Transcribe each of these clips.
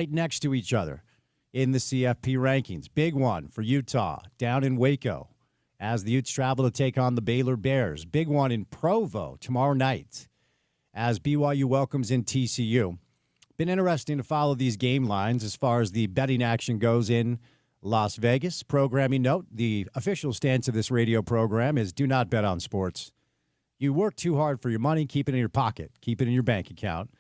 right next to each other in the CFP rankings. Big one for Utah down in Waco as the Utes travel to take on the Baylor Bears. Big one in Provo tomorrow night as BYU welcomes in TCU. Been interesting to follow these game lines as far as the betting action goes in Las Vegas. Programming note, the official stance of this radio program is do not bet on sports. You work too hard for your money, keep it in your pocket, keep it in your bank account.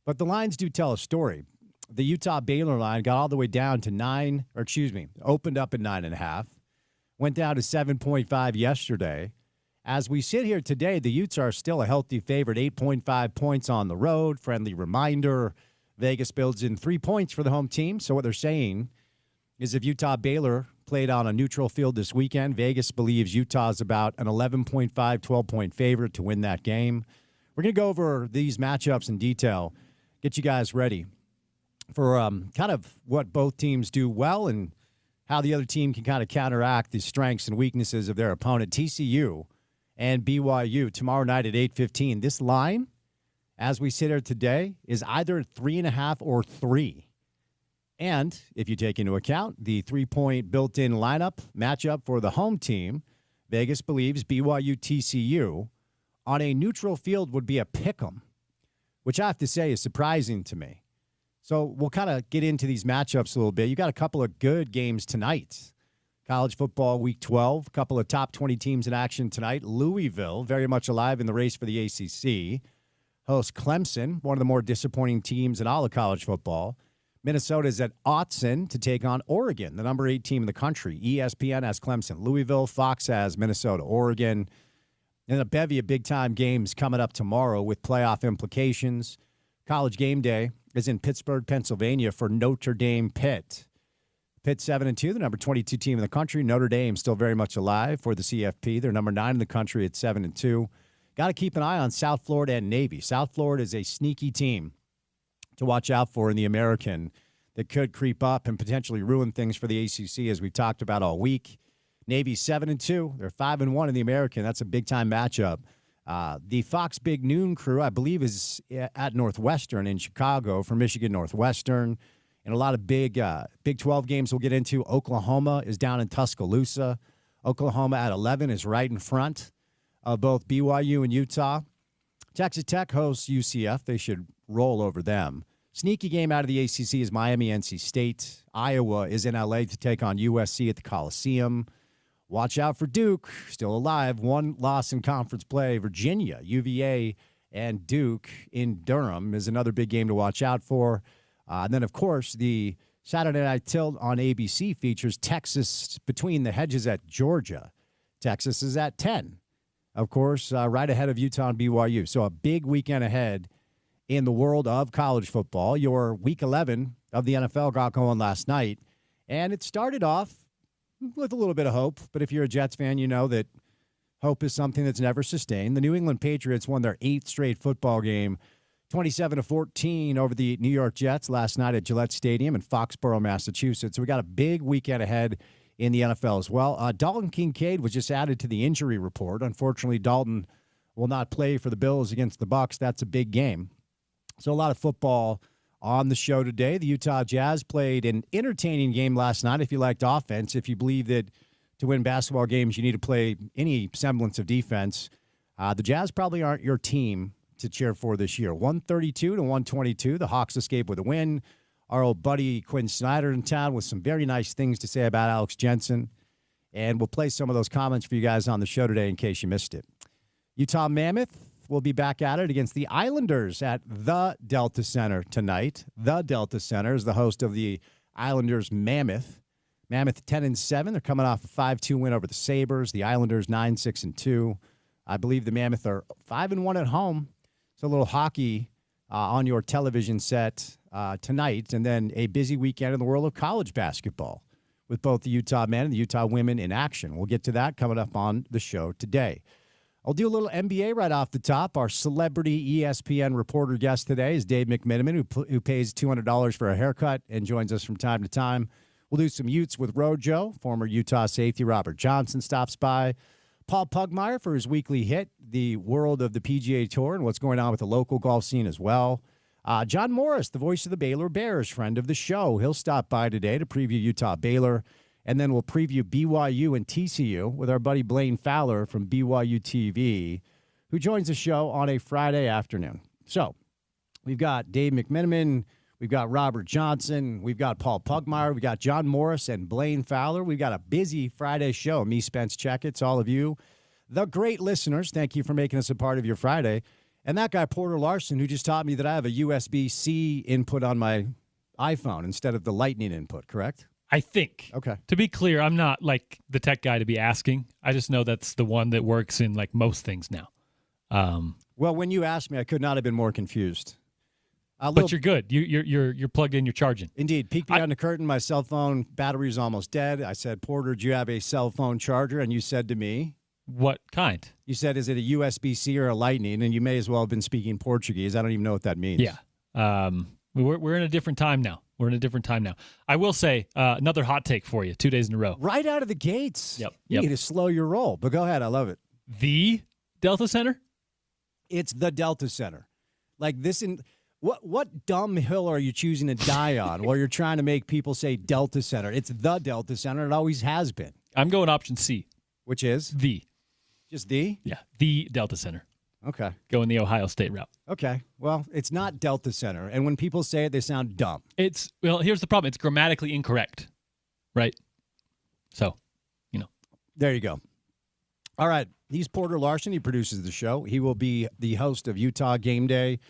But the lines do tell a story. The Utah-Baylor line got all the way down to opened up at 9.5, went down to 7.5 yesterday. As we sit here today, the Utes are still a healthy favorite, 8.5 points on the road. Friendly reminder, Vegas builds in 3 points for the home team. So what they're saying is if Utah-Baylor played on a neutral field this weekend, Vegas believes Utah's about an 11.5, 12-point favorite to win that game. We're going to go over these matchups in detail, get you guys ready for kind of what both teams do well and how the other team can kind of counteract the strengths and weaknesses of their opponent. TCU and BYU tomorrow night at 8:15. This line, as we sit here today, is either 3.5 or 3. And if you take into account the 3-point built-in lineup matchup for the home team, Vegas believes BYU-TCU on a neutral field would be a pick'em, which I have to say is surprising to me. So we'll kind of get into these matchups a little bit. You got a couple of good games tonight. College football week 12, a couple of top 20 teams in action tonight. Louisville, very much alive in the race for the ACC. Hosts Clemson, one of the more disappointing teams in all of college football. Minnesota's at Autzen to take on Oregon, the number 8 team in the country. ESPN has Clemson. Louisville, Fox has Minnesota, Oregon. And a bevy of big-time games coming up tomorrow with playoff implications. College game day is in Pittsburgh, Pennsylvania for Notre Dame Pitt. Pitt 7-2, the number 22 team in the country. Notre Dame still very much alive for the CFP. They're number 9 in the country at 7-2. Got to keep an eye on South Florida and Navy. South Florida is a sneaky team to watch out for in the American that could creep up and potentially ruin things for the ACC, as we've talked about all week. Navy 7-2. They're 5-1 in the American. That's a big-time matchup. The Fox Big Noon crew, I believe, is at Northwestern in Chicago for Michigan Northwestern. And a lot of big 12 games we'll get into. Oklahoma is down in Tuscaloosa. Oklahoma at 11 is right in front of both BYU and Utah. Texas Tech hosts UCF. They should roll over them. Sneaky game out of the ACC is Miami-NC State. Iowa is in L.A. to take on USC at the Coliseum. Watch out for Duke, still alive. One loss in conference play. Virginia, UVA, and Duke in Durham is another big game to watch out for. And then, of course, the Saturday Night Tilt on ABC features Texas between the hedges at Georgia. Texas is at 10, of course, right ahead of Utah and BYU. So a big weekend ahead in the world of college football. Your Week 11 of the NFL got going last night, and it started off with a little bit of hope. But if you're a Jets fan, you know that hope is something that's never sustained. The New England Patriots won their 8th straight football game, 27-14 over the New York Jets last night at Gillette Stadium in Foxborough, Massachusetts. So we got a big weekend ahead in the NFL as well. Dalton Kincaid was just added to the injury report. Unfortunately, Dalton will not play for the Bills against the Bucs. That's a big game. So a lot of football on the show today. The Utah Jazz played an entertaining game last night. If you liked offense, if you believe that to win basketball games you need to play any semblance of defense, the Jazz probably aren't your team to cheer for this year. 132-122. The Hawks escape with a win. Our old buddy Quinn Snyder in town with some very nice things to say about Alex Jensen. And we'll play some of those comments for you guys on the show today in case you missed it. Utah Mammoth will be back at it against the Islanders at the Delta Center tonight. The Delta Center is the host of the Islanders Mammoth. Mammoth 10-7. They're coming off a 5-2 win over the Sabres. The Islanders 9-6-2. I believe the Mammoth are 5-1 at home. So a little hockey on your television set tonight, and then a busy weekend in the world of college basketball with both the Utah men and the Utah women in action. We'll get to that coming up on the show today. I'll do a little NBA right off the top. Our celebrity ESPN reporter guest today is Dave McMiniman, who pays $200 for a haircut and joins us from time to time. We'll do some Utes with Rojo. Former Utah safety Robert Johnson stops by. Paul Pugmire for his weekly hit, the world of the PGA Tour and what's going on with the local golf scene as well. John Morris, the voice of the Baylor Bears, friend of the show. He'll stop by today to preview Utah Baylor, and then we'll preview BYU and TCU with our buddy Blaine Fowler from BYU TV, who joins the show on a Friday afternoon. So we've got Dave McMenamin, we've got Robert Johnson, we've got Paul Pugmire, we've got John Morris and Blaine Fowler. We've got a busy Friday show. Me, Spence Checketts, all of you, the great listeners, thank you for making us a part of your Friday. And that guy, Porter Larson, who just taught me that I have a USB-C input on my iPhone instead of the Lightning input, correct? I think. Okay. To be clear, I'm not like the tech guy to be asking. I just know that's the one that works in like most things now. Well, when you asked me, I could not have been more confused. But you're good. You're plugged in. You're charging. Indeed. Peek behind the curtain. My cell phone battery is almost dead. I said, Porter, do you have a cell phone charger? And you said to me, what kind? You said, is it a USB-C or a Lightning? And you may as well have been speaking Portuguese. I don't even know what that means. Yeah. We're in a different time now. I will say another hot take for you 2 days in a row. Right out of the gates. Yep. You need to slow your roll. But go ahead. I love it. The Delta Center? It's the Delta Center. Like this in what dumb hill are you choosing to die on while you're trying to make people say Delta Center? It's the Delta Center. It always has been. I'm going option C. Which is? The. Just the? Yeah, the Delta Center. Okay. Going the Ohio State route. Okay. Well, it's not Delta Center. And when people say it, they sound dumb. Here's the problem. It's grammatically incorrect, right? So, There you go. All right. He's Porter Larson. He produces the show. He will be the host of Utah Game Day.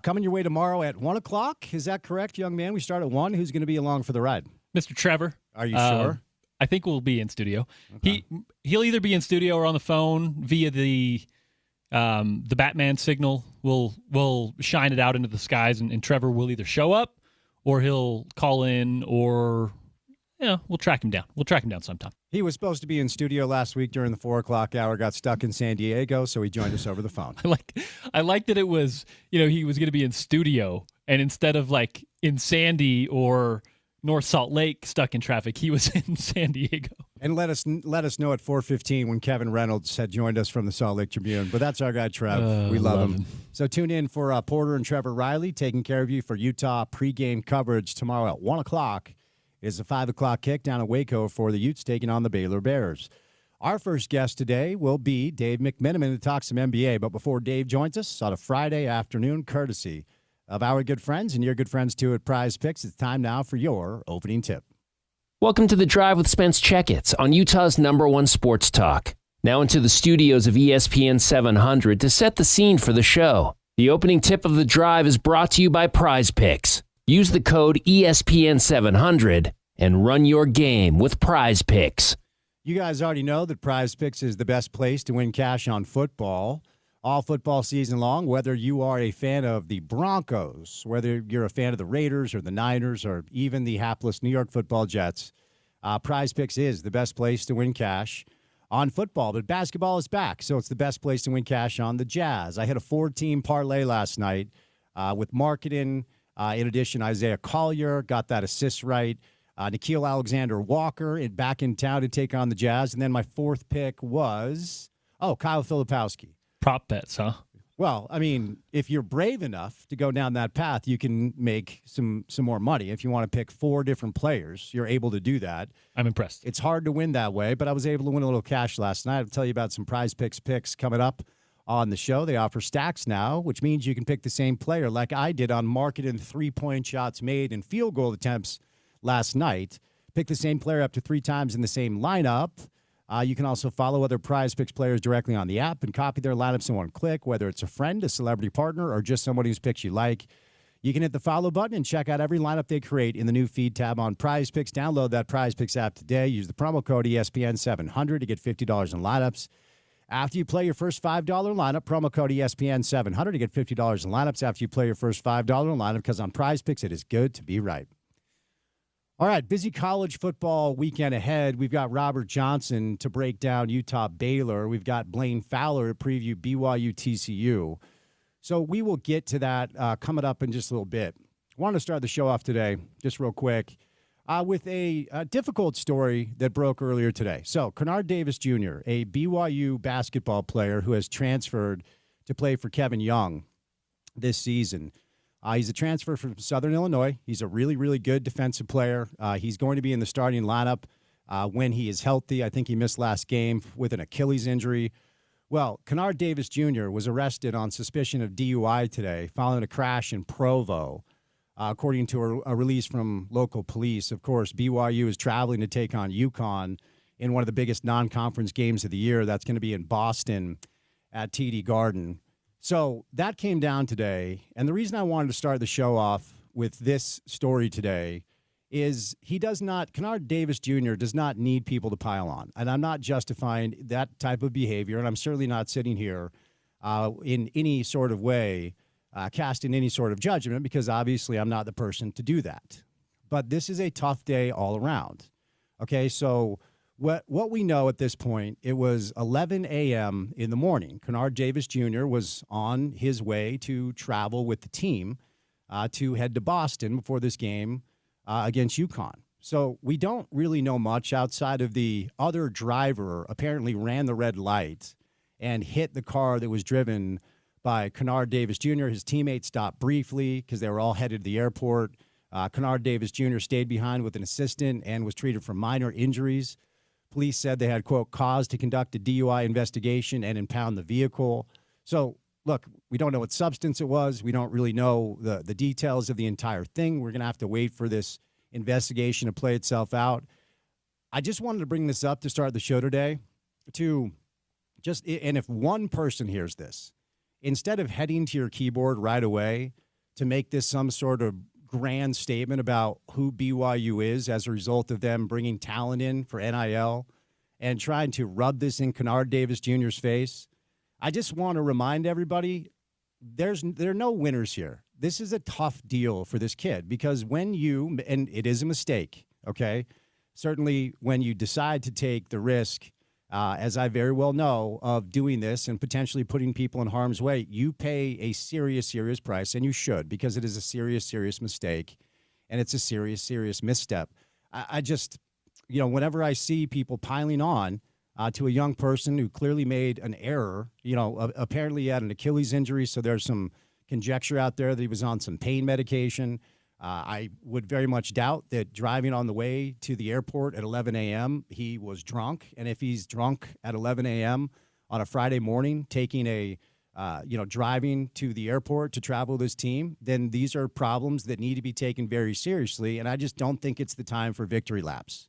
Coming your way tomorrow at 1 o'clock. Is that correct, young man? We start at 1. Who's going to be along for the ride? Mr. Trevor. Are you sure? I think we'll be in studio. Okay. He'll either be in studio or on the phone via the Batman signal. We'll shine it out into the skies, and Trevor will either show up or he'll call in, or we'll track him down. We'll track him down sometime. He was supposed to be in studio last week during the 4 o'clock hour, got stuck in San Diego, so he joined us over the phone. I like that it was, he was going to be in studio, and instead of like in Sandy or North Salt Lake stuck in traffic, he was in San Diego. And let us know at 4:15 when Kevin Reynolds had joined us from the Salt Lake Tribune. But that's our guy, Trev. We love him. So tune in for Porter and Trevor Riley taking care of you for Utah pregame coverage tomorrow at 1 o'clock. It is a 5 o'clock kick down at Waco for the Utes taking on the Baylor Bears. Our first guest today will be Dave McMenamin to talk some NBA. But before Dave joins us on a Friday afternoon, courtesy of our good friends and your good friends too at Prize Picks, it's time now for your opening tip. Welcome to The Drive with Spence Checketts on Utah's #1 sports talk. Now into the studios of ESPN 700 to set the scene for the show. The opening tip of The Drive is brought to you by Prize Picks. Use the code ESPN 700 and run your game with Prize Picks. You guys already know that Prize Picks is the best place to win cash on football. All football season long, whether you are a fan of the Broncos, whether you're a fan of the Raiders or the Niners or even the hapless New York Football Jets, Prize Picks is the best place to win cash on football. But basketball is back, so it's the best place to win cash on the Jazz. I hit a 4-team parlay last night with Marketing. In addition, Isaiah Collier got that assist right. Nickeil Alexander-Walker back in town to take on the Jazz. And then my fourth pick was, Kyle Filipowski. Prop bets, huh? Well, I mean, if you're brave enough to go down that path, you can make some more money. If you want to pick 4 different players, you're able to do that. I'm impressed. It's hard to win that way, but I was able to win a little cash last night. I'll tell you about some Prize picks coming up on the show. They offer stacks now, which means you can pick the same player like I did on marketed 3-point shots made and field goal attempts last night. Pick the same player up to 3 times in the same lineup. You can also follow other Prize Picks players directly on the app and copy their lineups in one click, whether it's a friend, a celebrity partner, or just someone whose picks you like. You can hit the follow button and check out every lineup they create in the new feed tab on Prize Picks. Download that Prize Picks app today. Use the promo code ESPN700 to get $50 in lineups. After you play your first $5 lineup, promo code ESPN700 to get $50 in lineups after you play your first $5 lineup, because on Prize Picks, it is good to be right. All right, busy college football weekend ahead. We've got Robert Johnson to break down Utah Baylor. We've got Blaine Fowler to preview BYU TCU. So we will get to that coming up in just a little bit. I wanted to start the show off today, just real quick, with a difficult story that broke earlier today. So Kennard Davis Jr., a BYU basketball player who has transferred to play for Kevin Young this season, He's a transfer from Southern Illinois. He's a really, really good defensive player. He's going to be in the starting lineup when he is healthy. I think he missed last game with an Achilles injury. Well, Kennard Davis Jr. was arrested on suspicion of DUI today following a crash in Provo, according to a release from local police. Of course, BYU is traveling to take on UConn in one of the biggest non-conference games of the year. That's going to be in Boston at TD Garden. So that came down today, and the reason I wanted to start the show off with this story today is Kennard Davis Jr. does not need people to pile on, and I'm not justifying that type of behavior, and I'm certainly not sitting here in any sort of way casting any sort of judgment, because obviously I'm not the person to do that. But this is a tough day all around. Okay, so what we know at this point, it was 11 a.m. in the morning. Kennard Davis Jr. was on his way to travel with the team to head to Boston before this game against UConn. So we don't really know much outside of the other driver apparently ran the red light and hit the car that was driven by Kennard Davis Jr. His teammates stopped briefly because they were all headed to the airport. Kennard Davis Jr. stayed behind with an assistant and was treated for minor injuries. Police said they had, quote, cause to conduct a DUI investigation and impound the vehicle. So, look, we don't know what substance it was. We don't really know the details of the entire thing. We're going to have to wait for this investigation to play itself out. I just wanted to bring this up to start the show today and if one person hears this, instead of heading to your keyboard right away to make this some sort of grand statement about who BYU is as a result of them bringing talent in for NIL and trying to rub this in Kennard Davis Jr.'s face, I just want to remind everybody there are no winners here. This is a tough deal for this kid because and it is a mistake, okay? Certainly when you decide to take the risk, as I very well know, of doing this and potentially putting people in harm's way, you pay a serious, serious price, and you should, because it is a serious, serious mistake, and it's a serious, serious misstep. I just, whenever I see people piling on to a young person who clearly made an error, apparently he had an Achilles injury, so there's some conjecture out there that he was on some pain medication. I would very much doubt that driving on the way to the airport at 11 a.m., he was drunk. And if he's drunk at 11 a.m. on a Friday morning, driving to the airport to travel with his team, then these are problems that need to be taken very seriously. And I just don't think it's the time for victory laps.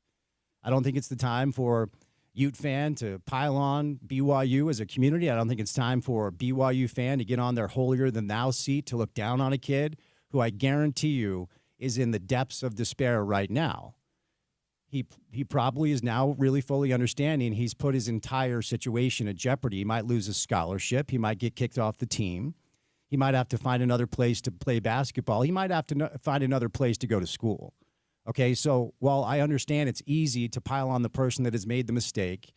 I don't think it's the time for Ute fan to pile on BYU as a community. I don't think it's time for a BYU fan to get on their holier-than-thou seat to look down on a kid who I guarantee you is in the depths of despair right now. He probably is now really fully understanding he's put his entire situation at jeopardy. He might lose his scholarship. He might get kicked off the team. He might have to find another place to play basketball. He might have to find another place to go to school. Okay, so while I understand it's easy to pile on the person that has made the mistake,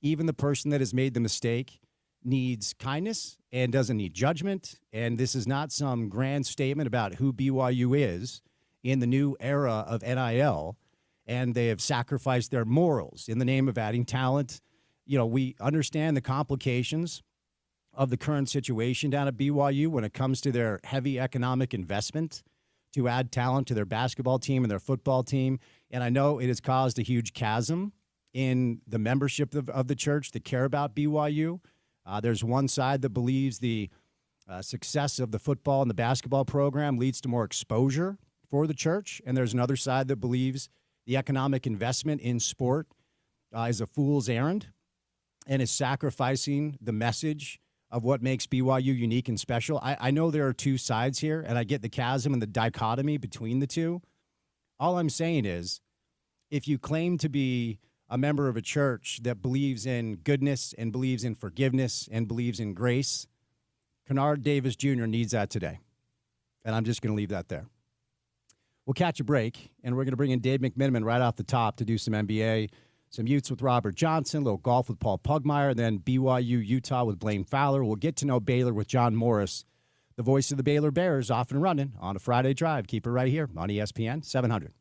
even the person that has made the mistake needs kindness and doesn't need judgment. And this is not some grand statement about who BYU is in the new era of NIL. And they have sacrificed their morals in the name of adding talent. We understand the complications of the current situation down at BYU when it comes to their heavy economic investment to add talent to their basketball team and their football team. And I know it has caused a huge chasm in the membership of the church that care about BYU. There's one side that believes the success of the football and the basketball program leads to more exposure for the church. And there's another side that believes the economic investment in sport is a fool's errand and is sacrificing the message of what makes BYU unique and special. I know there are two sides here, and I get the chasm and the dichotomy between the two. All I'm saying is, if you claim to be a member of a church that believes in goodness and believes in forgiveness and believes in grace, Kennard Davis Jr. needs that today. And I'm just going to leave that there. We'll catch a break, and we're going to bring in Dave McMiniman right off the top to do some NBA, some Utes with Robert Johnson, a little golf with Paul Pugmire, then BYU Utah with Blaine Fowler. We'll get to know Baylor with John Morris, the voice of the Baylor Bears, off and running on a Friday drive. Keep it right here on ESPN 700.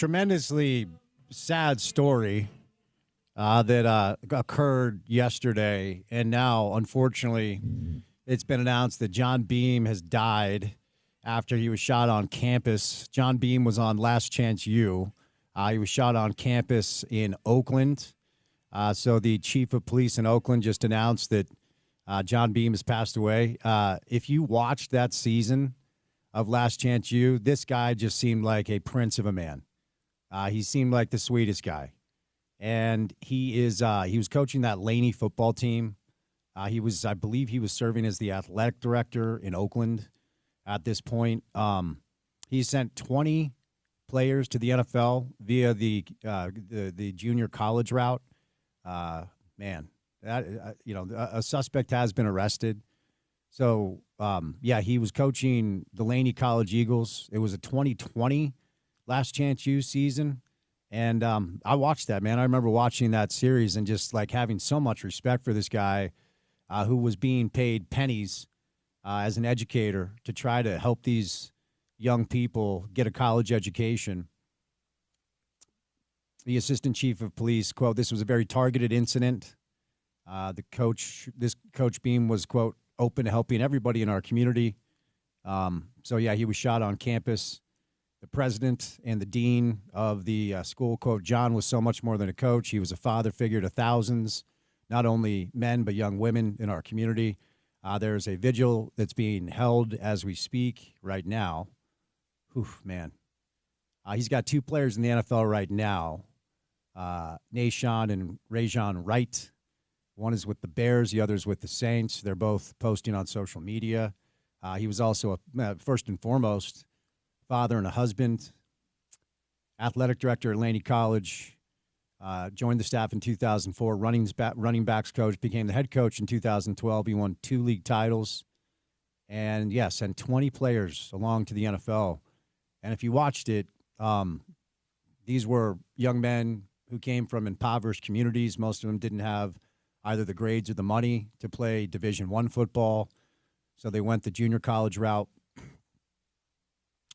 tremendously sad story that occurred yesterday, and now, unfortunately, it's been announced that John Beam has died after he was shot on campus. John Beam was on Last Chance U. He was shot on campus in Oakland. So the chief of police in Oakland just announced that John Beam has passed away. If you watched that season of Last Chance U, this guy just seemed like a prince of a man. He seemed like the sweetest guy. And he was coaching that Laney football team. I believe he was serving as the athletic director in Oakland at this point. He sent 20 players to the NFL via the junior college route. A suspect has been arrested. So, he was coaching the Laney College Eagles. It was a 2020 Last Chance U season. And I watched that, man. I remember watching that series and just like having so much respect for this guy who was being paid pennies as an educator to try to help these young people get a college education. The assistant chief of police, quote, "This was a very targeted incident. This Coach Beam was, quote, open to helping everybody in our community." He was shot on campus. The president and the dean of the school, quote, "John was so much more than a coach. He was a father figure to thousands, not only men, but young women in our community." There's a vigil that's being held as we speak right now. Whew, man. He's got two players in the NFL right now, Nashawn and Rajon Wright. One is with the Bears. The other is with the Saints. They're both posting on social media. He was also, first and foremost, father and a husband, athletic director at Laney College, joined the staff in 2004, running backs coach, became the head coach in 2012. He won 2 league titles and, sent 20 players along to the NFL. And if you watched it, these were young men who came from impoverished communities. Most of them didn't have either the grades or the money to play Division I football, so they went the junior college route.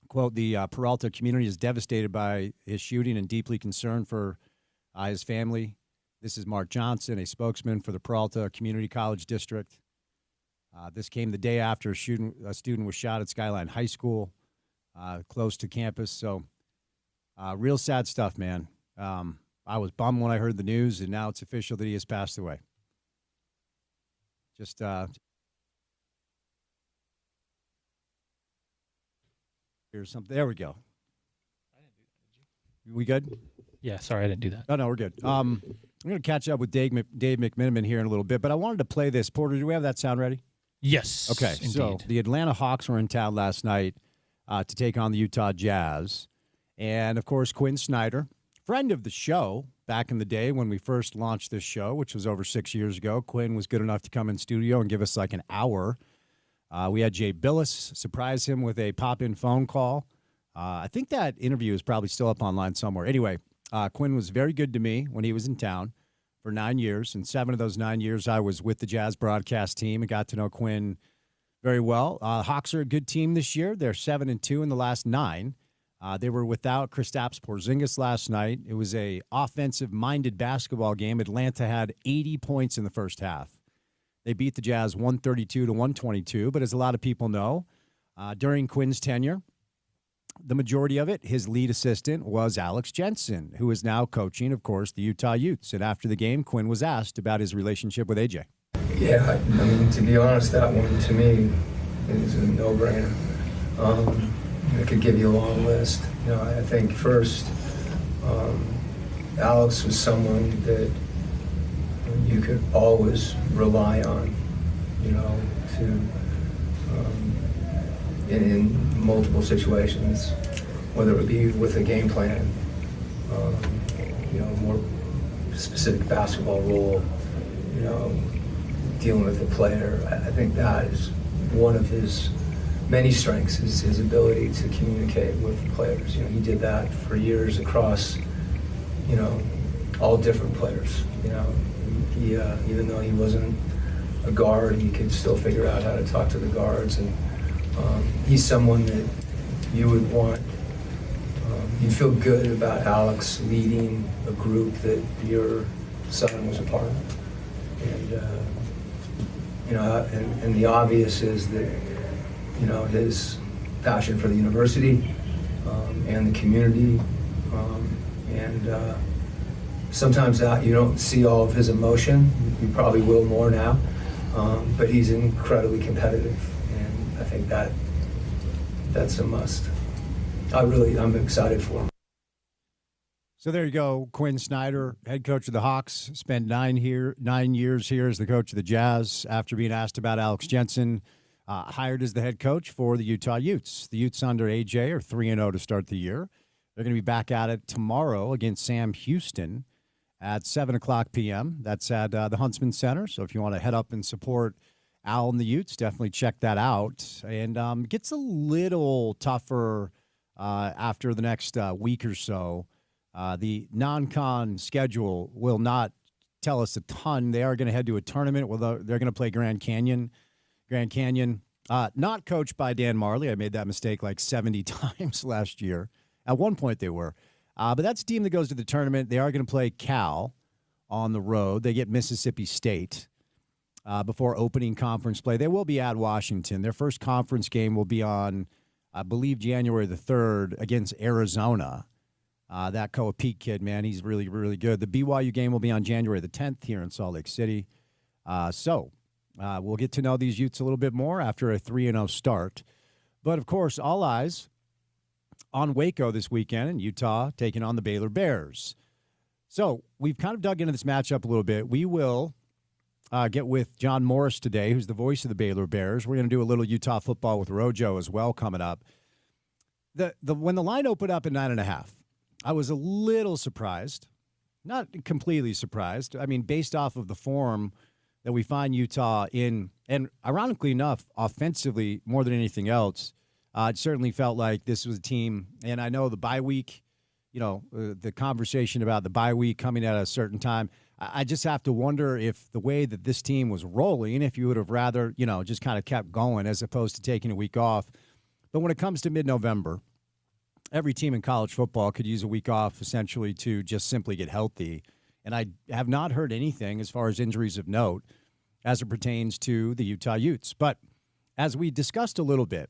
Quote, "The Peralta community is devastated by his shooting and deeply concerned for his family." This is Mark Johnson, a spokesman for the Peralta Community College District. This came the day after a student was shot at Skyline High School, close to campus. So real sad stuff, man. I was bummed when I heard the news, and now it's official that he has passed away. Just here's something. There we go. We good? Yeah, sorry, I didn't do that. Oh, no, we're good. I'm going to catch up with Dave McMiniman here in a little bit, but I wanted to play this. Porter, do we have that sound ready? Yes. Okay, indeed. So the Atlanta Hawks were in town last night to take on the Utah Jazz. And, of course, Quinn Snyder, friend of the show back in the day when we first launched this show, which was over 6 years ago. Quinn was good enough to come in studio and give us like an hour. We had Jay Billis surprise him with a pop-in phone call. I think that interview is probably still up online somewhere. Anyway, Quinn was very good to me when he was in town for 9 years. And 7 of those 9 years, I was with the Jazz broadcast team and got to know Quinn very well. Hawks are a good team this year. They're 7-2 in the last 9. They were without Kristaps Porzingis last night. It was a offensive-minded basketball game. Atlanta had 80 points in the first half. They beat the Jazz 132-122, but as a lot of people know, during Quinn's tenure, the majority of it, his lead assistant was Alex Jensen, who is now coaching, of course, the Utah Utes. And after the game, Quinn was asked about his relationship with AJ. Yeah, I mean, to be honest, that one to me is a no-brainer. I could give you a long list. I think first, Alex was someone that you could always rely on, in multiple situations, whether it be with a game plan, more specific basketball role, dealing with a player. I think that is one of his many strengths, is his ability to communicate with players. He did that for years across, all different players. He, even though he wasn't a guard, he could still figure out how to talk to the guards. And he's someone that you would want you feel good about Alex leading a group that your son was a part of. And, and the obvious is that, his passion for the university and the community. Sometimes you don't see all of his emotion. You probably will more now. But he's incredibly competitive. And I think that's a must. I'm excited for him. So there you go. Quinn Snyder, head coach of the Hawks, spent 9 years here as the coach of the Jazz after being asked about Alex Jensen, hired as the head coach for the Utah Utes. The Utes under AJ are 3-0 to start the year. They're going to be back at it tomorrow against Sam Houston at 7 o'clock p.m. That's at the Huntsman Center. So if you want to head up and support Al and the Utes, definitely check that out. And it gets a little tougher after the next week or so. The non-con schedule will not tell us a ton. They are going to head to a tournament. Well, they're going to play Grand Canyon. Not coached by Dan Marley. I made that mistake like 70 times last year. At one point they were. But that's a team that goes to the tournament. They are going to play Cal on the road. They get Mississippi State before opening conference play. They will be at Washington. Their first conference game will be on, I believe, January the 3rd against Arizona. That Koa Peak kid, man, he's really, really good. The BYU game will be on January the 10th here in Salt Lake City. So we'll get to know these Utes a little bit more after a 3-0 start. But, of course, all eyes on Waco this weekend in Utah taking on the Baylor Bears. So we've kind of dug into this matchup a little bit. We will get with John Morris today, who's the voice of the Baylor Bears. We're going to do a little Utah football with Rojo as well coming up. When the line opened up at 9.5, I was a little surprised, not completely surprised. I mean, based off of the form that we find Utah in, and ironically enough, offensively more than anything else, it certainly felt like this was a team. And I know the bye week, the conversation about the bye week coming at a certain time, I just have to wonder if the way that this team was rolling, if you would have rather, just kind of kept going as opposed to taking a week off. But when it comes to mid-November, every team in college football could use a week off essentially to just simply get healthy. And I have not heard anything as far as injuries of note as it pertains to the Utah Utes. But as we discussed a little bit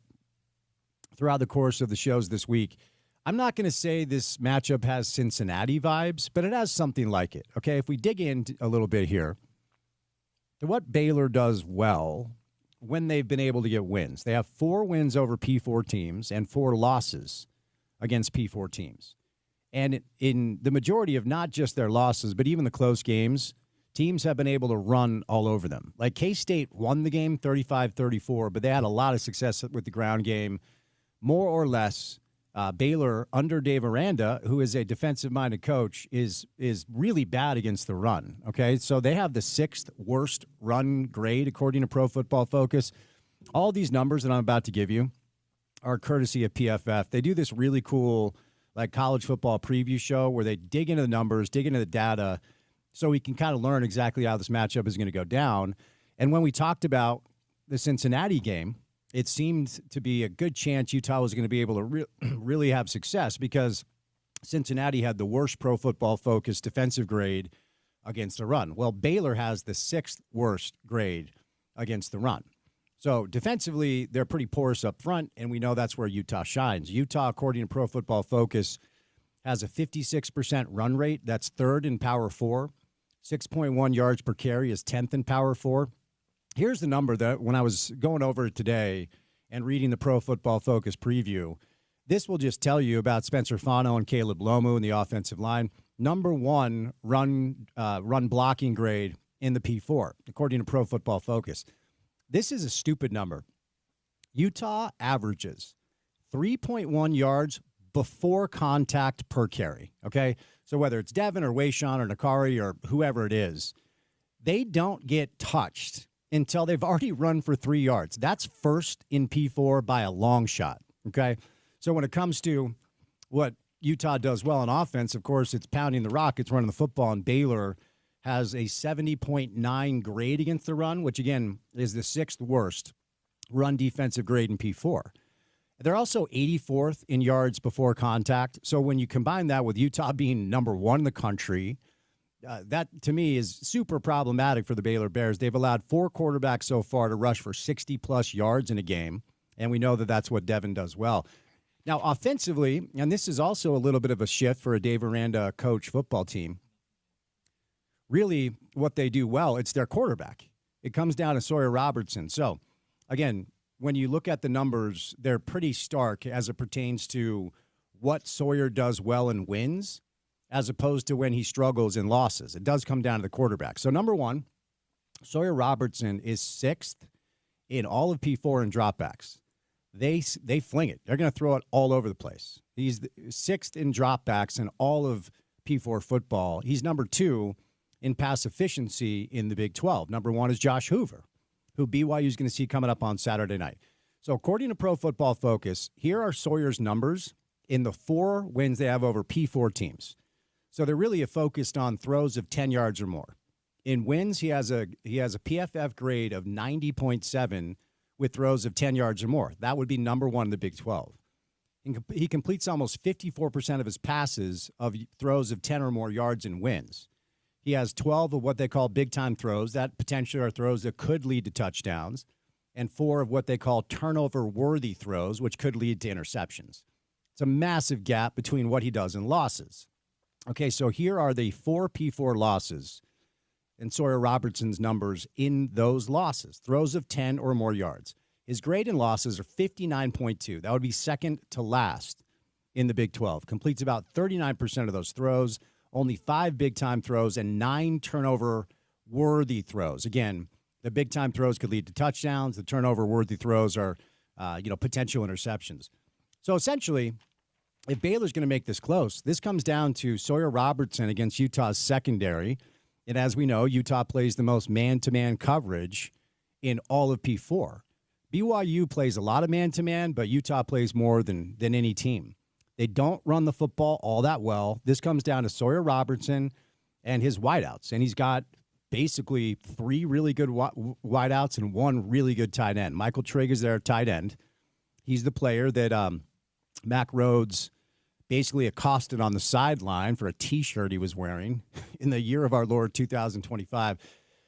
throughout the course of the shows this week, I'm not going to say this matchup has Cincinnati vibes, but it has something like it. Okay, if we dig in a little bit here, to what Baylor does well when they've been able to get wins. They have 4 wins over P4 teams and 4 losses against P4 teams. And in the majority of not just their losses, but even the close games, teams have been able to run all over them. Like K-State won the game 35-34, but they had a lot of success with the ground game. More or less, Baylor, under Dave Aranda, who is a defensive-minded coach, is really bad against the run, okay? So they have the 6th worst run grade, according to Pro Football Focus. All these numbers that I'm about to give you are courtesy of PFF. They do this really cool, like, college football preview show where they dig into the numbers, dig into the data, so we can kind of learn exactly how this matchup is going to go down. And when we talked about the Cincinnati game, it seemed to be a good chance Utah was going to be able to really have success because Cincinnati had the worst Pro Football Focus defensive grade against the run. Well, Baylor has the 6th worst grade against the run. So defensively, they're pretty porous up front, and we know that's where Utah shines. Utah, according to Pro Football Focus, has a 56% run rate. That's 3rd in Power 4. 6.1 yards per carry is 10th in Power 4. Here's the number that when I was going over it today and reading the Pro Football Focus preview, this will just tell you about Spencer Fano and Caleb Lomu in the offensive line. Number 1 run blocking grade in the P4, according to Pro Football Focus. This is a stupid number. Utah averages 3.1 yards before contact per carry, okay? So whether it's Devin or Wayshawn or Nakari or whoever it is, they don't get touched until they've already run for 3 yards. That's first in P4 by a long shot, okay? So when it comes to what Utah does well on offense, of course, it's pounding the rock, it's running the football, and Baylor has a 70.9 grade against the run, which, again, is the 6th worst run defensive grade in P4. They're also 84th in yards before contact. So when you combine that with Utah being number 1 in the country, that to me is super problematic for the Baylor Bears. They've allowed 4 quarterbacks so far to rush for 60-plus yards in a game, and we know that that's what Devin does well. Now, offensively, and this is also a little bit of a shift for a Dave Aranda coach football team, really what they do well, it's their quarterback. It comes down to Sawyer Robertson. So, again, when you look at the numbers, they're pretty stark as it pertains to what Sawyer does well and wins as opposed to when he struggles in losses. It does come down to the quarterback. So, number one, Sawyer Robertson is 6th in all of P4 in dropbacks. They fling it. They're going to throw it all over the place. He's 6th in dropbacks in all of P4 football. He's number 2 in pass efficiency in the Big 12. Number 1 is Josh Hoover, who BYU is going to see coming up on Saturday night. So according to Pro Football Focus, here are Sawyer's numbers in the 4 wins they have over P4 teams. So they're really focused on throws of 10 yards or more. In wins, he has a PFF grade of 90.7 with throws of 10 yards or more. That would be number 1 in the Big 12. He completes almost 54% of his passes of throws of 10 or more yards in wins. He has 12 of what they call big-time throws. That potentially are throws that could lead to touchdowns, and 4 of what they call turnover-worthy throws, which could lead to interceptions. It's a massive gap between what he does and losses. Okay, so here are the 4 P4 losses and Sawyer Robertson's numbers in those losses, throws of 10 or more yards. His grade in losses are 59.2. That would be second to last in the Big 12. Completes about 39% of those throws, only 5 big-time throws, and 9 turnover-worthy throws. Again, the big-time throws could lead to touchdowns. The turnover-worthy throws are, potential interceptions. So essentially, if Baylor's going to make this close, this comes down to Sawyer Robertson against Utah's secondary. And as we know, Utah plays the most man-to-man coverage in all of P4. BYU plays a lot of man-to-man, but Utah plays more than any team. They don't run the football all that well. This comes down to Sawyer Robertson and his wideouts. And he's got basically 3 really good wideouts and 1 really good tight end. Michael Trigg is their tight end. He's the player that Mack Rhodes basically accosted on the sideline for a T-shirt he was wearing in the year of our Lord 2025.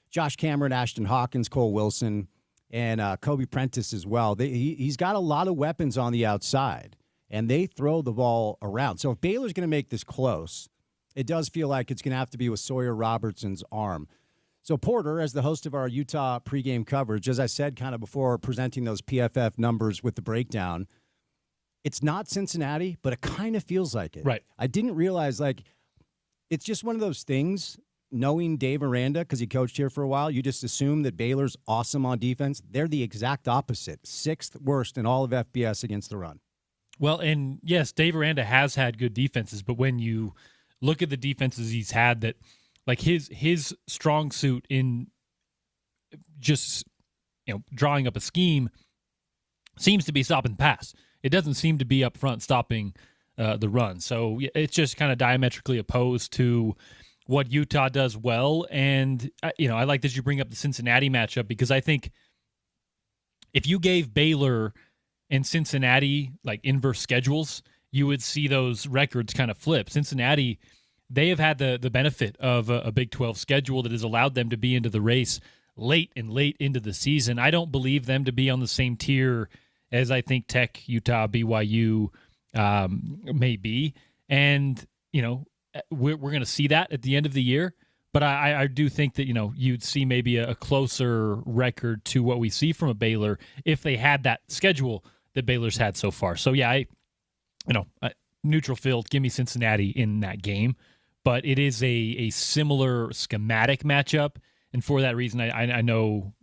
Josh Cameron, Ashton Hawkins, Cole Wilson, and Kobe Prentice as well. He's got a lot of weapons on the outside, and they throw the ball around. So if Baylor's going to make this close, it does feel like it's going to have to be with Sawyer Robertson's arm. So Porter, as the host of our Utah pregame coverage, as I said kind of before presenting those PFF numbers with the breakdown, it's not Cincinnati, but it kind of feels like it. Right. I didn't realize, it's just one of those things, knowing Dave Aranda, because he coached here for a while, you just assume that Baylor's awesome on defense. They're the exact opposite, 6th worst in all of FBS against the run. Well, and yes, Dave Aranda has had good defenses, but when you look at the defenses he's had, that like his strong suit in just drawing up a scheme seems to be stopping the pass. It doesn't seem to be up front stopping the run. So it's just kind of diametrically opposed to what Utah does well. And, I like that you bring up the Cincinnati matchup, because I think if you gave Baylor and Cincinnati like inverse schedules, you would see those records kind of flip. Cincinnati, they have had the benefit of a Big 12 schedule that has allowed them to be into the race late into the season. I don't believe them to be on the same tier as I think Tech, Utah, BYU may be. And, we're going to see that at the end of the year. But I do think that, you'd see maybe a closer record to what we see from a Baylor if they had that schedule that Baylor's had so far. So, yeah, neutral field, give me Cincinnati in that game. But it is a similar schematic matchup. And for that reason, I know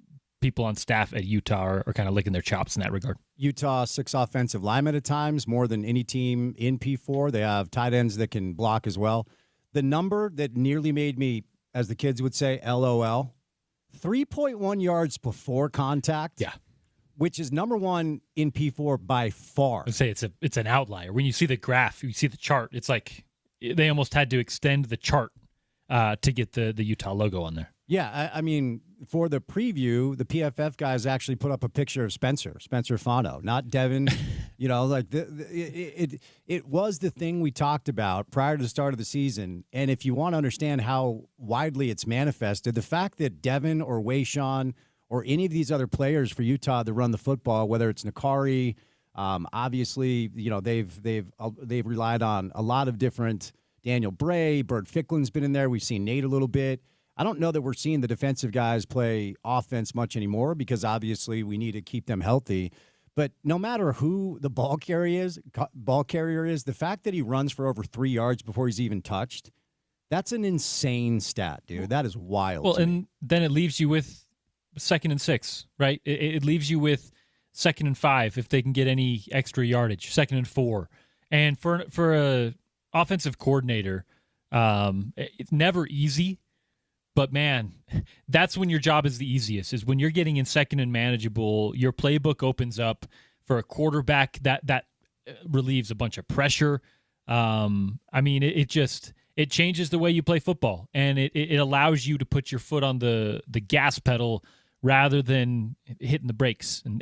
people on staff at Utah are kind of licking their chops in that regard. Utah 6 offensive linemen at times, more than any team in P4. They have tight ends that can block as well. The number that nearly made me, as the kids would say, LOL, 3.1 yards before contact. Yeah. Which is number 1 in P4 by far. I'd say it's an outlier. When you see the graph, you see the chart, it's like they almost had to extend the chart to get the Utah logo on there. Yeah, I mean, for the preview, the PFF guys actually put up a picture of Spencer Fano, not Devin, You know, like it was the thing we talked about prior to the start of the season. And if you want to understand how widely it's manifested, the fact that Devin or Wayshawn or any of these other players for Utah that run the football, whether it's Nakari, obviously, you know, they've relied on a lot of different Daniel Bray, Bert Ficklin's been in there. We've seen Nate a little bit. I don't know that we're seeing the defensive guys play offense much anymore because obviously we need to keep them healthy. But no matter who the ball carrier is, the fact that he runs for over 3 yards before he's even touched, that's an insane stat, dude. That is wild. Well, and then it leaves you with 2nd and 6, right? It leaves you with 2nd and 5 if they can get any extra yardage, 2nd and 4. And for a offensive coordinator, it's never easy. But, man, that's when your job is the easiest, is when you're getting in 2nd and manageable, your playbook opens up for a quarterback that relieves a bunch of pressure. I mean, it changes the way you play football, and it allows you to put your foot on the gas pedal rather than hitting the brakes and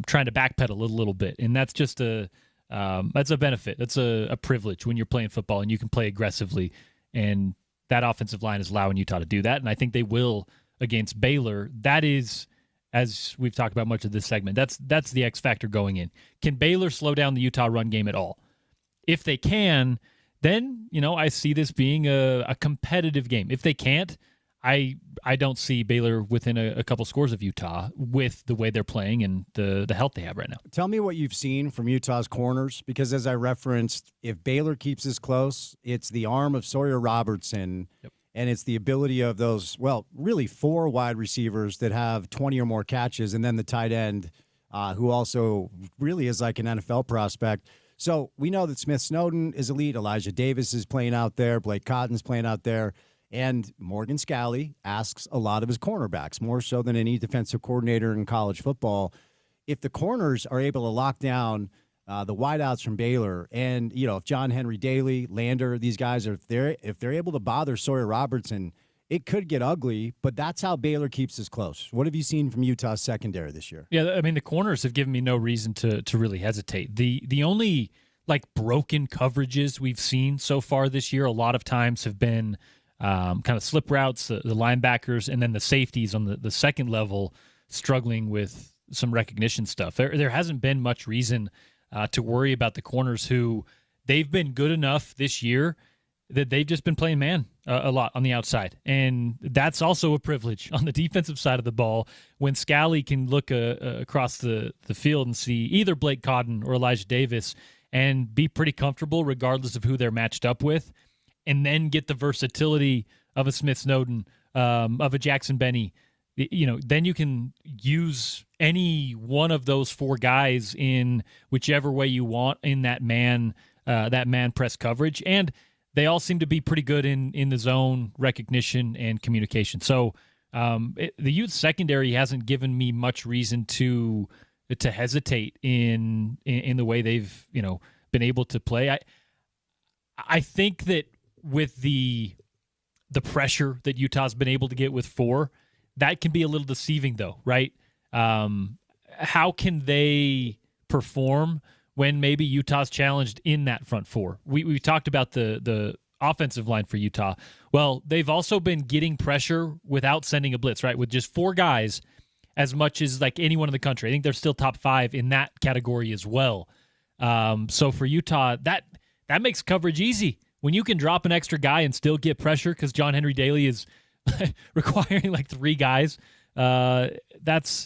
trying to backpedal a little bit. And that's just that's a benefit. That's a privilege when you're playing football and you can play aggressively. And that offensive line is allowing Utah to do that, and I think they will against Baylor. That is, as we've talked about much of this segment, that's the X factor going in. Can Baylor slow down the Utah run game at all? If they can, then I see this being a competitive game. If they can't, I don't see Baylor within a couple scores of Utah with the way they're playing and the health they have right now. Tell me what you've seen from Utah's corners, because as I referenced, if Baylor keeps this close, it's the arm of Sawyer Robertson, yep, and it's the ability of those, really 4 wide receivers that have 20 or more catches, and then the tight end who also really is like an NFL prospect. So we know that Smith Snowden is elite. Elijah Davis is playing out there. Blake Cotton's playing out there. And Morgan Scalley asks a lot of his cornerbacks, more so than any defensive coordinator in college football. If the corners are able to lock down the wideouts from Baylor, and if John Henry Daly, Lander, these guys are if they're able to bother Sawyer Robertson, it could get ugly. But that's how Baylor keeps this close. What have you seen from Utah's secondary this year? Yeah, I mean, the corners have given me no reason to really hesitate. The only broken coverages we've seen so far this year a lot of times have been kind of slip routes, the linebackers, and then the safeties on the second level struggling with some recognition stuff. There hasn't been much reason to worry about the corners, who they've been good enough this year that they've just been playing man a lot on the outside. And that's also a privilege on the defensive side of the ball when Scalley can look across the field and see either Blake Cotton or Elijah Davis and be pretty comfortable regardless of who they're matched up with, and then get the versatility of a Smith Snowden, of a Jackson Benny. Then you can use any one of those 4 guys in whichever way you want in that man press coverage. And they all seem to be pretty good in the zone recognition and communication. So the Utes secondary hasn't given me much reason to hesitate in the way they've been able to play. I think that with the pressure that Utah's been able to get with 4, that can be a little deceiving, though, right? How can they perform when maybe Utah's challenged in that front 4? We talked about the offensive line for Utah. Well, they've also been getting pressure without sending a blitz, right? With just 4 guys, as much as anyone in the country. I think they're still top 5 in that category as well. So for Utah, that makes coverage easy. When you can drop an extra guy and still get pressure because John Henry Daly is requiring 3 guys, that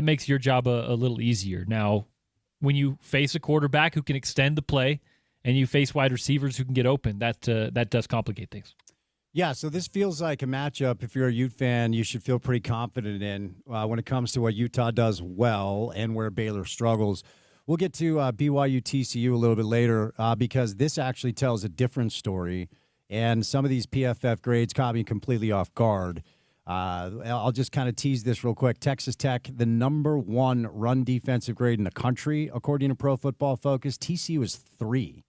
makes your job a little easier. Now, when you face a quarterback who can extend the play and you face wide receivers who can get open, that does complicate things. Yeah, so this feels like a matchup, if you're a Ute fan, you should feel pretty confident in when it comes to what Utah does well and where Baylor struggles. We'll get to BYU TCU a little bit later because this actually tells a different story, and some of these PFF grades caught me completely off guard. I'll just kind of tease this real quick. Texas Tech, the number 1 run defensive grade in the country, according to Pro Football Focus. TCU is 3.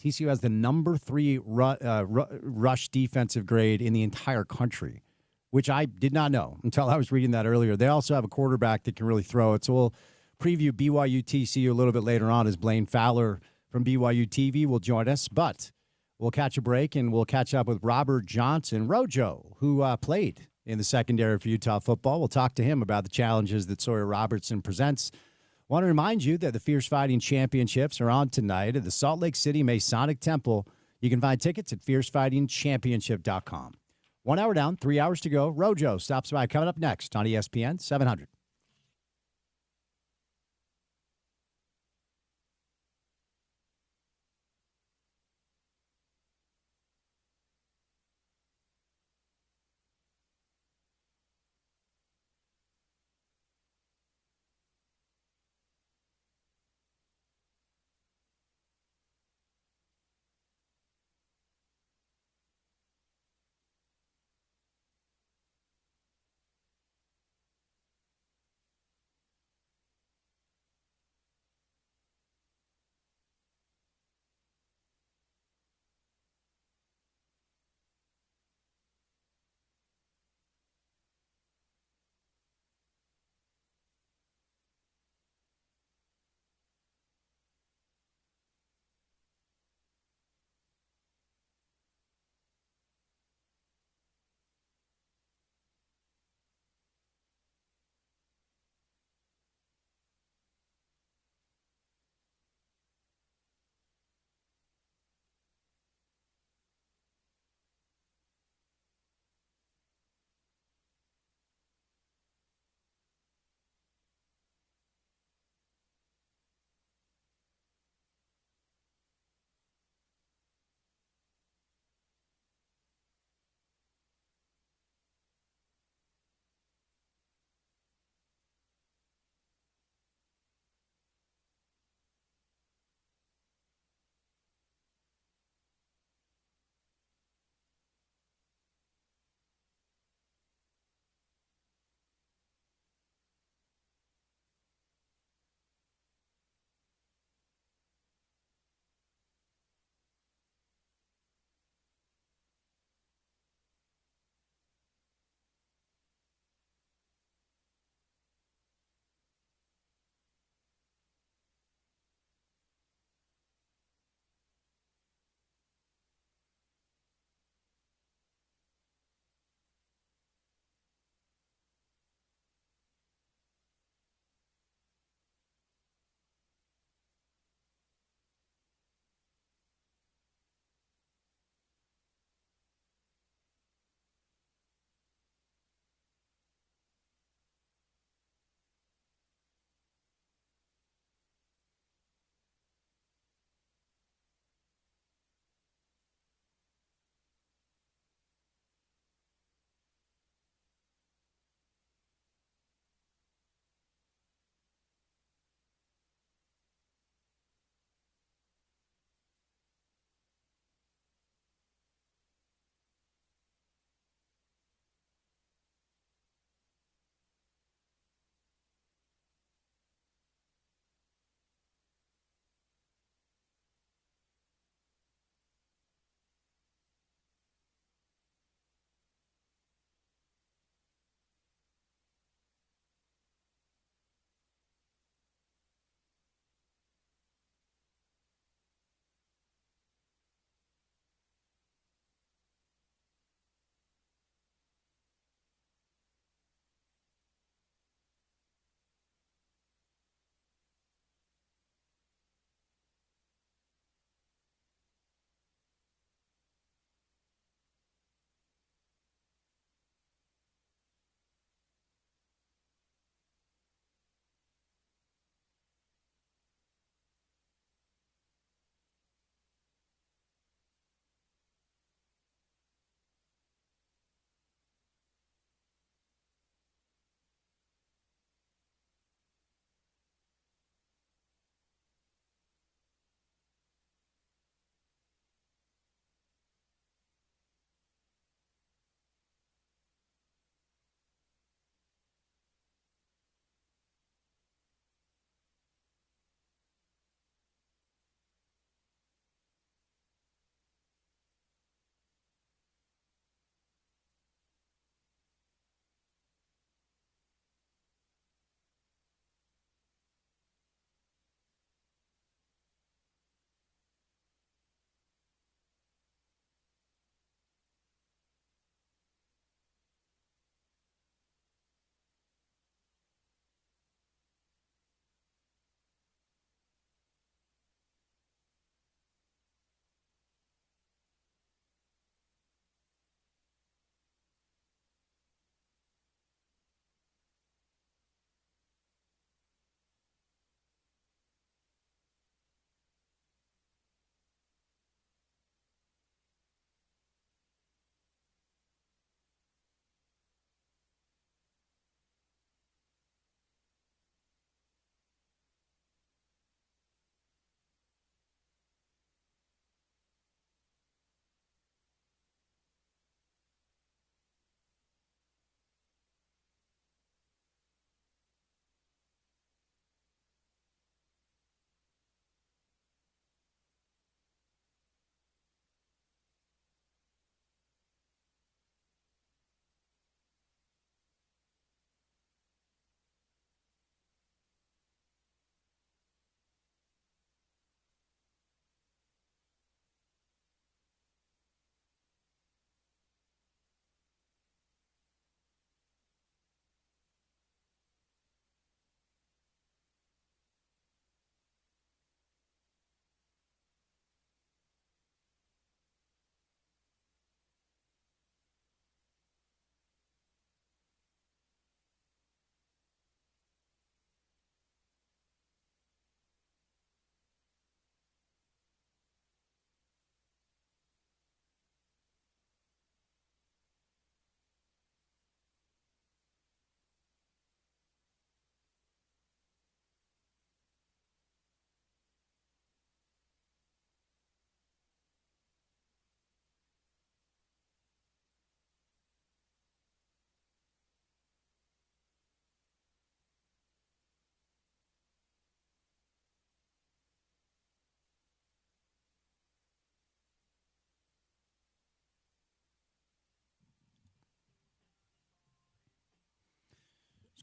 TCU has the number 3 rush defensive grade in the entire country, which I did not know until I was reading that earlier. They also have a quarterback that can really throw it, so preview BYU TCU a little bit later on as Blaine Fowler from BYU TV will join us. But we'll catch a break and we'll catch up with Robert Johnson, Rojo, who played in the secondary for Utah football. We'll talk to him about the challenges that Sawyer Robertson presents. Want to remind you that the Fierce Fighting Championships are on tonight at the Salt Lake City Masonic Temple. You can find tickets at fiercefightingchampionship.com. 1 hour down, 3 hours to go. Rojo stops by coming up next on ESPN 700.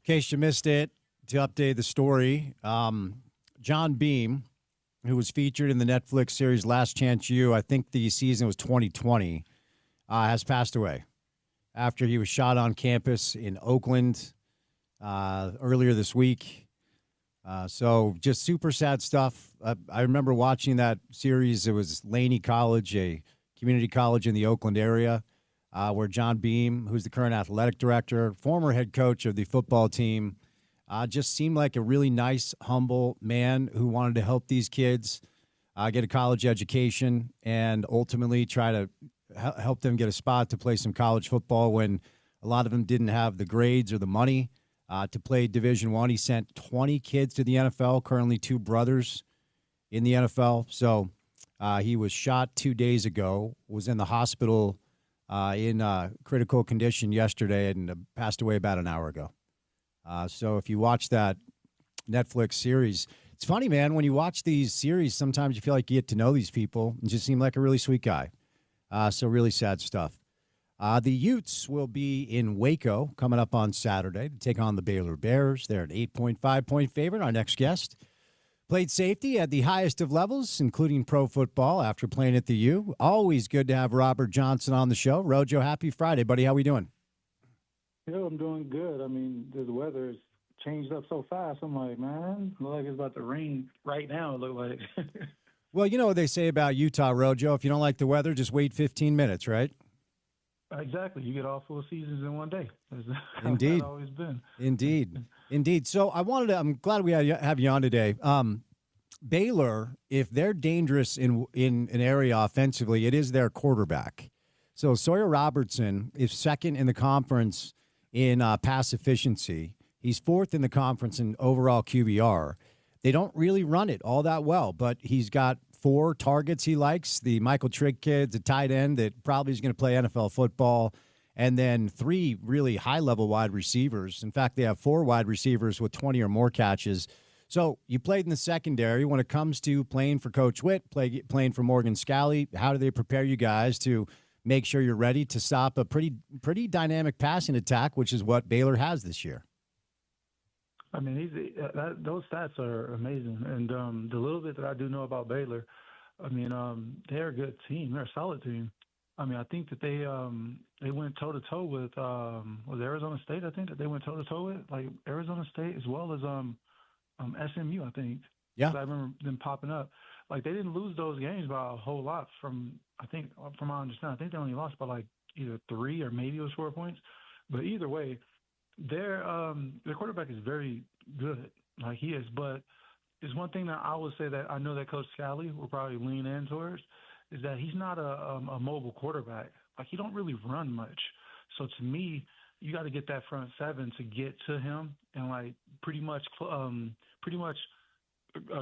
case you missed it, to update the story, John Beam, who was featured in the Netflix series Last Chance U, I think the season was 2020, has passed away after he was shot on campus in Oakland earlier this week. So just super sad stuff. I remember watching that series. It was Laney College, a community college in the Oakland area, where John Beam, who's the current athletic director, former head coach of the football team, just seemed like a really nice, humble man who wanted to help these kids get a college education and ultimately try to help them get a spot to play some college football when a lot of them didn't have the grades or the money to play Division I. He sent 20 kids to the NFL, currently 2 brothers in the NFL. So he was shot 2 days ago, was in the hospital in critical condition yesterday, and passed away about an hour ago. So if you watch that Netflix series, it's funny, man, when you watch these series, sometimes you feel like you get to know these people and just seem like a really sweet guy. So really sad stuff. The Utes will be in Waco coming up on Saturday to take on the Baylor Bears. They're an 8.5-point favorite. Our next guest played safety at the highest of levels, including pro football, after playing at the U. Always good to have Robert Johnson on the show. Rojo, happy Friday, buddy. How we doing? Yeah, I'm doing good. I mean, the weather has changed up so fast. I'm like, man, look like it's about to rain right now, it look like. Well, you know what they say about Utah, Rojo. If you don't like the weather, just wait 15 minutes, right? Exactly. You get all 4 seasons in one day. That's how Indeed. it's always been. Indeed. So I'm glad we have you on today. Baylor, if they're dangerous in an area offensively, it is their quarterback. So Sawyer Robertson is second in the conference in pass efficiency. He's 4th in the conference in overall QBR. They don't really run it all that well, but he's got 4 targets he likes. The Michael Trigg kid, the tight end that probably is going to play NFL football, and then 3 really high-level wide receivers. In fact, they have 4 wide receivers with 20 or more catches. So you played in the secondary. When it comes to playing for Coach Witt, playing for Morgan Scalley, how do they prepare you guys to make sure you're ready to stop a pretty dynamic passing attack, which is what Baylor has this year? I mean, those stats are amazing. And the little bit that I do know about Baylor, I mean, they're a good team. They're a solid team. I mean, I think that they went toe-to-toe with was Arizona State, I think, that they went toe-to-toe with, like Arizona State as well as SMU, I think. Yeah. I remember them popping up. Like, they didn't lose those games by a whole lot from my understanding. I think they only lost by, like, either 3 or maybe it was 4 points. But either way, their quarterback is very good, like he is. But it's one thing that I would say that I know that Coach Scalley will probably lean in towards is that he's not a mobile quarterback. Like, he don't really run much. So to me, you got to get that front 7 to get to him and like pretty much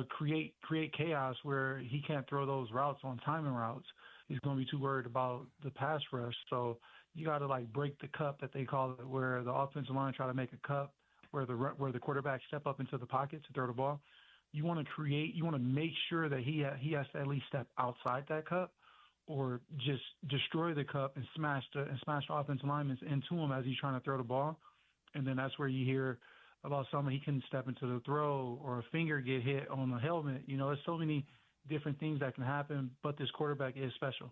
create chaos where he can't throw those routes on timing routes. He's going to be too worried about the pass rush. So you got to like break the cup that they call it, where the offensive line try to make a cup where the quarterback step up into the pocket to throw the ball. You want to make sure that he has to at least step outside that cup, or just destroy the cup and smash the offensive linemen into him as he's trying to throw the ball. And then that's where you hear about someone, he can step into the throw or a finger get hit on the helmet. You know, there's so many different things that can happen, but this quarterback is special.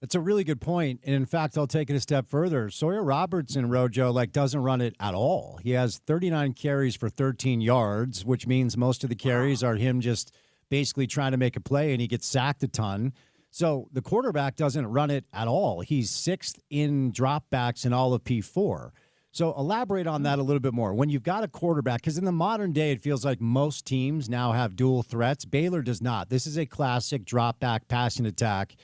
That's a really good point. And in fact, I'll take it a step further. Sawyer Robertson, Rojo, doesn't run it at all. He has 39 carries for 13 yards, which means most of the carries are him just basically trying to make a play, and he gets sacked a ton. So the quarterback doesn't run it at all. He's 6th in dropbacks in all of P4. So elaborate on that a little bit more. When you've got a quarterback, because in the modern day, it feels like most teams now have dual threats. Baylor does not. This is a classic drop-back passing attack.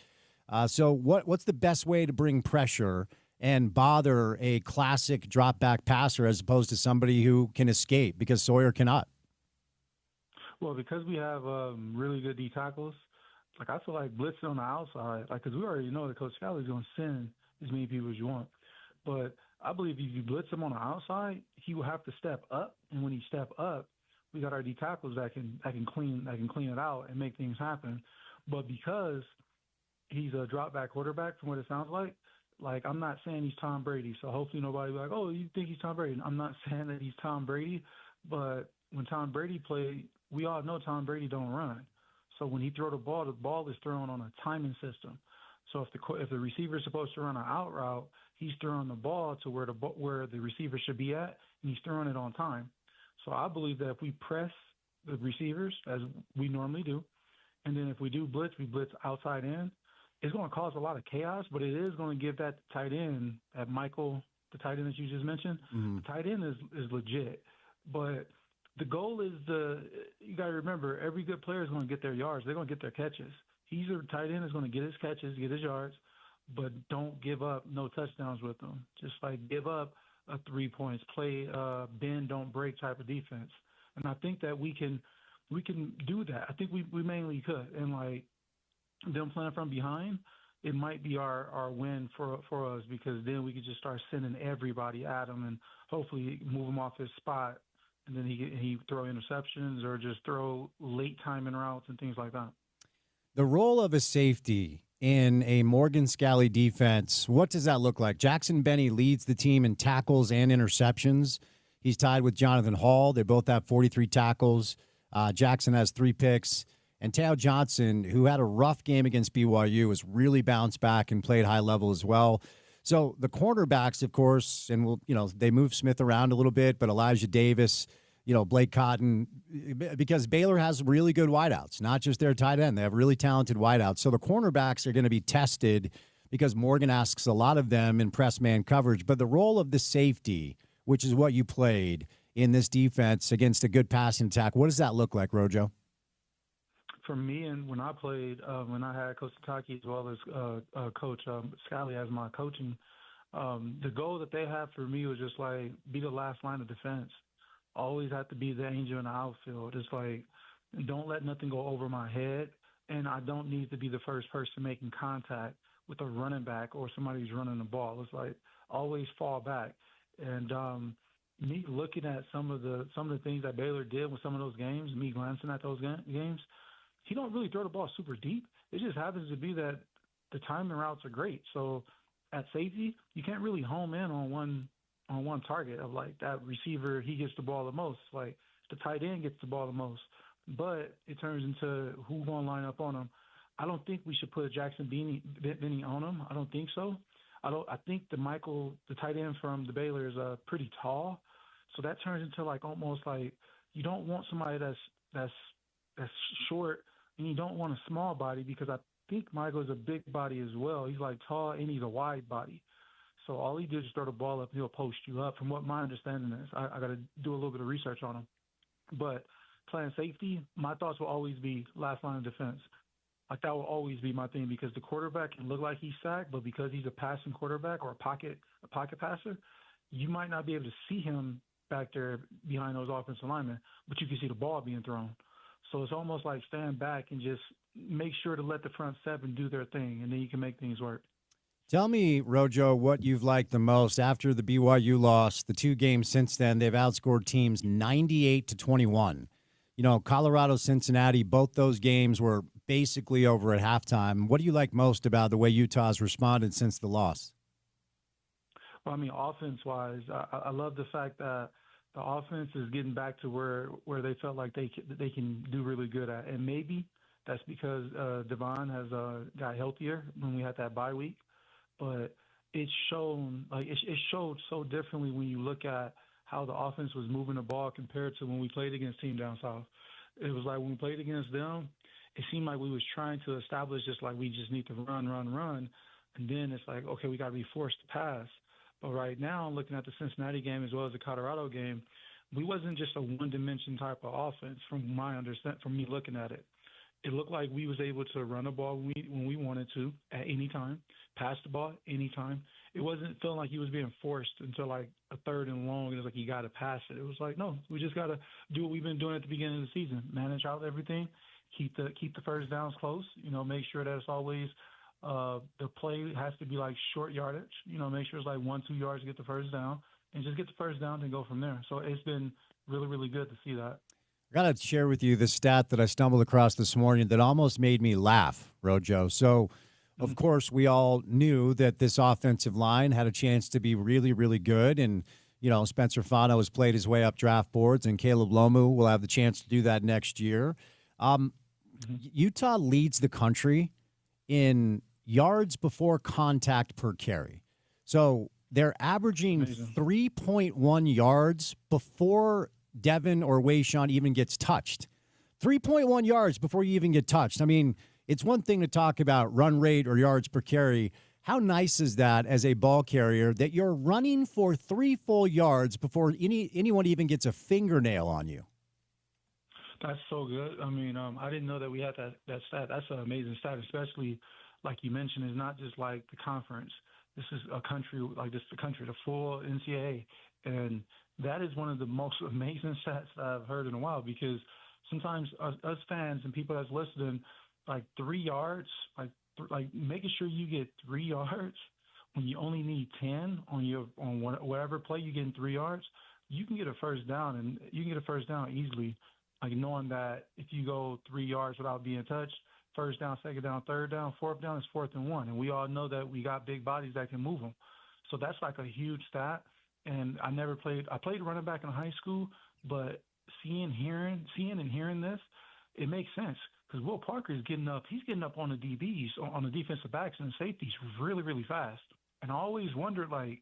So what's the best way to bring pressure and bother a classic drop-back passer as opposed to somebody who can escape, because Sawyer cannot? Well, because we have really good D tackles, like I feel like blitzing on the outside, like because we already know that Coach Scalley is going to send as many people as you want. But I believe if you blitz him on the outside, he will have to step up, and when he step up, we got our D tackles that can clean it out and make things happen. But because he's a drop back quarterback, from what it sounds like, Like, I'm not saying he's Tom Brady, so hopefully nobody will be like, oh, you think he's Tom Brady? I'm not saying that he's Tom Brady, but when Tom Brady played, we all know Tom Brady don't run. So when he throw the ball is thrown on a timing system. So if the receiver is supposed to run an out route, he's throwing the ball to where the receiver should be at, and he's throwing it on time. So I believe that if we press the receivers, as we normally do, and then if we do blitz, we blitz outside in, it's going to cause a lot of chaos, but it is going to give that tight end, at Michael, the tight end that you just mentioned, the tight end is legit. But the goal is you got to remember, every good player is going to get their yards. They're going to get their catches. He's a tight end is going to get his catches, get his yards, but don't give up no touchdowns with them. Just like give up a 3 points, play bend, don't break type of defense. And I think that we can do that. I think we mainly could. And like them playing from behind, it might be our win for us, because then we could just start sending everybody at him and hopefully move him off his spot. And then he throw interceptions or just throw late timing routes and things like that. The role of a safety in a Morgan Scalley defense, what does that look like? Jackson Benny leads the team in tackles and interceptions. He's tied with Jonathan Hall. They both have 43 tackles. Jackson has 3 picks. And Tao Johnson, who had a rough game against BYU, has really bounced back and played high level as well. So the cornerbacks, of course, and they move Smith around a little bit, but Elijah Davis, Blake Cotton, because Baylor has really good wideouts, not just their tight end. They have really talented wideouts. So the cornerbacks are going to be tested because Morgan asks a lot of them in press man coverage. But the role of the safety, which is what you played in this defense against a good passing attack, what does that look like, Rojo? For me, and when I played, when I had Coach Sataki as well as Coach Scalley as my coaching, the goal that they had for me was just like be the last line of defense. Always have to be the angel in the outfield. It's like, don't let nothing go over my head, and I don't need to be the first person making contact with a running back or somebody who's running the ball. It's like always fall back. And me looking at some of the things that Baylor did with some of those games, me glancing at those games, he don't really throw the ball super deep. It just happens to be that the timing routes are great. So at safety, you can't really home in on one target of like that receiver, he gets the ball the most. Like the tight end gets the ball the most. But it turns into who's going to line up on him. I don't think we should put Jackson Benny on him. I don't think so. I think the tight end from the Baylor is pretty tall. So that turns into like almost like you don't want somebody that's short, and you don't want a small body, because I think Michael's a big body as well. He's like tall and he's a wide body. So all he did is throw the ball up, he'll post you up, from what my understanding is. I got to do a little bit of research on him. But playing safety, my thoughts will always be last line of defense. Like that will always be my thing, because the quarterback can look like he's sacked, but because he's a passing quarterback or a pocket passer, you might not be able to see him back there behind those offensive linemen, but you can see the ball being thrown. So it's almost like stand back and just make sure to let the front seven do their thing, and then you can make things work. Tell me, Rojo, what you've liked the most after the BYU loss. The 2 games since then, they've outscored teams 98-21. Colorado, Cincinnati, both those games were basically over at halftime. What do you like most about the way Utah's responded since the loss? Well, I mean, offense-wise, I love the fact that the offense is getting back to where they felt like they can do really good at. And maybe that's because Devon has got healthier when we had that bye week. But it showed so differently when you look at how the offense was moving the ball compared to when we played against team down south. It was like when we played against them, it seemed like we was trying to establish just like we just need to run. And then it's like, okay, we got to be forced to pass. But right now, looking at the Cincinnati game as well as the Colorado game, we wasn't just a one-dimension type of offense from my understanding, from me looking at it. It looked like we was able to run the ball when we wanted to at any time, pass the ball anytime. It wasn't feeling like he was being forced until like a 3rd and long, and it was like you got to pass it. It was like, no, we just got to do what we've been doing at the beginning of the season, manage out everything, keep the first downs close, make sure that it's always the play has to be like short yardage, make sure it's like 1-2 yards to get the first down, and just get the first down and go from there. So it's been really, really good to see that. I got to share with you the stat that I stumbled across this morning that almost made me laugh, Rojo. So of course, we all knew that this offensive line had a chance to be really, really good. And, Spencer Fano has played his way up draft boards, and Caleb Lomu will have the chance to do that next year. Utah leads the country in yards before contact per carry. So they're averaging 3.1 yards before Devin or Wayshawn even gets touched. 3.1 yards before you even get touched. I mean, it's one thing to talk about run rate or yards per carry. How nice is that as a ball carrier that you're running for 3 full yards before anyone even gets a fingernail on you? That's so good. I mean, I didn't know that we had that stat. That's an amazing stat, especially like you mentioned. It's not just like the conference. This is a country, the full NCAA, and that is one of the most amazing stats that I've heard in a while. Because sometimes us fans and people that's listening, like 3 yards, like making sure you get 3 yards when you only need 10 on whatever play you get in 3 yards, you can get a first down, and you can get a first down easily. Like knowing that if you go 3 yards without being touched, first down, second down, third down, fourth down is 4th and 1. And we all know that we got big bodies that can move them. So that's like a huge stat. And I played running back in high school, but seeing and hearing this, it makes sense. Because Will Parker is getting up. He's getting up on the DBs, on the defensive backs and safeties really, really fast. And I always wondered, like,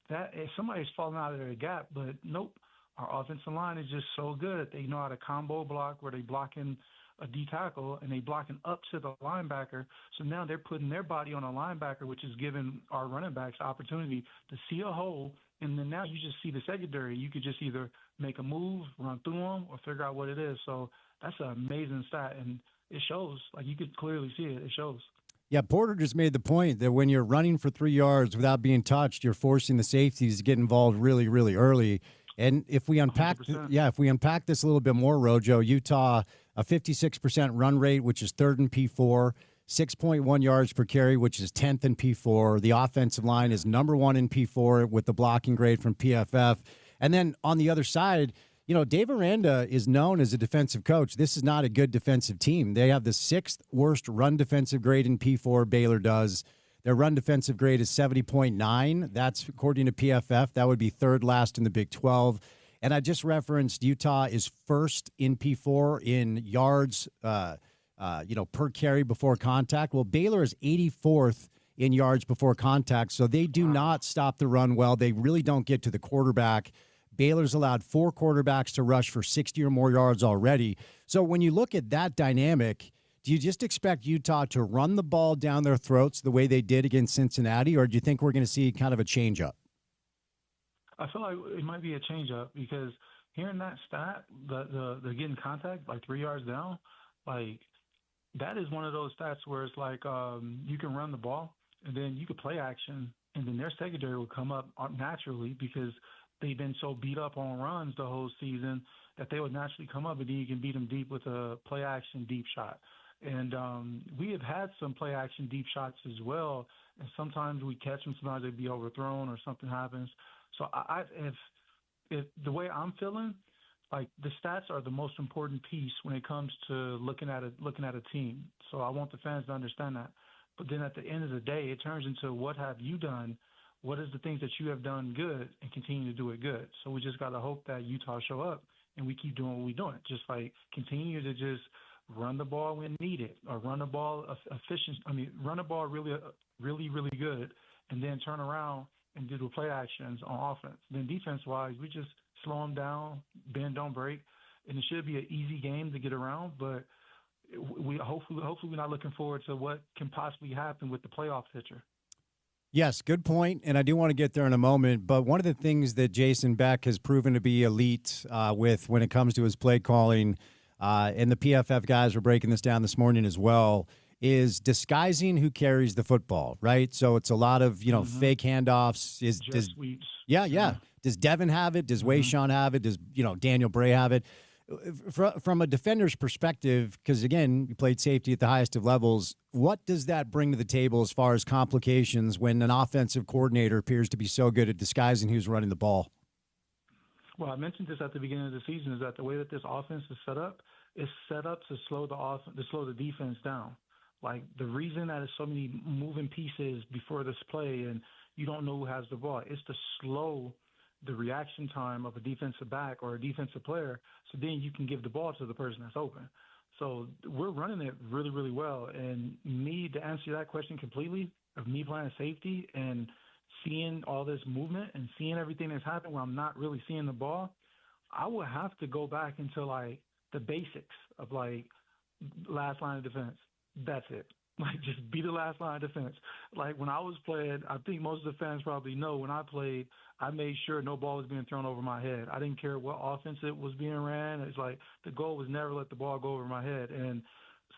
that if somebody's falling out of their gap, but nope. Our offensive line is just so good. They know how to combo block where they blocking a D tackle and they blocking up to the linebacker. So now they're putting their body on a linebacker, which is giving our running backs the opportunity to see a hole. And then now you just see the secondary. You could just either make a move, run through them, or figure out what it is. So that's an amazing stat, and it shows. Like, you could clearly see it. It shows. Yeah, Porter just made the point that when you're running for 3 yards without being touched, you're forcing the safeties to get involved really, really early. And if we unpack this a little bit more, Rojo, Utah, a 56% run rate, which is 3rd in P4, 6.1 yards per carry, which is 10th in P4. The offensive line is number 1 in P4 with the blocking grade from PFF. And then on the other side, Dave Aranda is known as a defensive coach. This is not a good defensive team. They have the 6th worst run defensive grade in P4, Baylor does. Their run defensive grade is 70.9. That's according to PFF. That would be 3rd last in the Big 12. And I just referenced Utah is 1st in P4 in yards, per carry before contact. Well, Baylor is 84th in yards before contact, so they do not stop the run well. They really don't get to the quarterback. Baylor's allowed 4 quarterbacks to rush for 60 or more yards already. So when you look at that dynamic, do you just expect Utah to run the ball down their throats the way they did against Cincinnati, or do you think we're going to see kind of a change-up? I feel like it might be a change-up because hearing that stat, the getting contact, like 3 yards down, like that is one of those stats where it's like you can run the ball and then you could play action, and then their secondary will come up naturally because they've been so beat up on runs the whole season that they would naturally come up, and then you can beat them deep with a play-action deep shot. And we have had some play-action deep shots as well, and sometimes we catch them, sometimes they'd be overthrown or something happens. So if the way I'm feeling, like the stats are the most important piece when it comes to looking at a team. So I want the fans to understand that. But then at the end of the day, it turns into what have you done? What is the things that you have done good and continue to do it good? So we just got to hope that Utah show up and we keep doing what we're doing. Just like continue to just run the ball when needed, or run the ball run the ball really, really, really good, and then turn around and do the play actions on offense. Then defense-wise, we just slow them down, bend, don't break, and it should be an easy game to get around. But we hopefully we're not looking forward to what can possibly happen with the playoff picture. Yes, good point, and I do want to get there in a moment. But one of the things that Jason Beck has proven to be elite with when it comes to his play calling, and the PFF guys were breaking this down this morning as well, is disguising who carries the football, right? So it's a lot of, fake handoffs. Sweeps. Yeah. Does Devin have it? Does Wayshawn have it? Does, Daniel Bray have it? From a defender's perspective, because, again, you played safety at the highest of levels, what does that bring to the table as far as complications when an offensive coordinator appears to be so good at disguising who's running the ball? Well, I mentioned this at the beginning of the season, is that the way that this offense is set up to slow the defense down. Like, the reason that there's so many moving pieces before this play and you don't know who has the ball, it's to slow the reaction time of a defensive back or a defensive player, so then you can give the ball to the person that's open. So we're running it really, really well. And me, to answer that question completely, of me playing safety and seeing all this movement and seeing everything that's happening where I'm not really seeing the ball, I would have to go back into, like, the basics of, like, last line of defense. That's it. Like, just be the last line of defense. Like, when I was playing, I think most of the fans probably know, when I played, I made sure no ball was being thrown over my head. I didn't care what offense it was being ran. It's like the goal was never let the ball go over my head. And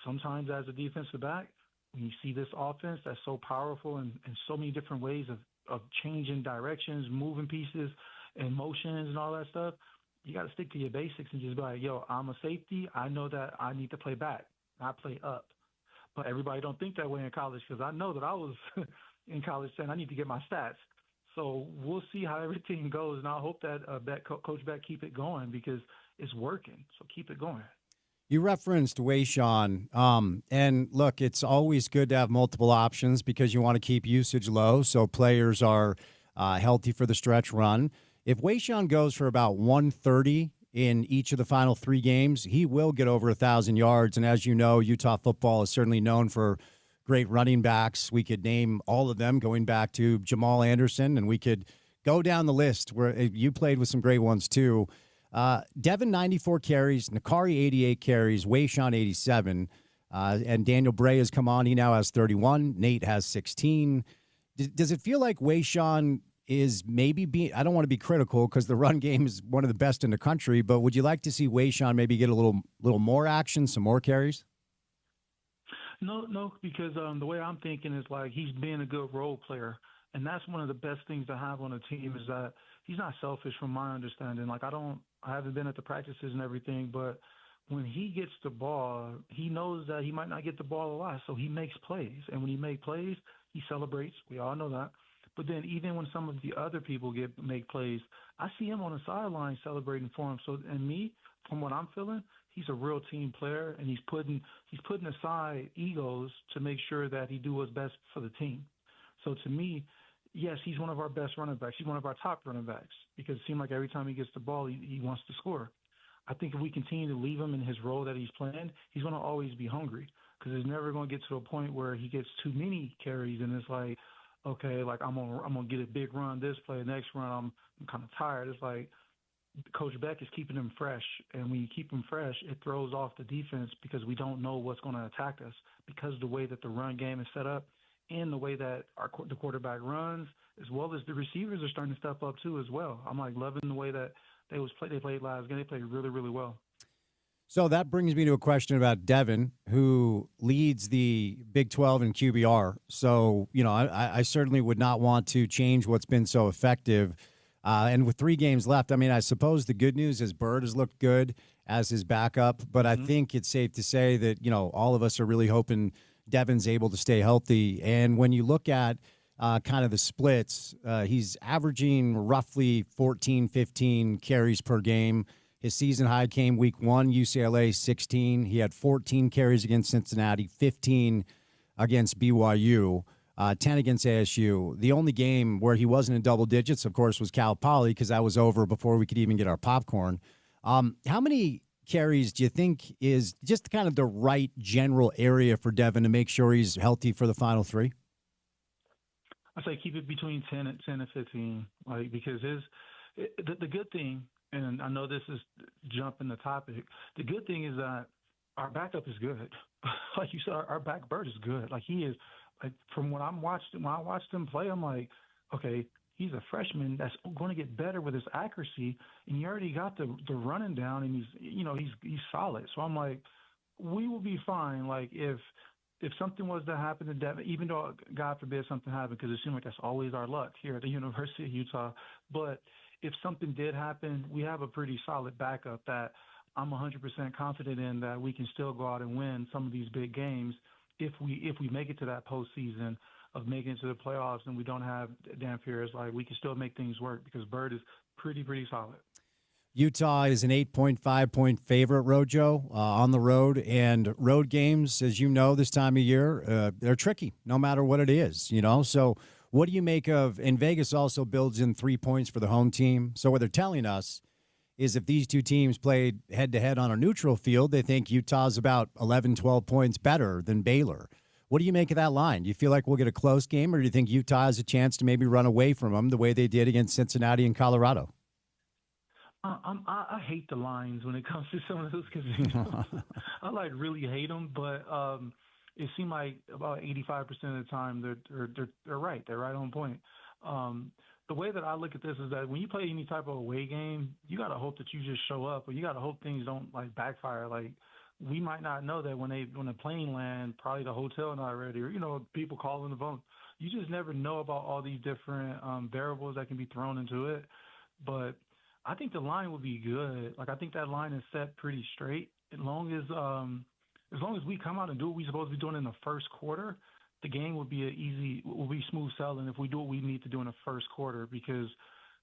sometimes as a defensive back, when you see this offense that's so powerful and so many different ways of changing directions, moving pieces and motions and all that stuff, you got to stick to your basics and just be like, yo, I'm a safety. I know that I need to play back, not play up. But everybody don't think that way in college, because I know that I was in college saying I need to get my stats. So we'll see how everything goes, and I hope that Coach Beck keep it going, because it's working. So keep it going. You referenced Wayshawn, and look, it's always good to have multiple options because you want to keep usage low so players are healthy for the stretch run. If Wayshawn goes for about 130 in each of the final 3 games, he will get over 1,000 yards. And as you know, Utah football is certainly known for great running backs. We could name all of them, going back to Jamal Anderson, and we could go down the list where you played with some great ones too. Devin, 94 carries, Nakari, 88 carries, Wayshawn, 87, and Daniel Bray has come on. He now has 31. Nate has 16. Does it feel like Wayshawn is maybe being, I don't want to be critical because the run game is one of the best in the country, but would you like to see Wayshawn maybe get a little more action, some more carries? No, because the way I'm thinking is, like, he's being a good role player. And that's one of the best things to have on a team, is that he's not selfish, from my understanding. Like, I haven't been at the practices and everything, but when he gets the ball, he knows that he might not get the ball a lot, so he makes plays. And when he makes plays, he celebrates. We all know that. But then even when some of the other people make plays, I see him on the sideline celebrating for him. So, and me, from what I'm feeling, he's a real team player, and he's putting aside egos to make sure that he do what's best for the team. So to me, yes, he's one of our best running backs. He's one of our top running backs, because it seems like every time he gets the ball, he wants to score. I think if we continue to leave him in his role that he's playing, he's going to always be hungry, because it's never going to get to a point where he gets too many carries and it's like, okay, like I'm gonna get a big run this play, next run I'm kind of tired. It's like Coach Beck is keeping him fresh, and when you keep him fresh, it throws off the defense, because we don't know what's going to attack us, because the way that the run game is set up and the way that the quarterback runs, as well as the receivers are starting to step up too as well. I'm like loving the way that they played last game. They played really, really well. So that brings me to a question about Devin, who leads the Big 12 in QBR. So, you know, I certainly would not want to change what's been so effective. And with 3 games left, I mean, I suppose the good news is Bird has looked good as his backup. But I think it's safe to say that, you know, all of us are really hoping Devin's able to stay healthy. And when you look at kind of the splits, he's averaging roughly 14, 15 carries per game. His season high came week 1, UCLA 16. He had 14 carries against Cincinnati, 15 against BYU, 10 against ASU. The only game where he wasn't in double digits, of course, was Cal Poly, because that was over before we could even get our popcorn. How many carries do you think is just kind of the right general area for Devin to make sure he's healthy for the final 3? I say keep it between 10 and 15, like, because the good thing, and I know this is jumping the topic, the good thing is that our backup is good. Like you said, our back Bird is good. Like, he is, like, from when I watched him play, I'm like, okay, he's a freshman that's going to get better with his accuracy, and he already got the running down, and he's solid. So I'm like, we will be fine. Like, if something was to happen to Devin, even though God forbid something happened, because it seems like that's always our luck here at the University of Utah, but if something did happen, we have a pretty solid backup that I'm 100% confident in, that we can still go out and win some of these big games if we make it to that postseason of making it to the playoffs, and we don't have Dan Fears. Like, we can still make things work, because Bird is pretty solid. Utah is an 8.5-point favorite, Rojo, on the road. And road games, as you know, this time of year, they're tricky, no matter what it is, So what do you make of, and Vegas also builds in 3 points for the home team. So what they're telling us is if these two teams played head-to-head on a neutral field, they think Utah's about 11, 12 points better than Baylor. What do you make of that line? Do you feel like we'll get a close game, or do you think Utah has a chance to maybe run away from them the way they did against Cincinnati and Colorado? I hate the lines when it comes to some of those casinos. I really hate them, but it seemed like about 85% of the time they're right. They're right on point. The way that I look at this is that when you play any type of away game, you got to hope that you just show up, or you got to hope things don't backfire. We might not know that when the plane land, probably the hotel not ready, or people calling the phone. You just never know about all these different variables that can be thrown into it. But I think the line will be good. I think that line is set pretty straight. As long as we come out and do what we're supposed to be doing in the first quarter, the game will be smooth sailing if we do what we need to do in the first quarter. Because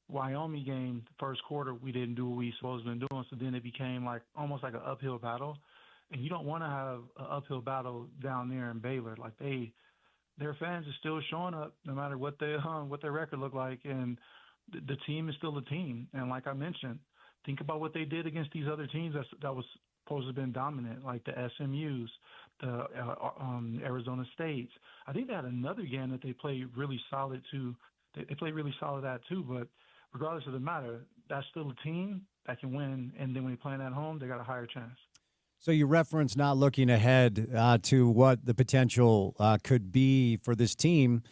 Wyoming game, the first quarter, we didn't do what we supposed to be doing, so then it became almost like an uphill battle. And you don't want to have an uphill battle down there in Baylor. Their fans are still showing up no matter what their record look like, and the team is still a team. And like I mentioned, think about what they did against these other teams that was supposed to have been dominant, like the SMUs, the Arizona States. I think they had another game that they played really solid too. They played really solid at too. But regardless of the matter, that's still a team that can win. And then when you're playing at home, they got a higher chance. So you referenced not looking ahead to what the potential could be for this team.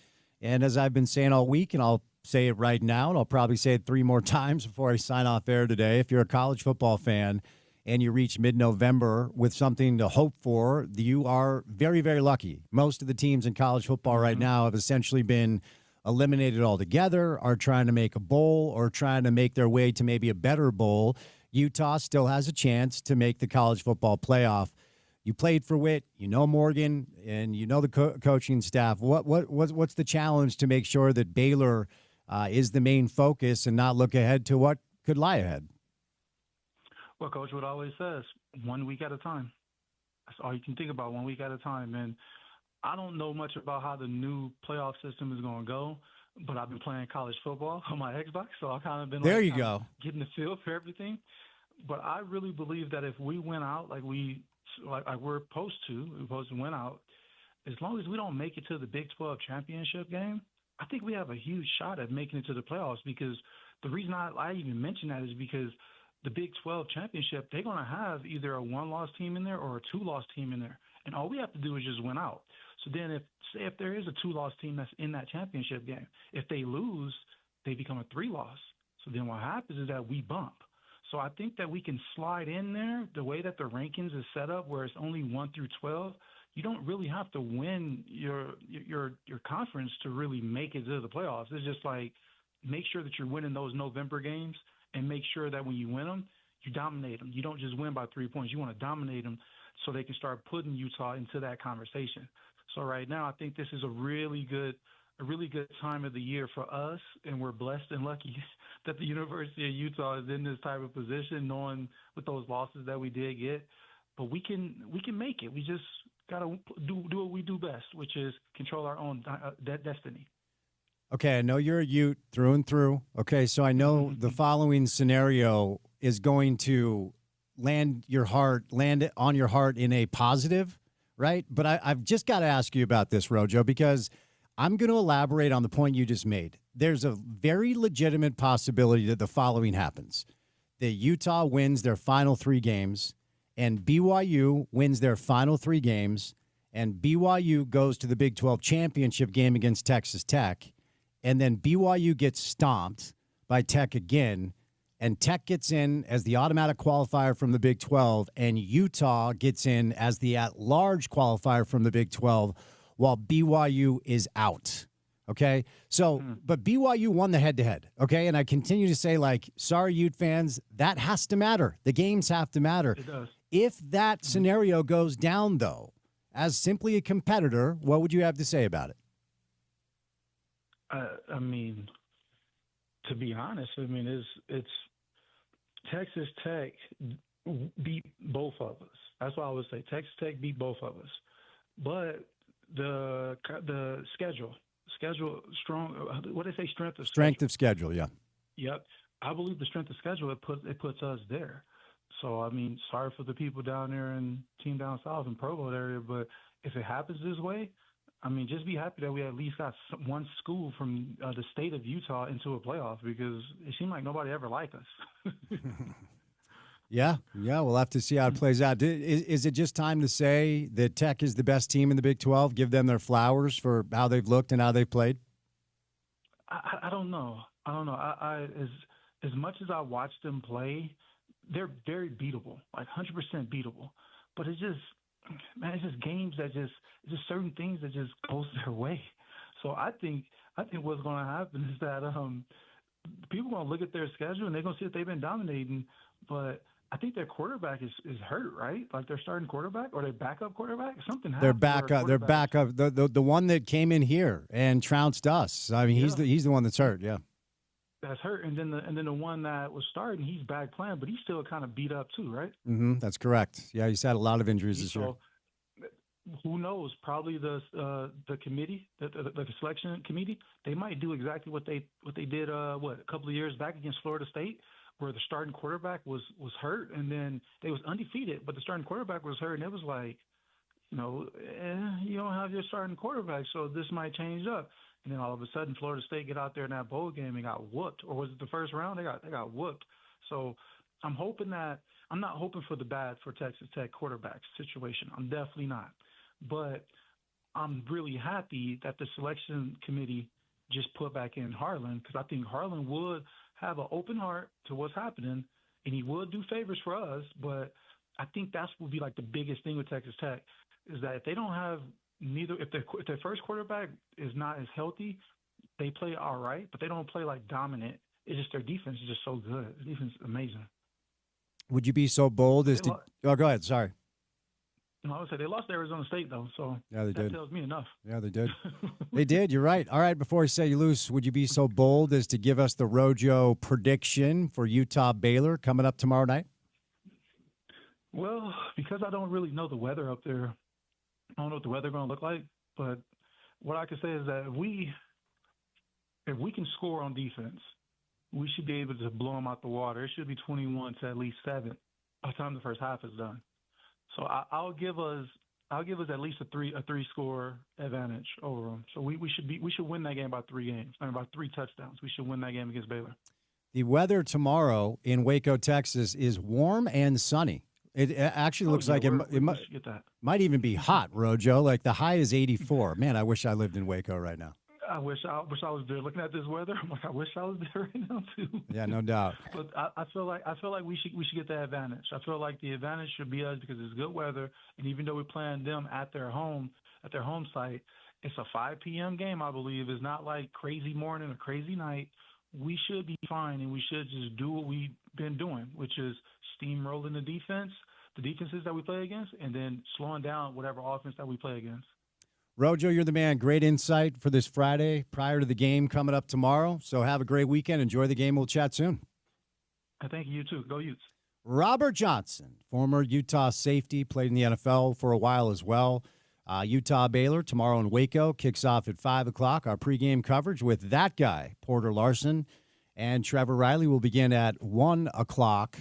And as I've been saying all week, and I'll say it right now, and I'll probably say it 3 more times before I sign off air today, if you're a college football fan and you reach mid-November with something to hope for, you are very, very lucky. Most of the teams in college football right now have essentially been eliminated altogether, are trying to make a bowl or trying to make their way to maybe a better bowl. Utah still has a chance to make the college football playoff. You played for Witt, Morgan, and the coaching staff. What's the challenge to make sure that Baylor is the main focus and not look ahead to what could lie ahead? Well, Coach Wood always says, 1 week at a time. That's all you can think about, 1 week at a time. And I don't know much about how the new playoff system is going to go, but I've been playing college football on my Xbox, so I've kind of been getting the feel for everything. But I really believe that if we win out like we're supposed to win out, as long as we don't make it to the Big 12 championship game, I think we have a huge shot at making it to the playoffs. Because the reason I even mention that is because the Big 12 championship, they're going to have either a 1-loss team in there or a 2-loss team in there. And all we have to do is just win out. So then if there is a 2-loss team that's in that championship game, if they lose, they become a 3-loss. So then what happens is that we bump. So I think that we can slide in there the way that the rankings is set up, where it's only 1 through 12. You don't really have to win your conference to really make it to the playoffs. It's just make sure that you're winning those November games, and make sure that when you win them, you dominate them. You don't just win by 3 points. You want to dominate them so they can start putting Utah into that conversation. So right now, I think this is a really good time of the year for us, and we're blessed and lucky that the University of Utah is in this type of position, knowing with those losses that we did get. But we can make it. We just got to do what we do best, which is control our own destiny. Okay, I know you're a Ute through and through. Okay, so I know the following scenario is going to land on your heart in a positive, right? But I've just got to ask you about this, Rojo, because I'm going to elaborate on the point you just made. There's a very legitimate possibility that the following happens. That Utah wins their final 3 games, and BYU wins their final 3 games, and BYU goes to the Big 12 championship game against Texas Tech, and then BYU gets stomped by Tech again, and Tech gets in as the automatic qualifier from the Big 12, and Utah gets in as the at-large qualifier from the Big 12, while BYU is out. Okay? So, but BYU won the head-to-head, okay? And I continue to say, sorry, Ute fans, that has to matter. The games have to matter. It does. If that scenario goes down, though, as simply a competitor, what would you have to say about it? To be honest, it's Texas Tech beat both of us. That's what I would say. Texas Tech beat both of us. But the schedule strong. What do they say? Strength of schedule. Yeah. Yep. I believe the strength of schedule it puts us there. So I mean, sorry for the people down there and team down south in Provo area, but if it happens this way, I mean, just be happy that we at least got one school from the state of Utah into a playoff because it seemed like nobody ever liked us. Yeah, we'll have to see how it plays out. Is it just time to say that Tech is the best team in the Big 12? Give them their flowers for how they've looked and how they've played? I don't know. I as much as I watch them play, they're very beatable, like 100% beatable. But it's just games that it's just certain things that just goes their way. So I think what's going to happen is that people are going to look at their schedule and they're going to see that they've been dominating, but I think their quarterback is hurt, right? Like their starting quarterback or their backup quarterback. Something happened. Their backup. The one that came in here and trounced us. I mean, he's the one that's hurt. Yeah, that's hurt. And then the one that was starting, he's back playing, but he's still kind of beat up too, right? Mm-hmm. That's correct. Yeah, he's had a lot of injuries this year. Who knows? Probably the committee, the selection committee, they might do exactly what they did a couple of years back against Florida State, where the starting quarterback was hurt, and then they was undefeated, but the starting quarterback was hurt, and it was like, you don't have your starting quarterback, so this might change up. And then all of a sudden, Florida State get out there in that bowl game and got whooped, or was it the first round? They got whooped. So I'm not hoping for the bad for Texas Tech quarterback situation. I'm definitely not, but I'm really happy that the selection committee just put back in Harlan, because I think Harlan would have an open heart to what's happening, and he would do favors for us. But I think that's would be like the biggest thing with Texas Tech is that if they don't have if their first quarterback is not as healthy, they play all right, but they don't play like dominant. It's just their defense is just so good. The defense is amazing. Would you be so bold as to? Oh, go ahead. Sorry. No, I would say they lost to Arizona State, though, so that tells me enough. Yeah, they did. They did. You're right. All right, before I say you loose, would you be so bold as to give us the Rojo prediction for Utah Baylor coming up tomorrow night? Well, because I don't really know the weather up there, I don't know what the weather going to look like, but what I can say is that if we can score on defense, we should be able to blow them out the water. It should be 21 to at least 7 by the time the first half is done. So I'll give us at least a three score advantage over them. So we should win that game by 3 games. I mean, by 3 touchdowns. We should win that game against Baylor. The weather tomorrow in Waco, Texas, is warm and sunny. It actually looks like it might even be hot, Rojo. Like the high is 84. Man, I wish I lived in Waco right now. I wish I was there. Looking at this weather, I'm like, I wish I was there right now too. Yeah, no doubt. But I feel like we should get that advantage. I feel like the advantage should be us because it's good weather, and even though we're playing them at their home site, it's a 5 p.m. game. I believe it's not like crazy morning or crazy night. We should be fine, and we should just do what we've been doing, which is steamrolling the defenses that we play against, and then slowing down whatever offense that we play against. Rojo, you're the man. Great insight for this Friday prior to the game coming up tomorrow. So have a great weekend. Enjoy the game. We'll chat soon. Thank you, too. Go Utes. Robert Johnson, former Utah safety, played in the NFL for a while as well. Utah Baylor tomorrow in Waco kicks off at 5 o'clock. Our pregame coverage with that guy, Porter Larson, and Trevor Riley will begin at 1 o'clock.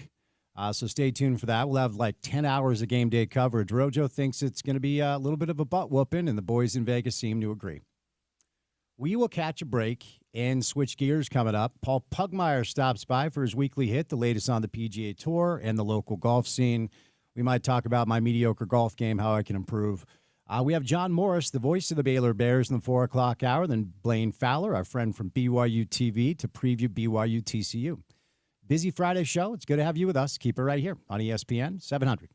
So stay tuned for that. We'll have like 10 hours of game day coverage. Rojo thinks it's going to be a little bit of a butt whooping, and the boys in Vegas seem to agree. We will catch a break and switch gears coming up. Paul Pugmire stops by for his weekly hit, the latest on the PGA Tour and the local golf scene. We might talk about my mediocre golf game, how I can improve. We have John Morris, the voice of the Baylor Bears in the 4 o'clock hour, then Blaine Fowler, our friend from BYU TV, to preview BYU TCU. Busy Friday show. It's good to have you with us. Keep it right here on ESPN 700.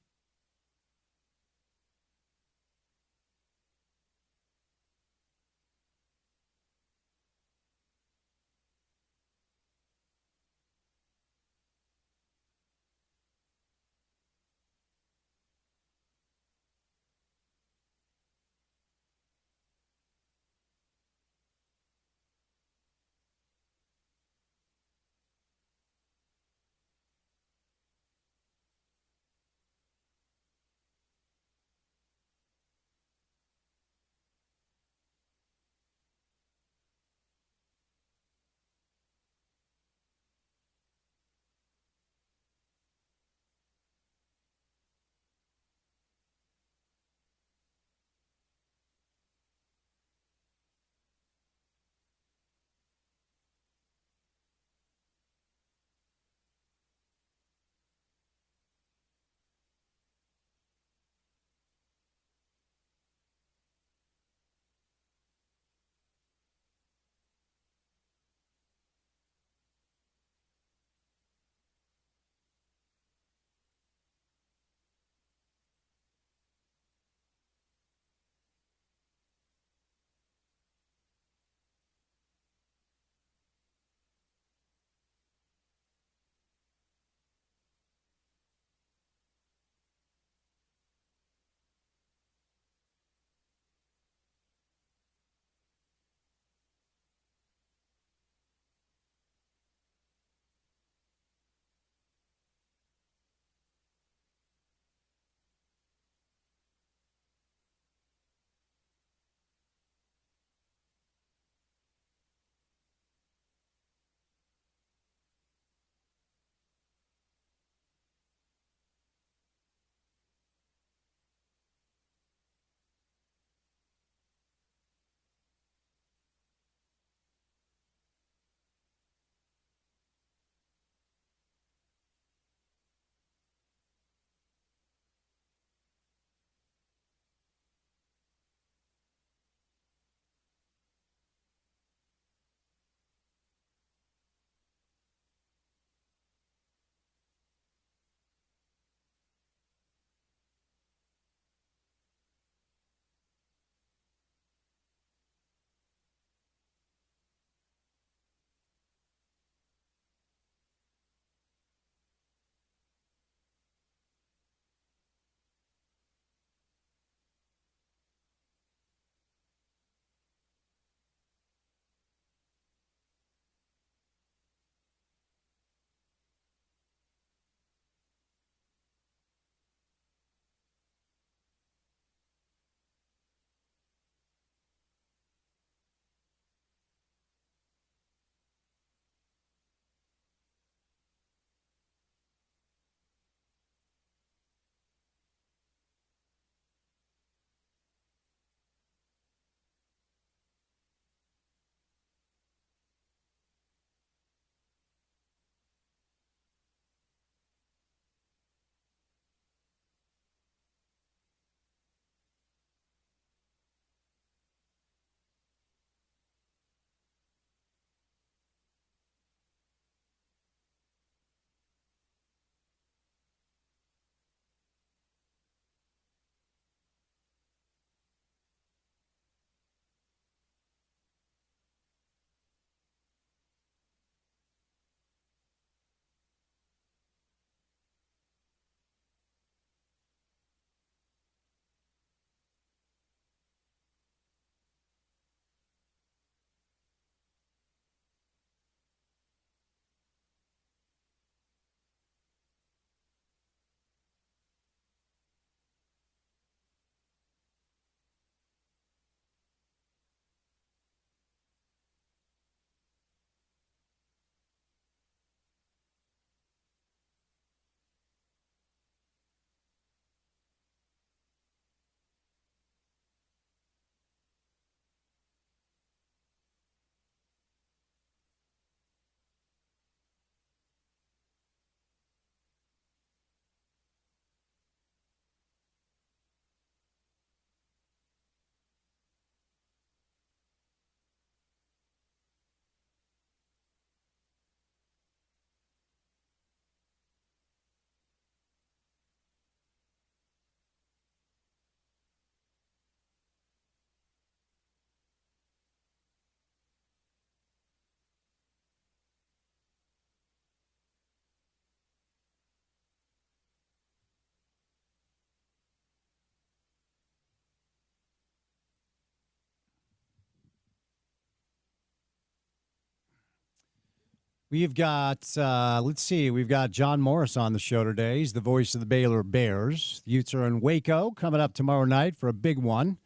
We've got, let's see, we've got John Morris on the show today. He's the voice of the Baylor Bears. The Utes are in Waco coming up tomorrow night for a big one.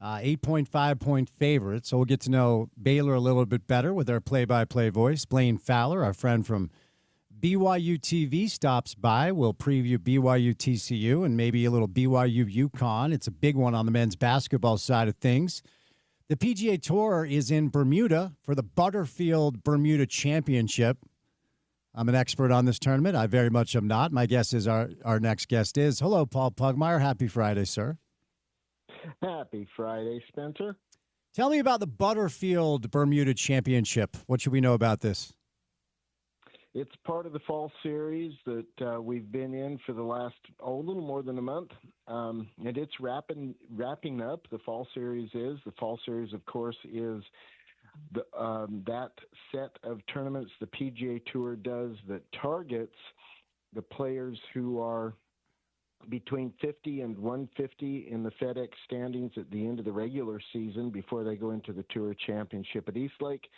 8.5-point favorite. So we'll get to know Baylor a little bit better with our play-by-play voice. Blaine Fowler, our friend from BYU TV, stops by. We'll preview BYU TCU and maybe a little BYU UConn. It's a big one on the men's basketball side of things. The PGA Tour is in Bermuda for the Butterfield Bermuda Championship. I'm an expert on this tournament. I very much am not. My guess is our next guest is. Hello, Paul Pugmire. Happy Friday, sir. Happy Friday, Spencer. Tell me about the Butterfield Bermuda Championship. What should we know about this? It's part of the fall series that we've been in for the last, a little more than a month. And it's wrapping up. The fall series is. The fall series, of course, is that set of tournaments the PGA Tour does that targets the players who are between 50 and 150 in the FedEx standings at the end of the regular season before they go into the Tour Championship at Eastlake.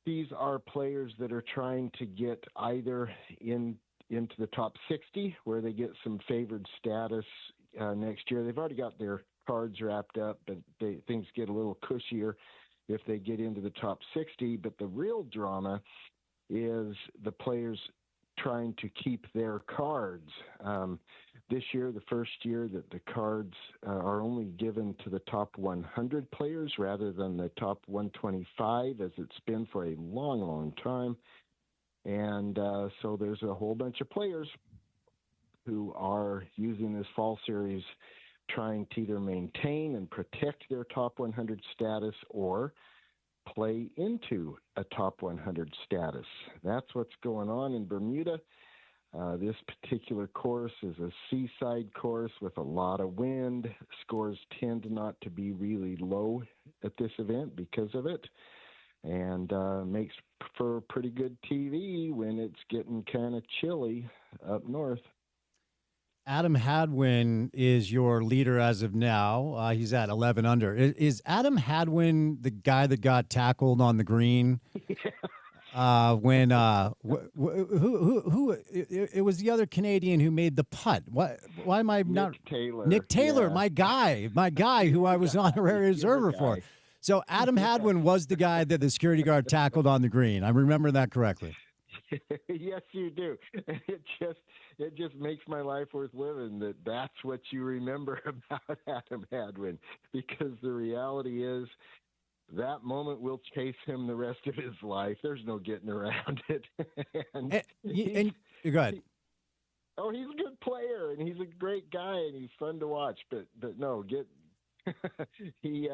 These are players that are trying to get either into the top 60, where they get some favored status next year. They've already got their cards wrapped up, but things get a little cushier if they get into the top 60. But the real drama is the players trying to keep their cards. This year, the first year that the cards are only given to the top 100 players rather than the top 125, as it's been for a long, long time. And so there's a whole bunch of players who are using this fall series trying to either maintain and protect their top 100 status or play into a top 100 status. That's what's going on in Bermuda. This particular course is a seaside course with a lot of wind. Scores tend not to be really low at this event because of it, and makes for pretty good TV when it's getting kind of chilly up north. Adam Hadwin is your leader as of now. He's at 11 under. Is Adam Hadwin the guy that got tackled on the green? When it was the other Canadian who made the putt. Why am I not? Nick Taylor, yeah. my guy who I was honorary observer for. So Adam Hadwin was the guy that the security guard tackled on the green. I remember that correctly. Yes, you do. It just makes my life worth living that's what you remember about Adam Hadwin, because the reality is that moment will chase him the rest of his life. There's no getting around it. and go ahead. He's a good player and he's a great guy and he's fun to watch. But no, he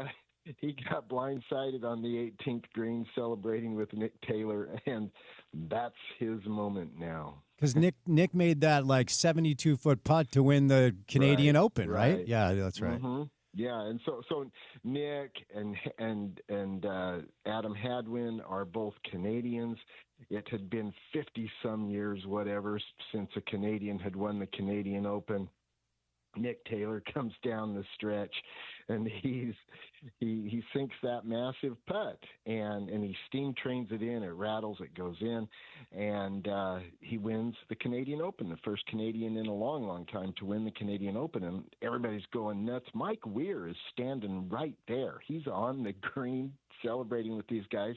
got blindsided on the 18th green celebrating with Nick Taylor, and that's his moment now. Because Nick made that 72-foot putt to win the Canadian Open, right? Yeah, that's right. Mm-hmm. Yeah, and so Nick and Adam Hadwin are both Canadians. It had been 50-some years, whatever, since a Canadian had won the Canadian Open. Nick Taylor comes down the stretch, and he sinks that massive putt, and he steam trains it in. It rattles, it goes in, and he wins the Canadian Open, the first Canadian in a long, long time to win the Canadian Open, and everybody's going nuts. Mike Weir is standing right there. He's on the green celebrating with these guys,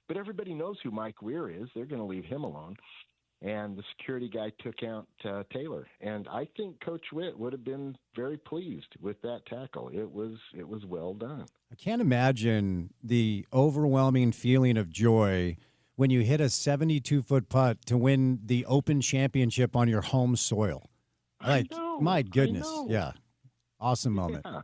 but everybody knows who Mike Weir is. They're going to leave him alone. And the security guy took out Taylor. And I think Coach Witt would have been very pleased with that tackle. It was well done. I can't imagine the overwhelming feeling of joy when you hit a 72-foot putt to win the Open Championship on your home soil. My goodness. Yeah. Awesome moment. Yeah.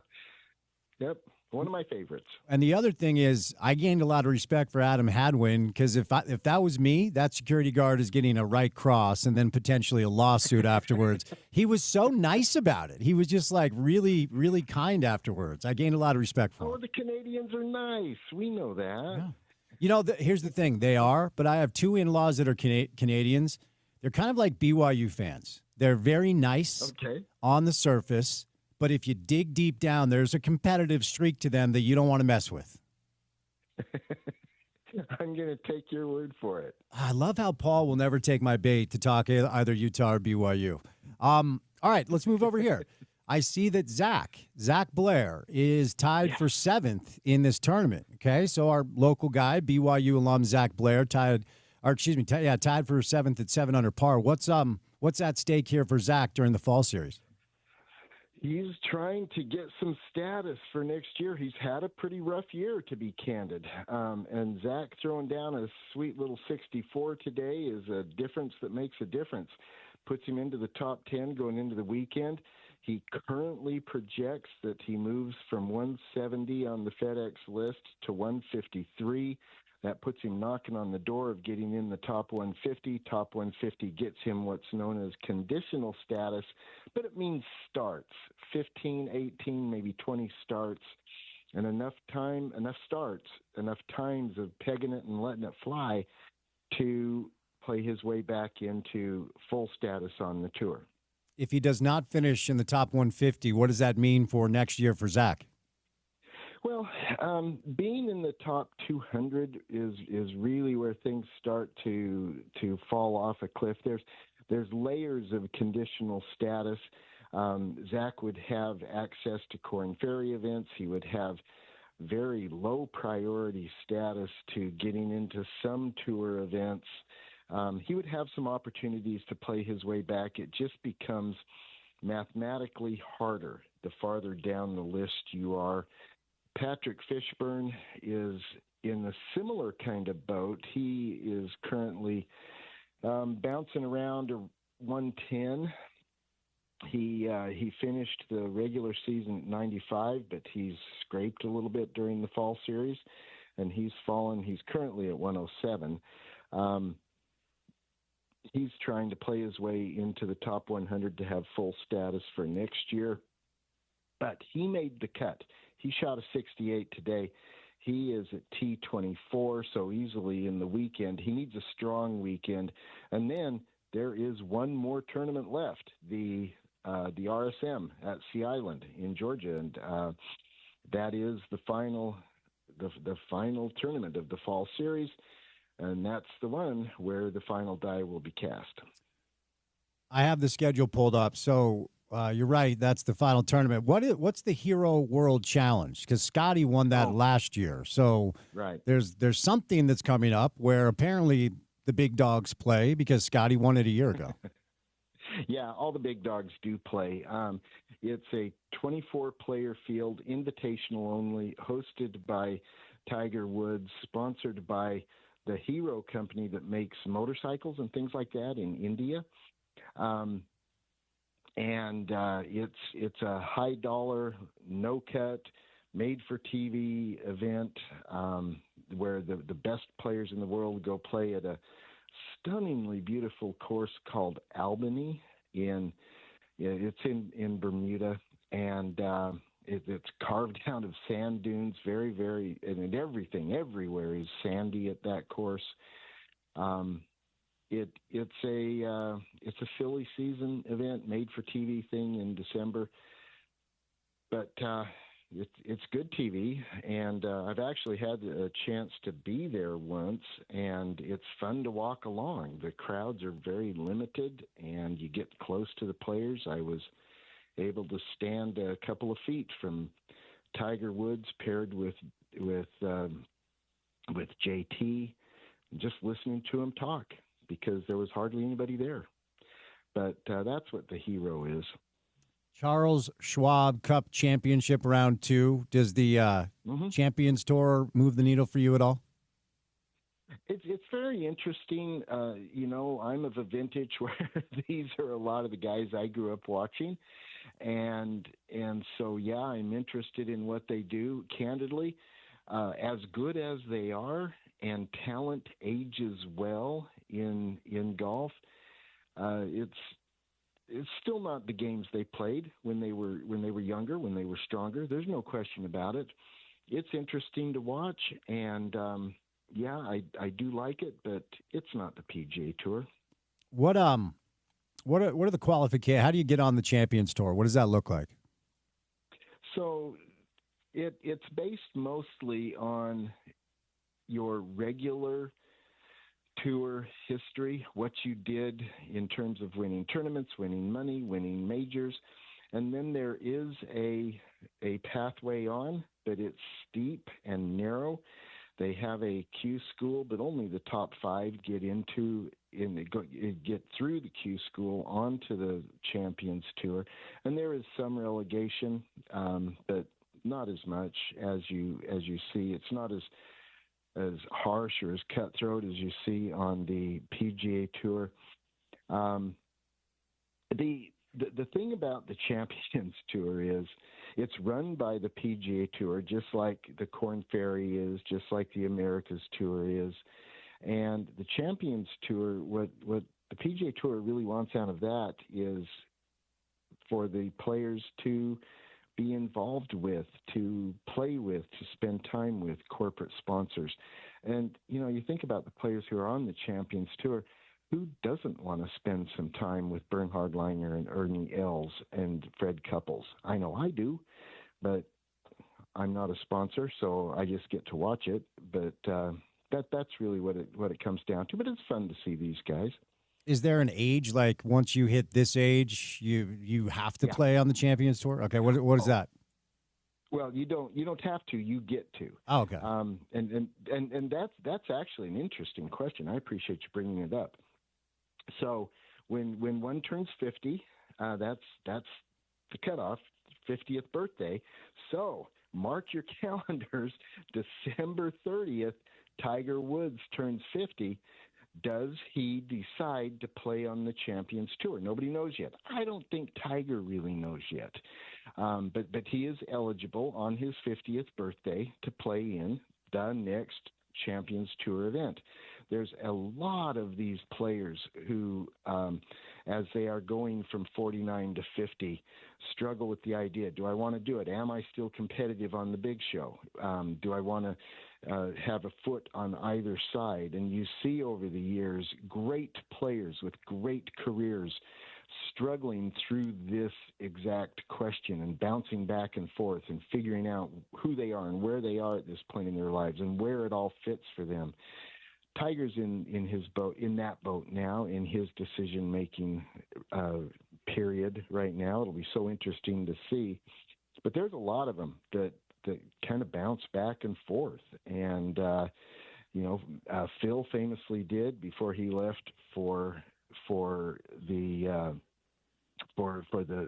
Yep. One of my favorites. And the other thing is, I gained a lot of respect for Adam Hadwin, because if that was me, that security guard is getting a right cross and then potentially a lawsuit afterwards. He was so nice about it. He was just really, really kind afterwards. I gained a lot of respect for him. Oh, the Canadians are nice. We know that. Yeah. Here's the thing. They are, but I have two in-laws that are Canadians. They're kind of like BYU fans. They're very nice on the surface. But if you dig deep down, there's a competitive streak to them that you don't want to mess with. I'm going to take your word for it. I love how Paul will never take my bait to talk either Utah or BYU. All right, let's move over here. I see that Zach Blair is tied for 7th in this tournament. Okay, so our local guy, BYU alum Zach Blair, tied for 7th at 7 under par. What's at stake here for Zach during the fall series? He's trying to get some status for next year. He's had a pretty rough year, to be candid. And Zach throwing down a sweet little 64 today is a difference that makes a difference. Puts him into the top 10 going into the weekend. He currently projects that he moves from 170 on the FedEx list to 153. That puts him knocking on the door of getting in the top 150. Top 150 gets him what's known as conditional status, but it means starts, 15, 18, maybe 20 starts, and enough starts, enough times of pegging it and letting it fly to play his way back into full status on the tour. If he does not finish in the top 150, what does that mean for next year for Zach? Well, being in the top 200 is really where things start to fall off a cliff. There's layers of conditional status. Zach would have access to Corn Ferry events. He would have very low priority status to getting into some tour events. He would have some opportunities to play his way back. It just becomes mathematically harder the farther down the list you are. Patrick Fishburne is in a similar kind of boat. He is currently bouncing around 110. He finished the regular season at 95, but he's scraped a little bit during the fall series, and he's fallen. He's currently at 107. He's trying to play his way into the top 100 to have full status for next year. But he made the cut. He shot a 68 today. He is at T24, so easily in the weekend. He needs a strong weekend. And then there is one more tournament left, the RSM at Sea Island in Georgia. And that is the final tournament of the fall series. And that's the one where the final die will be cast. I have the schedule pulled up. So you're right. That's the final tournament. What's the Hero World Challenge? Because Scotty won that last year. So right. There's something that's coming up where apparently the big dogs play because Scotty won it a year ago. Yeah, all the big dogs do play. It's a 24-player field, invitational only, hosted by Tiger Woods, sponsored by the Hero company that makes motorcycles and things like that in India. It's a high dollar, no cut, made for TV event where the best players in the world go play at a stunningly beautiful course called Albany it's in Bermuda, and it's carved out of sand dunes, very, very, and everything everywhere is sandy at that course. It's a silly season event, made for TV thing in December, but it's good TV, and I've actually had a chance to be there once, and it's fun to walk along. The crowds are very limited, and you get close to the players. I was able to stand a couple of feet from Tiger Woods paired with JT, just listening to him talk because there was hardly anybody there. But that's what the Hero is. Charles Schwab Cup Championship Round 2. Does the Champions Tour move the needle for you at all? It's very interesting. I'm of a vintage where these are a lot of the guys I grew up watching. And so, yeah, I'm interested in what they do. Candidly, as good as they are, and talent ages well in golf, it's still not the games they played when they were younger, when they were stronger. There's no question about it. It's interesting to watch, and I do like it, but it's not the PGA Tour. What are the qualifications? How do you get on the Champions Tour? What does that look like? So it's based mostly on your regular tour history, what you did in terms of winning tournaments, winning money, winning majors, and then there is a pathway on, but it's steep and narrow. They have a Q school, but only the top 5 get through the Q school onto the Champions Tour, and there is some relegation, but not as much as you see. It's not as harsh or as cutthroat as you see on the PGA Tour. The thing about the Champions Tour is it's run by the PGA Tour, just like the Korn Ferry is, just like the Americas Tour is. And the Champions Tour, what the PGA Tour really wants out of that is for the players to be involved with, to play with, to spend time with corporate sponsors. And, you think about the players who are on the Champions Tour. Who doesn't want to spend some time with Bernhard Langer and Ernie Els and Fred Couples? I know I do, but I'm not a sponsor, so I just get to watch it. But that's really what it comes down to. But it's fun to see these guys. Is there an age, like once you hit this age, you have to play on the Champions Tour? Okay, what is that? Well, you don't have to. You get to. Oh, okay. And that's actually an interesting question. I appreciate you bringing it up. So when one turns 50, that's the cutoff, 50th birthday. So mark your calendars. December 30th, Tiger Woods turns 50. Does he decide to play on the Champions Tour? Nobody knows yet. I don't think Tiger really knows yet. But he is eligible on his 50th birthday to play in the next Champions Tour event. There's a lot of these players who, as they are going from 49 to 50, struggle with the idea, do I want to do it? Am I still competitive on the big show? Do I want to have a foot on either side? And you see over the years great players with great careers struggling through this exact question and bouncing back and forth and figuring out who they are and where they are at this point in their lives and where it all fits for them. Tiger's in his boat, in that boat now, in his decision-making period right now. It'll be so interesting to see. But there's a lot of them that kind of bounce back and forth. And, Phil famously did before he left for the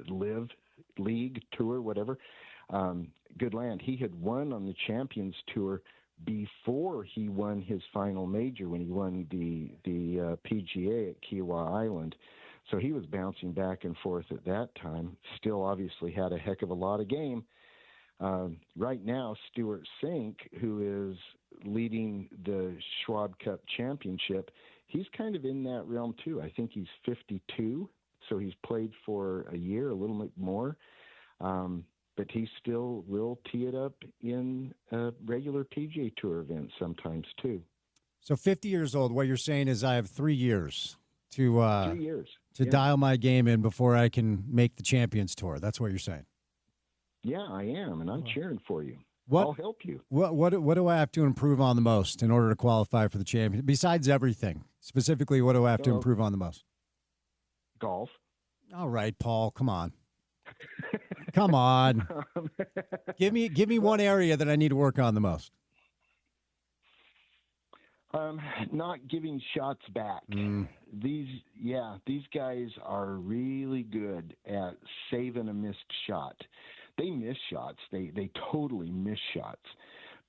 Live League Tour, whatever. Good land. He had won on the Champions Tour before he won his final major when he won the PGA at Kiawah Island. So he was bouncing back and forth at that time. Still obviously had a heck of a lot of game. Right now, Stuart Sink, who is leading the Schwab Cup Championship, he's kind of in that realm too. I think he's 52, so he's played for a year, a little bit more. But he still will tee it up in regular PGA Tour events sometimes too. So 50 years old, what you're saying is I have 3 years to dial my game in before I can make the Champions Tour. That's what you're saying. Yeah, I am, and I'm cheering for you. I'll help you. What do I have to improve on the most in order to qualify for the champion? Besides everything, specifically, what do I have to improve on the most? Golf. All right, Paul, come on. Come on. Give me one area that I need to work on the most. Not giving shots back. These guys are really good at saving a missed shot. They miss shots. They totally miss shots.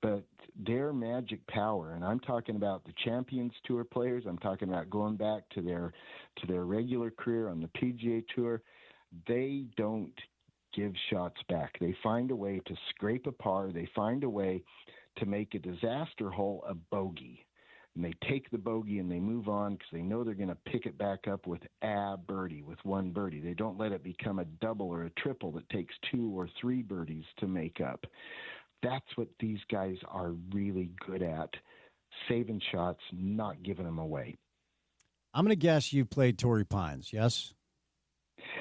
But their magic power, and I'm talking about the Champions Tour players, I'm talking about going back to their regular career on the PGA Tour, they don't give shots back. They find a way to scrape a par. They find a way to make a disaster hole a bogey. And they take the bogey and they move on because they know they're going to pick it back up with a birdie, with one birdie. They don't let it become a double or a triple that takes 2 or 3 birdies to make up. That's what these guys are really good at, saving shots, not giving them away. I'm going to guess you played Torrey Pines, yes?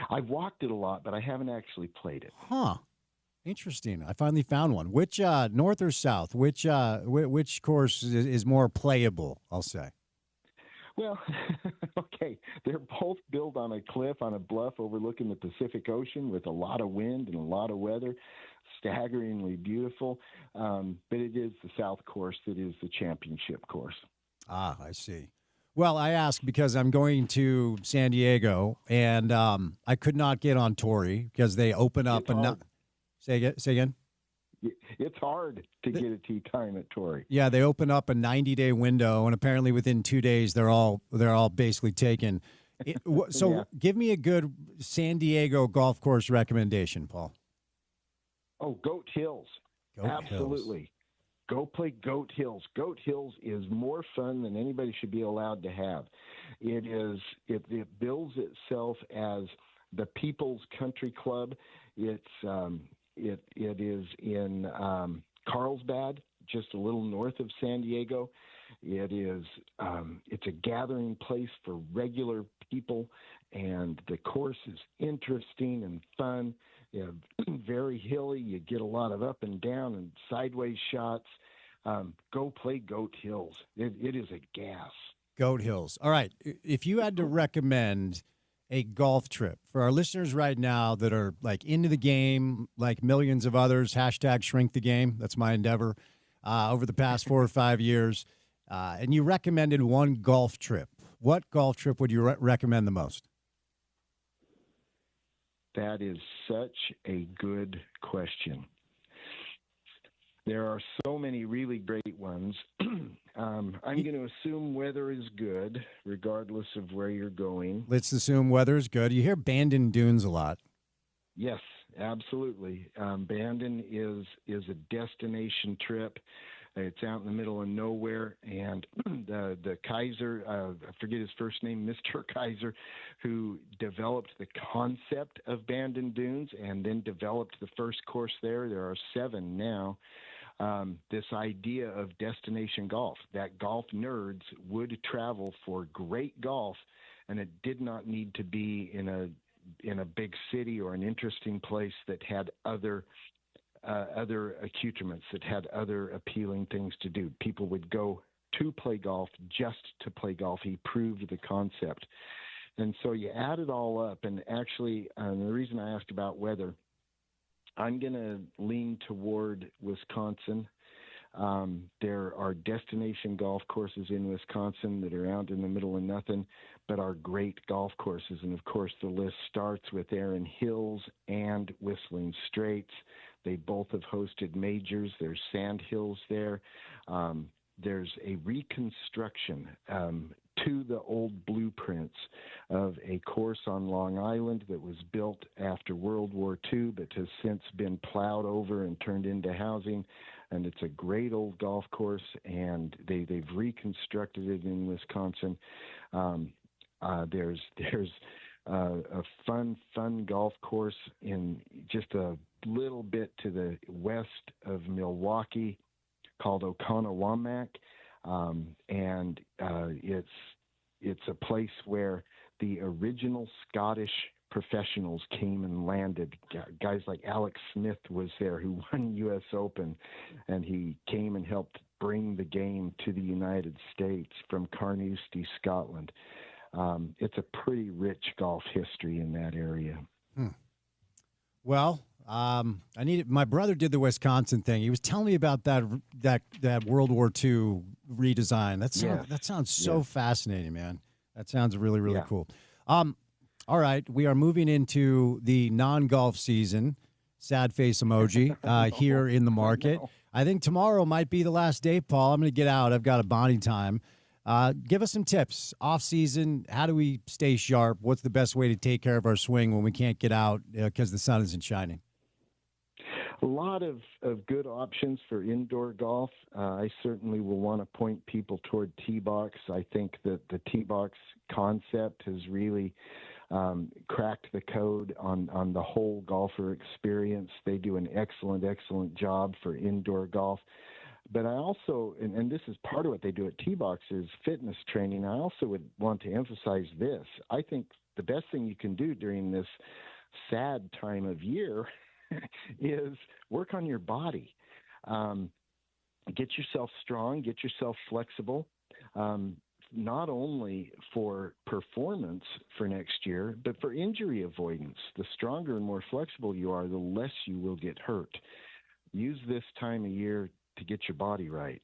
I've walked it a lot, but I haven't actually played it. Huh. Interesting. I finally found one. Which north or south? Which course is more playable? I'll say. Well, okay, they're both built on a cliff on a bluff overlooking the Pacific Ocean with a lot of wind and a lot of weather. Staggeringly beautiful, but it is the South course that is the championship course. Ah, I see. Well, I ask because I'm going to San Diego, and I could not get on Torrey because they open up Say again. It's hard to get a tee time at Torrey. Yeah, they open up a 90-day window, and apparently within 2 days they're all basically taken. Give me a good San Diego golf course recommendation, Paul. Oh, Goat Hills. Absolutely. Go play Goat Hills. Goat Hills is more fun than anybody should be allowed to have. It bills itself as the People's Country Club. It is in Carlsbad, just a little north of San Diego. It's a gathering place for regular people, and the course is interesting and fun. Very hilly. You get a lot of up and down and sideways shots. Go play Goat Hills. It is a gas. Goat Hills. All right. If you had to recommend a golf trip for our listeners right now that are like into the game, like millions of others, #shrink the game. That's my endeavor over the past 4 or 5 years. And you recommended one golf trip. What golf trip would you recommend the most? That is such a good question. There are so many really great ones. I'm going to assume weather is good, regardless of where you're going. Let's assume weather is good. You hear Bandon Dunes a lot. Yes, absolutely. Bandon is a destination trip. It's out in the middle of nowhere, and the Kaiser, I forget his first name, Mr. Kaiser, who developed the concept of Bandon Dunes and then developed the first course there. There are 7 now. This idea of destination golf, that golf nerds would travel for great golf, and it did not need to be in a big city or an interesting place that had other accoutrements, that had other appealing things to do. People would go to play golf just to play golf. He proved the concept. And so you add it all up, and actually the reason I asked about weather, I'm going to lean toward Wisconsin. There are destination golf courses in Wisconsin that are out in the middle of nothing, but are great golf courses. And, of course, the list starts with Erin Hills and Whistling Straits. They both have hosted majors. There's Sand Hills there. There's a reconstruction to the old blueprints of a course on Long Island that was built after World War II but has since been plowed over and turned into housing. And it's a great old golf course, and they've reconstructed it in Wisconsin. There's a fun golf course in just a little bit to the west of Milwaukee called Oconomowoc. And it's a place where the original Scottish professionals came and landed. Guys like Alex Smith was there, who won U.S. Open, and he came and helped bring the game to the United States from Carnoustie, Scotland. It's a pretty rich golf history in that area. Well, my brother did the Wisconsin thing. He was telling me about that World War II redesign. That sounds so fascinating, man. That sounds really, really cool. All right, we are moving into the non-golf season. Sad face emoji here in the market. I think tomorrow might be the last day, Paul. I'm going to get out. I've got a bonding time. Give us some tips. Off season, how do we stay sharp? What's the best way to take care of our swing when we can't get out because the sun isn't shining? A lot of good options for indoor golf. I certainly will want to point people toward T-Box. I think that the T-Box concept has really cracked the code on the whole golfer experience. They do an excellent job for indoor golf. But I also, and this is part of what they do at T-Box, is fitness training. I also would want to emphasize this. I think the best thing you can do during this sad time of year is work on your body. Get yourself strong, get yourself flexible, not only for performance for next year, but for injury avoidance. The stronger and more flexible you are, the less you will get hurt. Use this time of year to get your body right.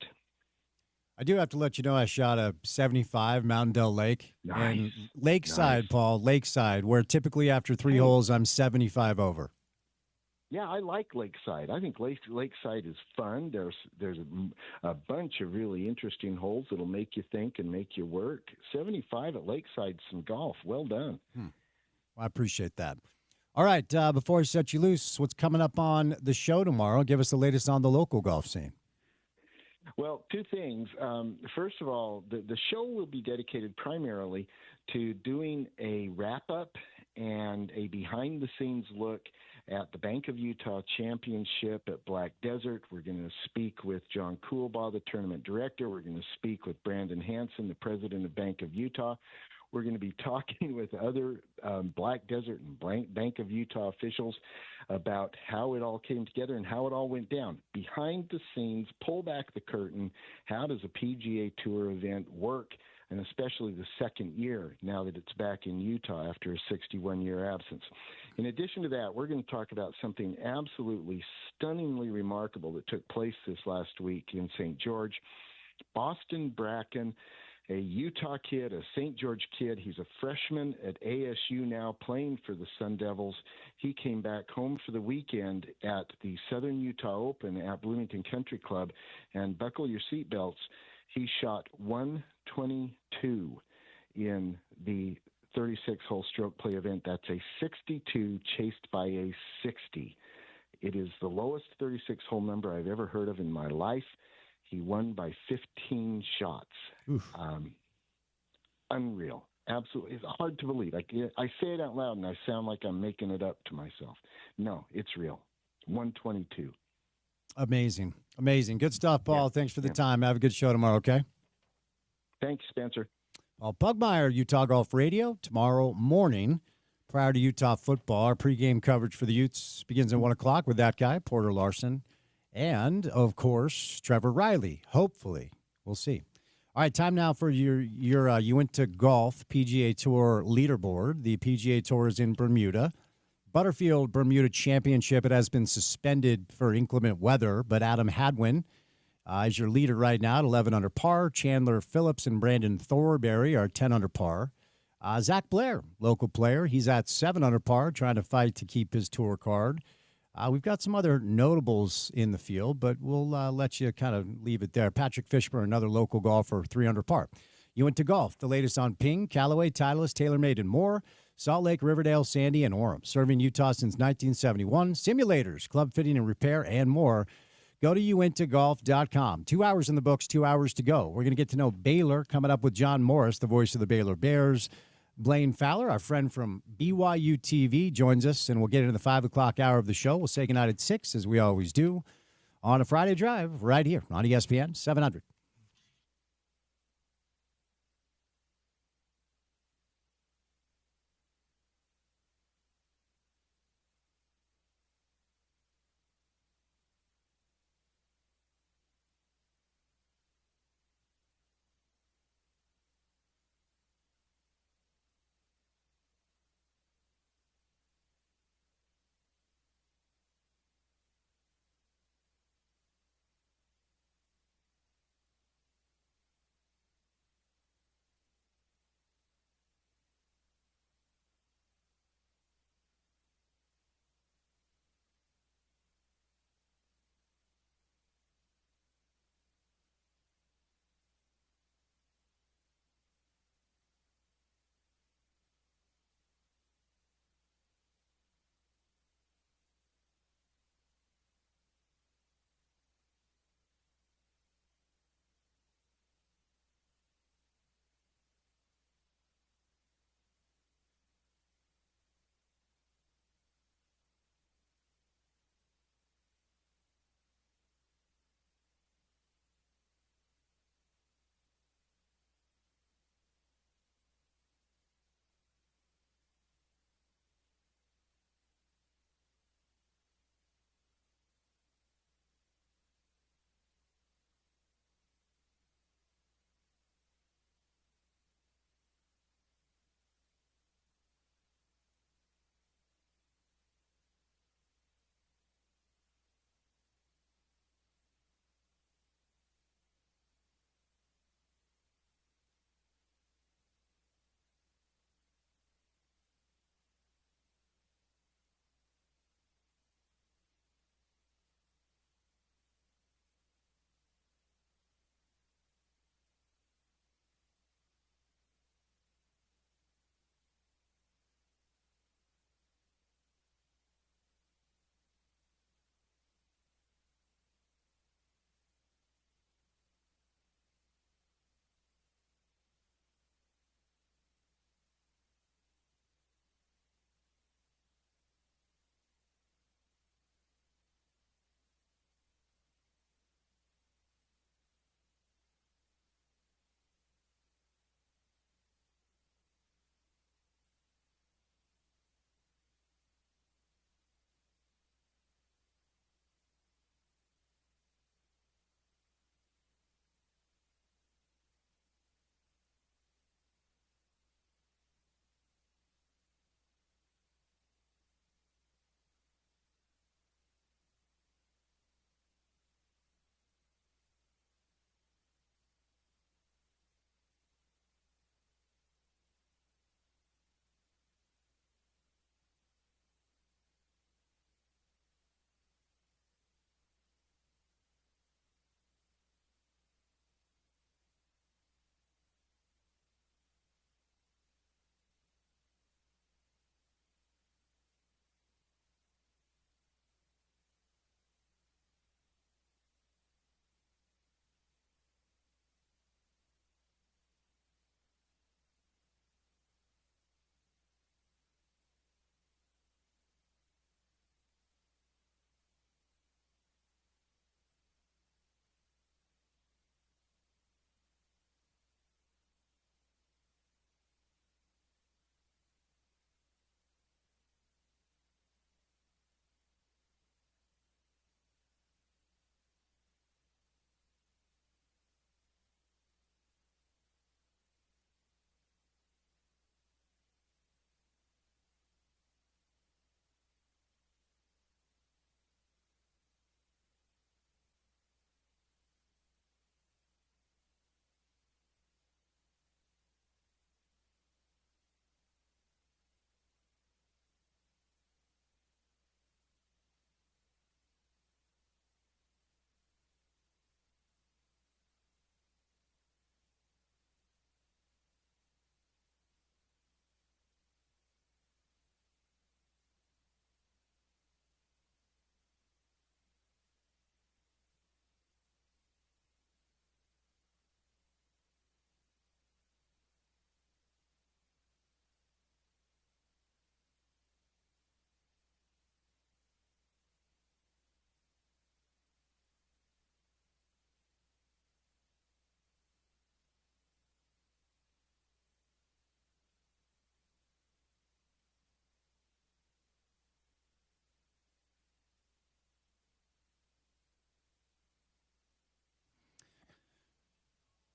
I do have to let you know I shot a 75 Mountain Del Lake. Nice. And Lakeside, Nice. Paul, Lakeside, where typically after 3 holes I'm 75 over. Yeah, I like Lakeside. I think Lakeside is fun. There's a bunch of really interesting holes that'll make you think and make you work. 75 at Lakeside, some golf. Well done. Well, I appreciate that. All right, before I set you loose, what's coming up on the show tomorrow? Give us the latest on the local golf scene. Well, two things. First of all, the show will be dedicated primarily to doing a wrap-up and a behind-the-scenes look at the Bank of Utah Championship at Black Desert. We're going to speak with John Coolbaugh, the tournament director. We're going to speak with Brandon Hanson, the president of Bank of Utah. We're going to be talking with other Black Desert and Bank of Utah officials about how it all came together and how it all went down. Behind the scenes, pull back the curtain. How does a PGA Tour event work, and especially the second year now that it's back in Utah after a 61-year absence? In addition to that, we're going to talk about something absolutely stunningly remarkable that took place this last week in St. George. Boston Bracken, a Utah kid, a St. George kid. He's a freshman at ASU now, playing for the Sun Devils. He came back home for the weekend at the Southern Utah Open at Bloomington Country Club, and buckle your seatbelts, he shot 122 in the 36-hole stroke play event. That's a 62 chased by a 60. It is the lowest 36-hole number I've ever heard of in my life. He won by 15 shots. Unreal. Absolutely. It's hard to believe. I say it out loud and I sound like I'm making it up to myself. No, it's real. 122. Amazing. Amazing. Good stuff, Paul. Yeah. Thanks for the time. Have a good show tomorrow, okay? Thanks, Spencer. Paul Pugmire, Utah Golf Radio, tomorrow morning. Prior to Utah football, our pregame coverage for the Utes begins at 1 o'clock with that guy, Porter Larson. And, of course, Trevor Riley, hopefully. We'll see. All right, time now for your you went to golf PGA Tour leaderboard. The PGA Tour is in Bermuda. Butterfield Bermuda Championship, it has been suspended for inclement weather, but Adam Hadwin is your leader right now at 11 under par. Chandler Phillips and Brandon Thornberry are 10 under par. Zach Blair, local player, he's at 7 under par, trying to fight to keep his tour card. We've got some other notables in the field, but we'll let you kind of leave it there. Patrick Fishburne, another local golfer, 3 under par. You went to golf, the latest on Ping, Callaway, Titleist, TaylorMade, and more. Salt Lake, Riverdale, Sandy, and Orem. Serving Utah since 1971. Simulators, club fitting and repair, and more. Go to uintogolf.com. 2 hours in the books, 2 hours to go. We're going to get to know Baylor, coming up with John Morris, the voice of the Baylor Bears. Blaine Fowler, our friend from BYU TV, joins us, and we'll get into the 5 o'clock hour of the show. We'll say goodnight at 6, as we always do, on a Friday drive right here on ESPN 700.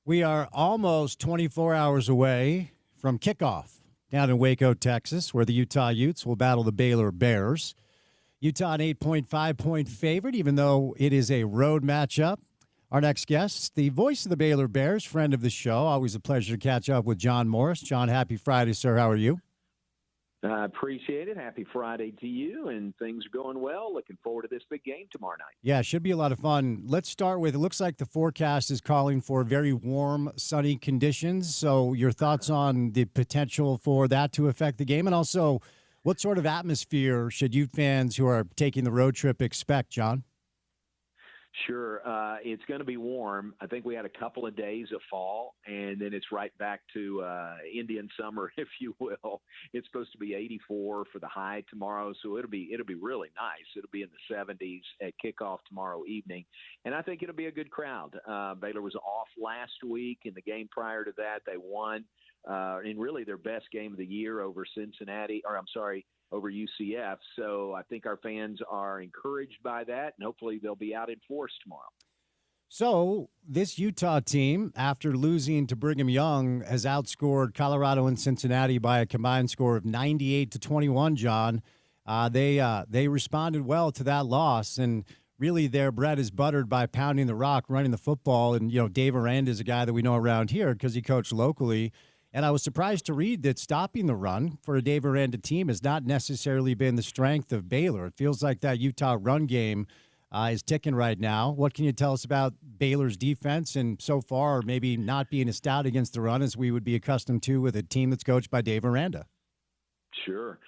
We are almost 24 hours away from kickoff down in Waco, Texas, where the Utah Utes will battle the Baylor Bears. Utah an 8.5-point favorite, even though it is a road matchup. Our next guest, the voice of the Baylor Bears, friend of the show. Always a pleasure to catch up with John Morris. John, happy Friday, sir. How are you? I appreciate it. Happy Friday to you, and things are going well. Looking forward to this big game tomorrow night. Yeah, should be a lot of fun. Let's start with, it looks like the forecast is calling for very warm, sunny conditions. So your thoughts on the potential for that to affect the game, and also what sort of atmosphere should Ute fans who are taking the road trip expect, John? Sure. It's going to be warm. I think we had a couple of days of fall, and then it's right back to Indian summer, if you will. It's supposed to be 84 for the high tomorrow, so it'll be really nice. It'll be in the 70s at kickoff tomorrow evening, and I think it'll be a good crowd. Baylor was off last week. In the game prior to that, they won in really their best game of the year over over UCF. So I think our fans are encouraged by that, and hopefully they'll be out in force tomorrow. So this Utah team, after losing to Brigham Young, has outscored Colorado and Cincinnati by a combined score of 98-21, John. They responded well to that loss, and really their bread is buttered by pounding the rock, running the football. And, Dave Aranda is a guy that we know around here because he coached locally. And I was surprised to read that stopping the run for a Dave Aranda team has not necessarily been the strength of Baylor. It feels like that Utah run game is ticking right now. What can you tell us about Baylor's defense and so far maybe not being as stout against the run as we would be accustomed to with a team that's coached by Dave Aranda? Sure.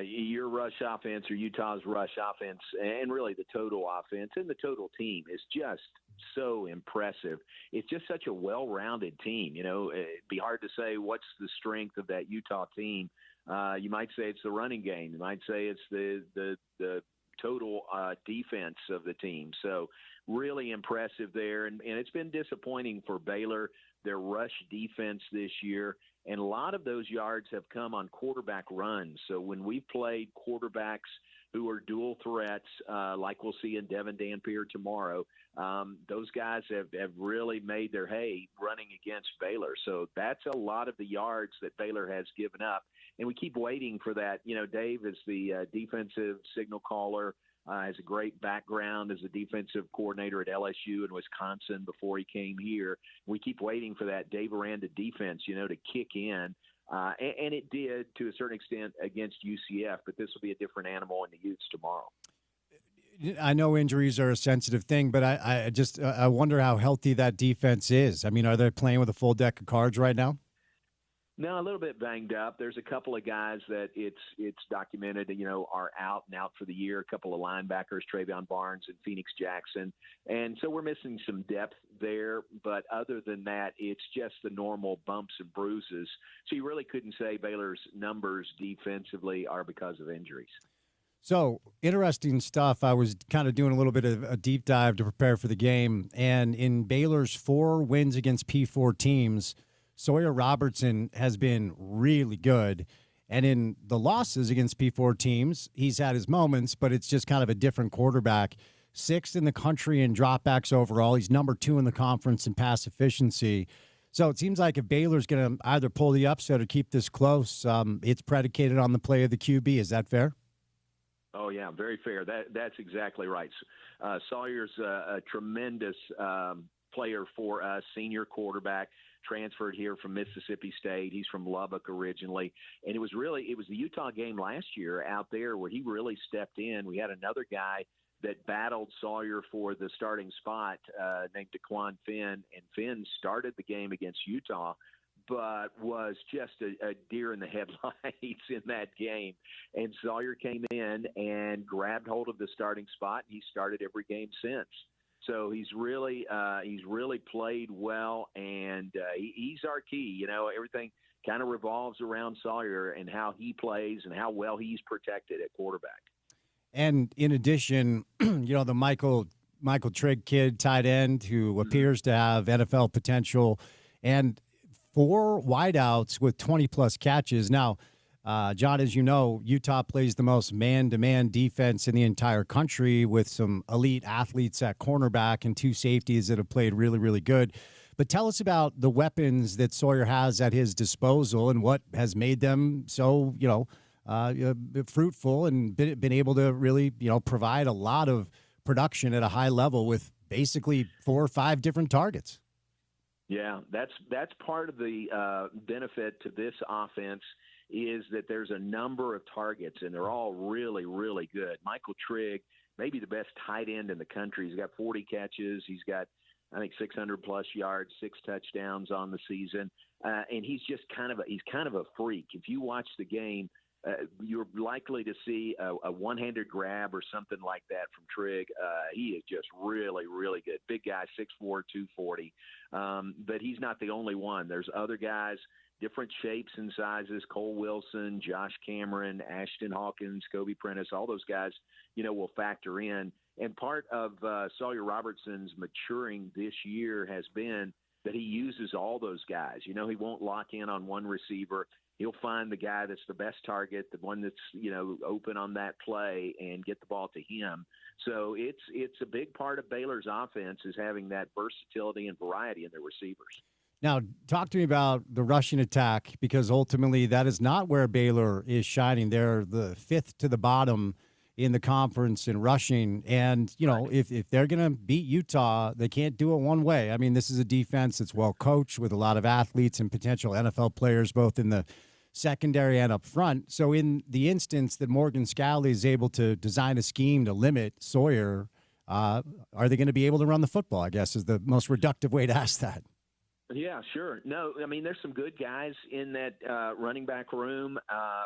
Your rush offense or Utah's rush offense and really the total offense and the total team is just so impressive. It's just such a well-rounded team. It'd be hard to say what's the strength of that Utah team. You might say it's the running game. You might say it's the total defense of the team. So really impressive there. And it's been disappointing for Baylor, their rush defense this year. And a lot of those yards have come on quarterback runs. So when we've played quarterbacks who are dual threats, like we'll see in Devin Dampier tomorrow, those guys have really made their hay running against Baylor. So that's a lot of the yards that Baylor has given up. And we keep waiting for that. Dave is the defensive signal caller, has a great background as a defensive coordinator at LSU and Wisconsin before he came here. We keep waiting for that Dave Aranda defense, to kick in. And it did to a certain extent against UCF, but this will be a different animal in the Utes tomorrow. I know injuries are a sensitive thing, but I wonder how healthy that defense is. I mean, are they playing with a full deck of cards right now? No, a little bit banged up. There's a couple of guys that it's documented, are out for the year. A couple of linebackers, Travion Barnes and Phoenix Jackson. And so we're missing some depth there. But other than that, it's just the normal bumps and bruises. So you really couldn't say Baylor's numbers defensively are because of injuries. So, interesting stuff. I was kind of doing a little bit of a deep dive to prepare for the game. And in Baylor's 4 wins against P4 teams, Sawyer Robertson has been really good. And in the losses against P4 teams, he's had his moments, but it's just kind of a different quarterback. 6th in the country in dropbacks overall. He's number 2 in the conference in pass efficiency. So it seems like if Baylor's going to either pull the upset or keep this close, it's predicated on the play of the QB. Is that fair? Oh, yeah, very fair. That's exactly right. Sawyer's a tremendous player for us, senior quarterback, transferred here from Mississippi State. He's from Lubbock originally. And it was the Utah game last year out there where he really stepped in. We had another guy that battled Sawyer for the starting spot named DeQuan Finn, and Finn started the game against Utah, but was just a deer in the headlights in that game. And Sawyer came in and grabbed hold of the starting spot. He started every game since. So he's really played well, and he's our key. Everything kind of revolves around Sawyer and how he plays and how well he's protected at quarterback. And in addition, the Michael Trigg kid, tight end, who appears to have NFL potential, and 4 wideouts with 20-plus catches. Now, John, as you know, Utah plays the most man-to-man defense in the entire country with some elite athletes at cornerback and 2 safeties that have played really, really good. But tell us about the weapons that Sawyer has at his disposal and what has made them so, fruitful and been able to really, provide a lot of production at a high level with basically 4 or 5 different targets. Yeah, that's part of the benefit to this offense is that there's a number of targets, and they're all really, really good. Michael Trigg, maybe the best tight end in the country. He's got 40 catches. He's got, I think, 600-plus yards, 6 touchdowns on the season. And he's just kind of a freak. If you watch the game, you're likely to see a one-handed grab or something like that from Trigg. He is just really, really good. Big guy, 6'4", 240. But he's not the only one. There's other guys, different shapes and sizes, Cole Wilson, Josh Cameron, Ashton Hawkins, Kobe Prentice, all those guys, will factor in. And part of Sawyer Robertson's maturing this year has been that he uses all those guys. He won't lock in on one receiver. He'll find the guy that's the best target, the one that's, open on that play, and get the ball to him. So it's a big part of Baylor's offense is having that versatility and variety in their receivers. Now, talk to me about the rushing attack, because ultimately that is not where Baylor is shining. They're the 5th to the bottom in the conference in rushing. And, if they're going to beat Utah, they can't do it one way. I mean, this is a defense that's well coached with a lot of athletes and potential NFL players, both in the secondary and up front. So in the instance that Morgan Scalley is able to design a scheme to limit Sawyer, are they going to be able to run the football, I guess, is the most reductive way to ask that. Yeah, sure. No, I mean, there's some good guys in that running back room.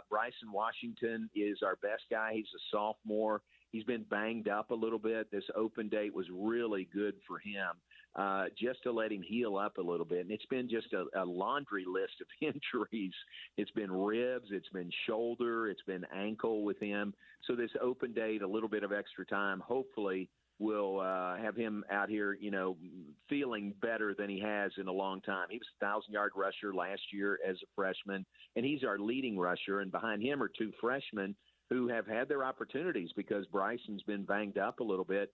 Bryson Washington is our best guy. He's a sophomore. He's been banged up a little bit. This open date was really good for him, just to let him heal up a little bit. And it's been just a laundry list of injuries. It's been ribs, it's been shoulder, it's been ankle with him. So this open date, a little bit of extra time, hopefully will have him out here, feeling better than he has in a long time. He was a 1,000-yard rusher last year as a freshman, and he's our leading rusher. And behind him are 2 freshmen who have had their opportunities because Bryson's been banged up a little bit.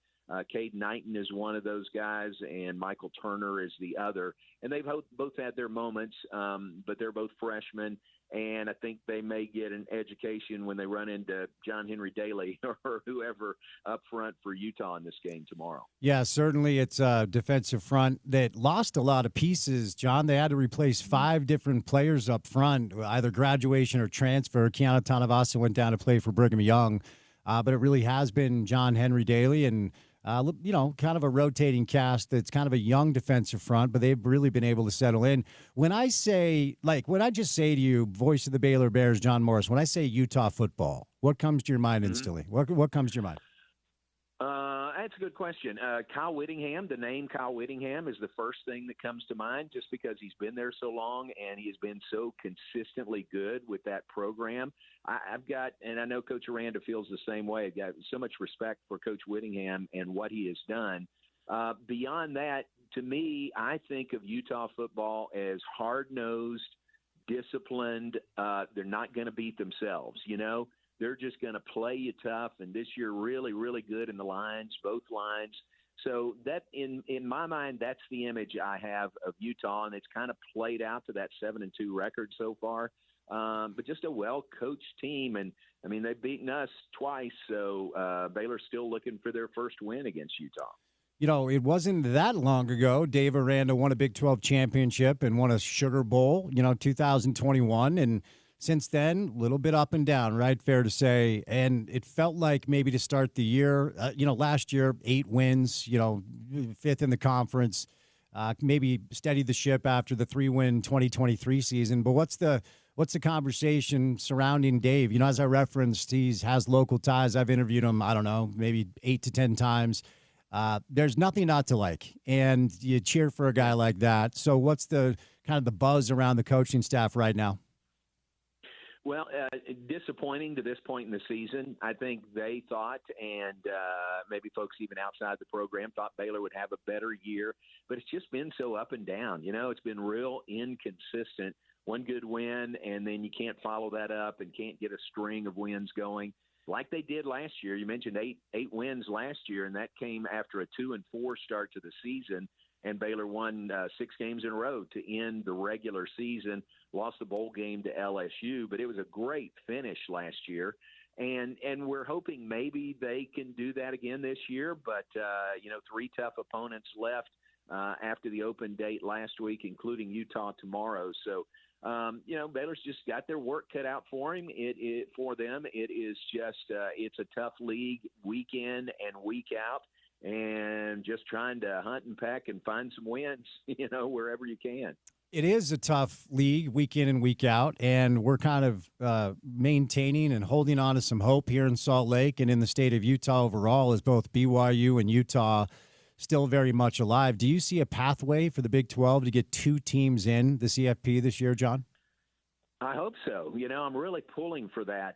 Cade Knighton is one of those guys, and Michael Turner is the other. And they've both had their moments, but they're both freshmen. And I think they may get an education when they run into John Henry Daly or whoever up front for Utah in this game tomorrow. Yeah, certainly it's a defensive front that lost a lot of pieces, John. They had to replace 5 different players up front, either graduation or transfer. Keanu Tanavasa went down to play for Brigham Young, but it really has been John Henry Daly and kind of a rotating cast that's kind of a young defensive front, but they've really been able to settle in. When I just say to you, voice of the Baylor Bears, John Morris, when I say Utah football, what comes to your mind instantly? What comes to your mind? That's a good question. Kyle Whittingham, the name Kyle Whittingham is the first thing that comes to mind just because he's been there so long and he has been so consistently good with that program. I've got, and I know Coach Aranda feels the same way, I've got so much respect for Coach Whittingham and what he has done. Beyond that, to me, I think of Utah football as hard-nosed, disciplined. They're not going to beat themselves, They're just going to play you tough, and this year really, really good in the lines, both lines. So that, in my mind, that's the image I have of Utah, and it's kind of played out to that 7-2 record so far. But just a well-coached team, and, I mean, they've beaten us twice, so Baylor's still looking for their first win against Utah. It wasn't that long ago. Dave Aranda won a Big 12 championship and won a Sugar Bowl, 2021, and since then, a little bit up and down, right? Fair to say. And it felt like maybe to start the year, last year, 8 wins, 5th in the conference, maybe steadied the ship after the 3-win 2023 season. But what's the conversation surrounding Dave? As I referenced, he has local ties. I've interviewed him, I don't know, maybe 8 to 10 times. There's nothing not to like, and you cheer for a guy like that. So what's the kind of the buzz around the coaching staff right now? Well, disappointing to this point in the season. I think they thought, and maybe folks even outside the program thought Baylor would have a better year, but it's just been so up and down. It's been real inconsistent. One good win, and then you can't follow that up and can't get a string of wins going like they did last year. You mentioned eight wins last year, and that came after a 2-4 start to the season. and Baylor won 6 games in a row to end the regular season, lost the bowl game to LSU, but it was a great finish last year. And we're hoping maybe they can do that again this year, but, 3 tough opponents left after the open date last week, including Utah tomorrow. So, Baylor's just got their work cut out for him. For them, it is just it's a tough league week in and week out, and just trying to hunt and peck and find some wins, wherever you can. It is a tough league week in and week out, and we're kind of maintaining and holding on to some hope here in Salt Lake and in the state of Utah overall, as both BYU and Utah still very much alive. Do you see a pathway for the Big 12 to get 2 teams in the CFP this year, John? I hope so. I'm really pulling for that.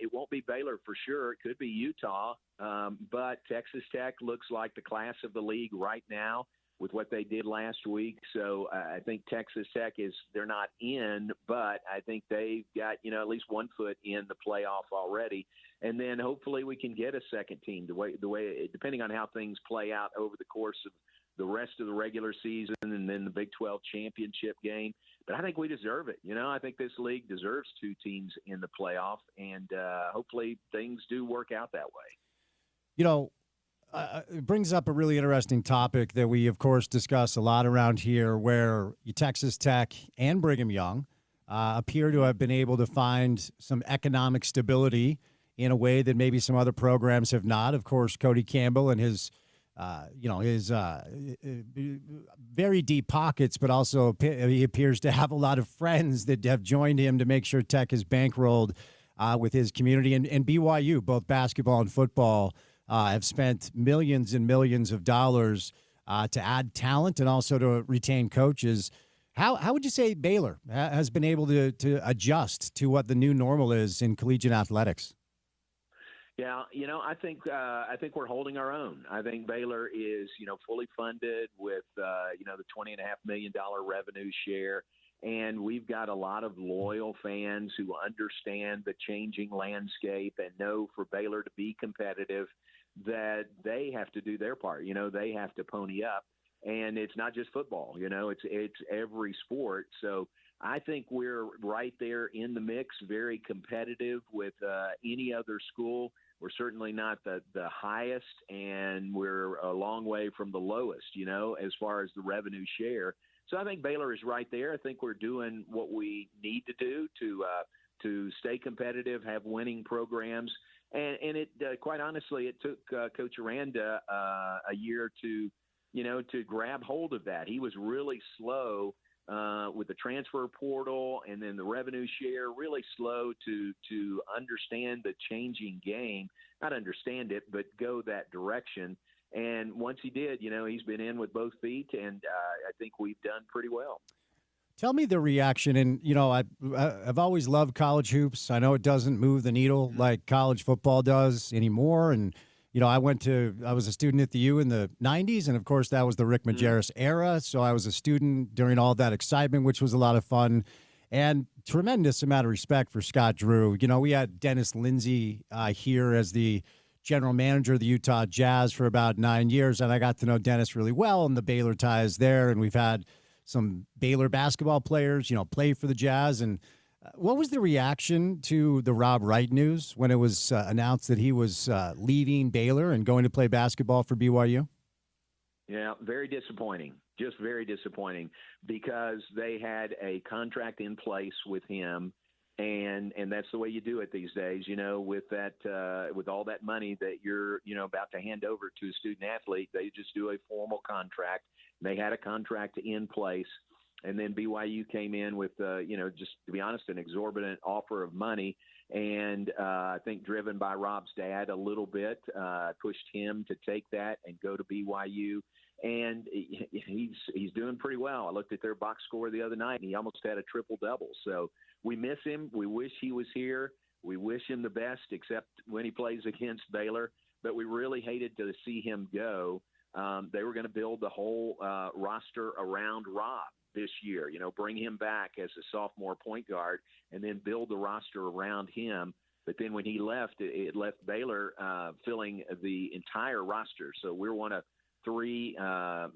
It won't be Baylor for sure. It could be Utah, but Texas Tech looks like the class of the league right now with what they did last week. So I think Texas Tech they're not in, but I think they've got, at least 1 foot in the playoff already. And then hopefully we can get a second team the way, depending on how things play out over the course of the rest of the regular season and then the Big 12 championship game. But I think we deserve it. I think this league deserves 2 teams in the playoff, and hopefully things do work out that way. It brings up a really interesting topic that we, of course, discuss a lot around here, where Texas Tech and Brigham Young appear to have been able to find some economic stability in a way that maybe some other programs have not. Of course, Cody Campbell and his very deep pockets, but also he appears to have a lot of friends that have joined him to make sure Tech is bankrolled with his community. And BYU, both basketball and football, have spent millions and millions of dollars to add talent and also to retain coaches. How would you say Baylor has been able to adjust to what the new normal is in collegiate athletics? Yeah, I think we're holding our own. I think Baylor is, fully funded with, the $20.5 million revenue share. And we've got a lot of loyal fans who understand the changing landscape and know for Baylor to be competitive that they have to do their part. They have to pony up. And it's not just football, it's every sport. So I think we're right there in the mix, very competitive with any other school. We're certainly not the highest, and we're a long way from the lowest, as far as the revenue share. So I think Baylor is right there. I think we're doing what we need to do to stay competitive, have winning programs. And it quite honestly, it took Coach Aranda a year to grab hold of that. He was really slow with the transfer portal and then the revenue share, really slow to understand the changing game, not understand it, but go that direction. And once he did, he's been in with both feet, and I think we've done pretty well. Tell me the reaction. And, I've always loved college hoops. I know it doesn't move the needle like college football does anymore. And, I was a student at the U in the 90s. And, of course, that was the Rick Majerus era. So I was a student during all that excitement, which was a lot of fun. And tremendous amount of respect for Scott Drew. We had Dennis Lindsay here as the general manager of the Utah Jazz for about 9 years. And I got to know Dennis really well, and the Baylor ties there. And we've had some Baylor basketball players, play for the Jazz. And what was the reaction to the Rob Wright news when it was announced that he was leaving Baylor and going to play basketball for BYU? Yeah, very disappointing. Just very disappointing, because they had a contract in place with him, and that's the way you do it these days. With that, with all that money that you're about to hand over to a student athlete, they just do a formal contract. They had a contract in place, and then BYU came in with, just to be honest, an exorbitant offer of money. And I think driven by Rob's dad a little bit, pushed him to take that and go to BYU. And he's doing pretty well. I looked at their box score the other night, and he almost had a triple-double. So we miss him. We wish he was here. We wish him the best, except when he plays against Baylor. But we really hated to see him go. They were going to build the whole roster around Rob this year, bring him back as a sophomore point guard and then build the roster around him. But then when he left, it left Baylor filling the entire roster. So we're one of three, I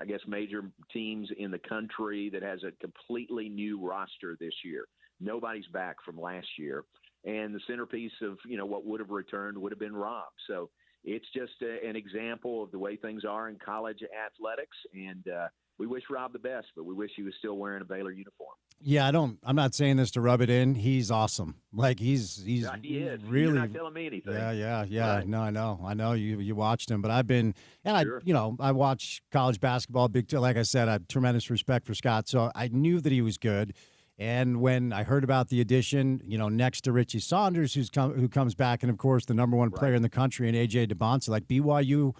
guess, major teams in the country that has a completely new roster this year. Nobody's back from last year. And the centerpiece of, what would have returned would have been Rob. So it's just an example of the way things are in college athletics. And we wish Rob the best, but we wish he was still wearing a Baylor uniform. Yeah, I'm not saying this to rub it in. He's awesome. Like he's yeah, he is. Really. You're not telling me anything. Yeah. Right. No, I know you watched him, but I've been, and Sure. I watch college basketball. Like I said, I have tremendous respect for Scott. So I knew that he was good. And when I heard about the addition, next to Richie Saunders, who comes back, and of course the number one player in the country, and AJ DeBonce, like BYU,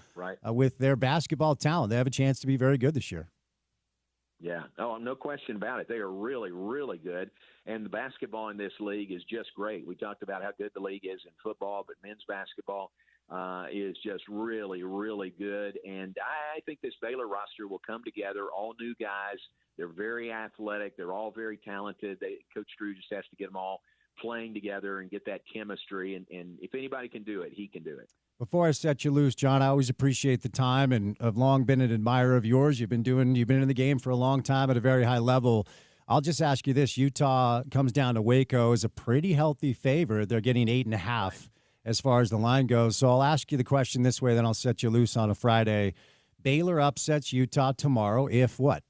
with their basketball talent, they have a chance to be very good this year. Yeah. Oh, no question about it. They are really, really good. And the basketball in this league is just great. We talked about how good the league is in football, but men's basketball is just really, really good. And I think this Baylor roster will come together, all new guys. They're very athletic. They're all very talented. Coach Drew just has to get them all playing together and get that chemistry. And if anybody can do it, he can do it. Before I set you loose, John, I always appreciate the time, and I've long been an admirer of yours. You've been in the game for a long time at a very high level. I'll just ask you this. Utah comes down to Waco as a pretty healthy favorite. They're getting 8.5 as far as the line goes. So I'll ask you the question this way, then I'll set you loose on a Friday. Baylor upsets Utah tomorrow, if what?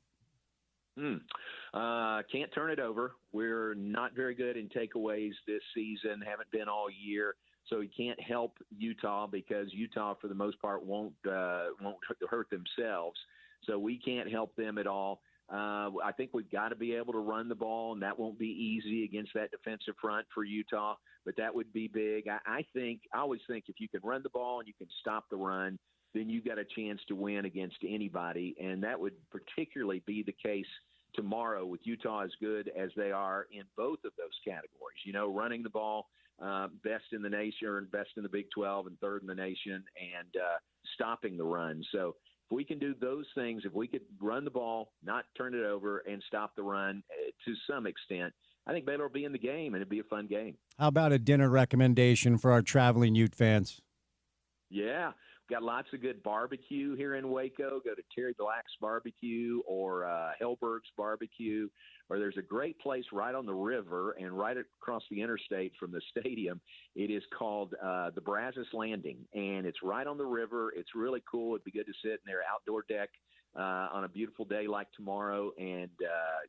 Can't turn it over. We're not very good in takeaways this season, haven't been all year. So you can't help Utah because Utah, for the most part, won't hurt themselves. So we can't help them at all. I think we've got to be able to run the ball, and that won't be easy against that defensive front for Utah, but that would be big. I always think if you can run the ball and you can stop the run, then you've got a chance to win against anybody, and that would particularly be the case tomorrow with Utah as good as they are in both of those categories. Running the ball, best in the nation, or best in the Big 12 and third in the nation, and stopping the run. So if we can do those things, if we could run the ball, not turn it over, and stop the run to some extent, I think Baylor will be in the game, and it'd be a fun game. How about a dinner recommendation for our traveling Ute fans? Yeah. Got lots of good barbecue here in Waco. Go to Terry Black's Barbecue or Hellberg's Barbecue, or there's a great place right on the river and right across the interstate from the stadium. It is called the Brazos Landing, and it's right on the river. It's really cool. It'd be good to sit in their outdoor deck on a beautiful day like tomorrow, and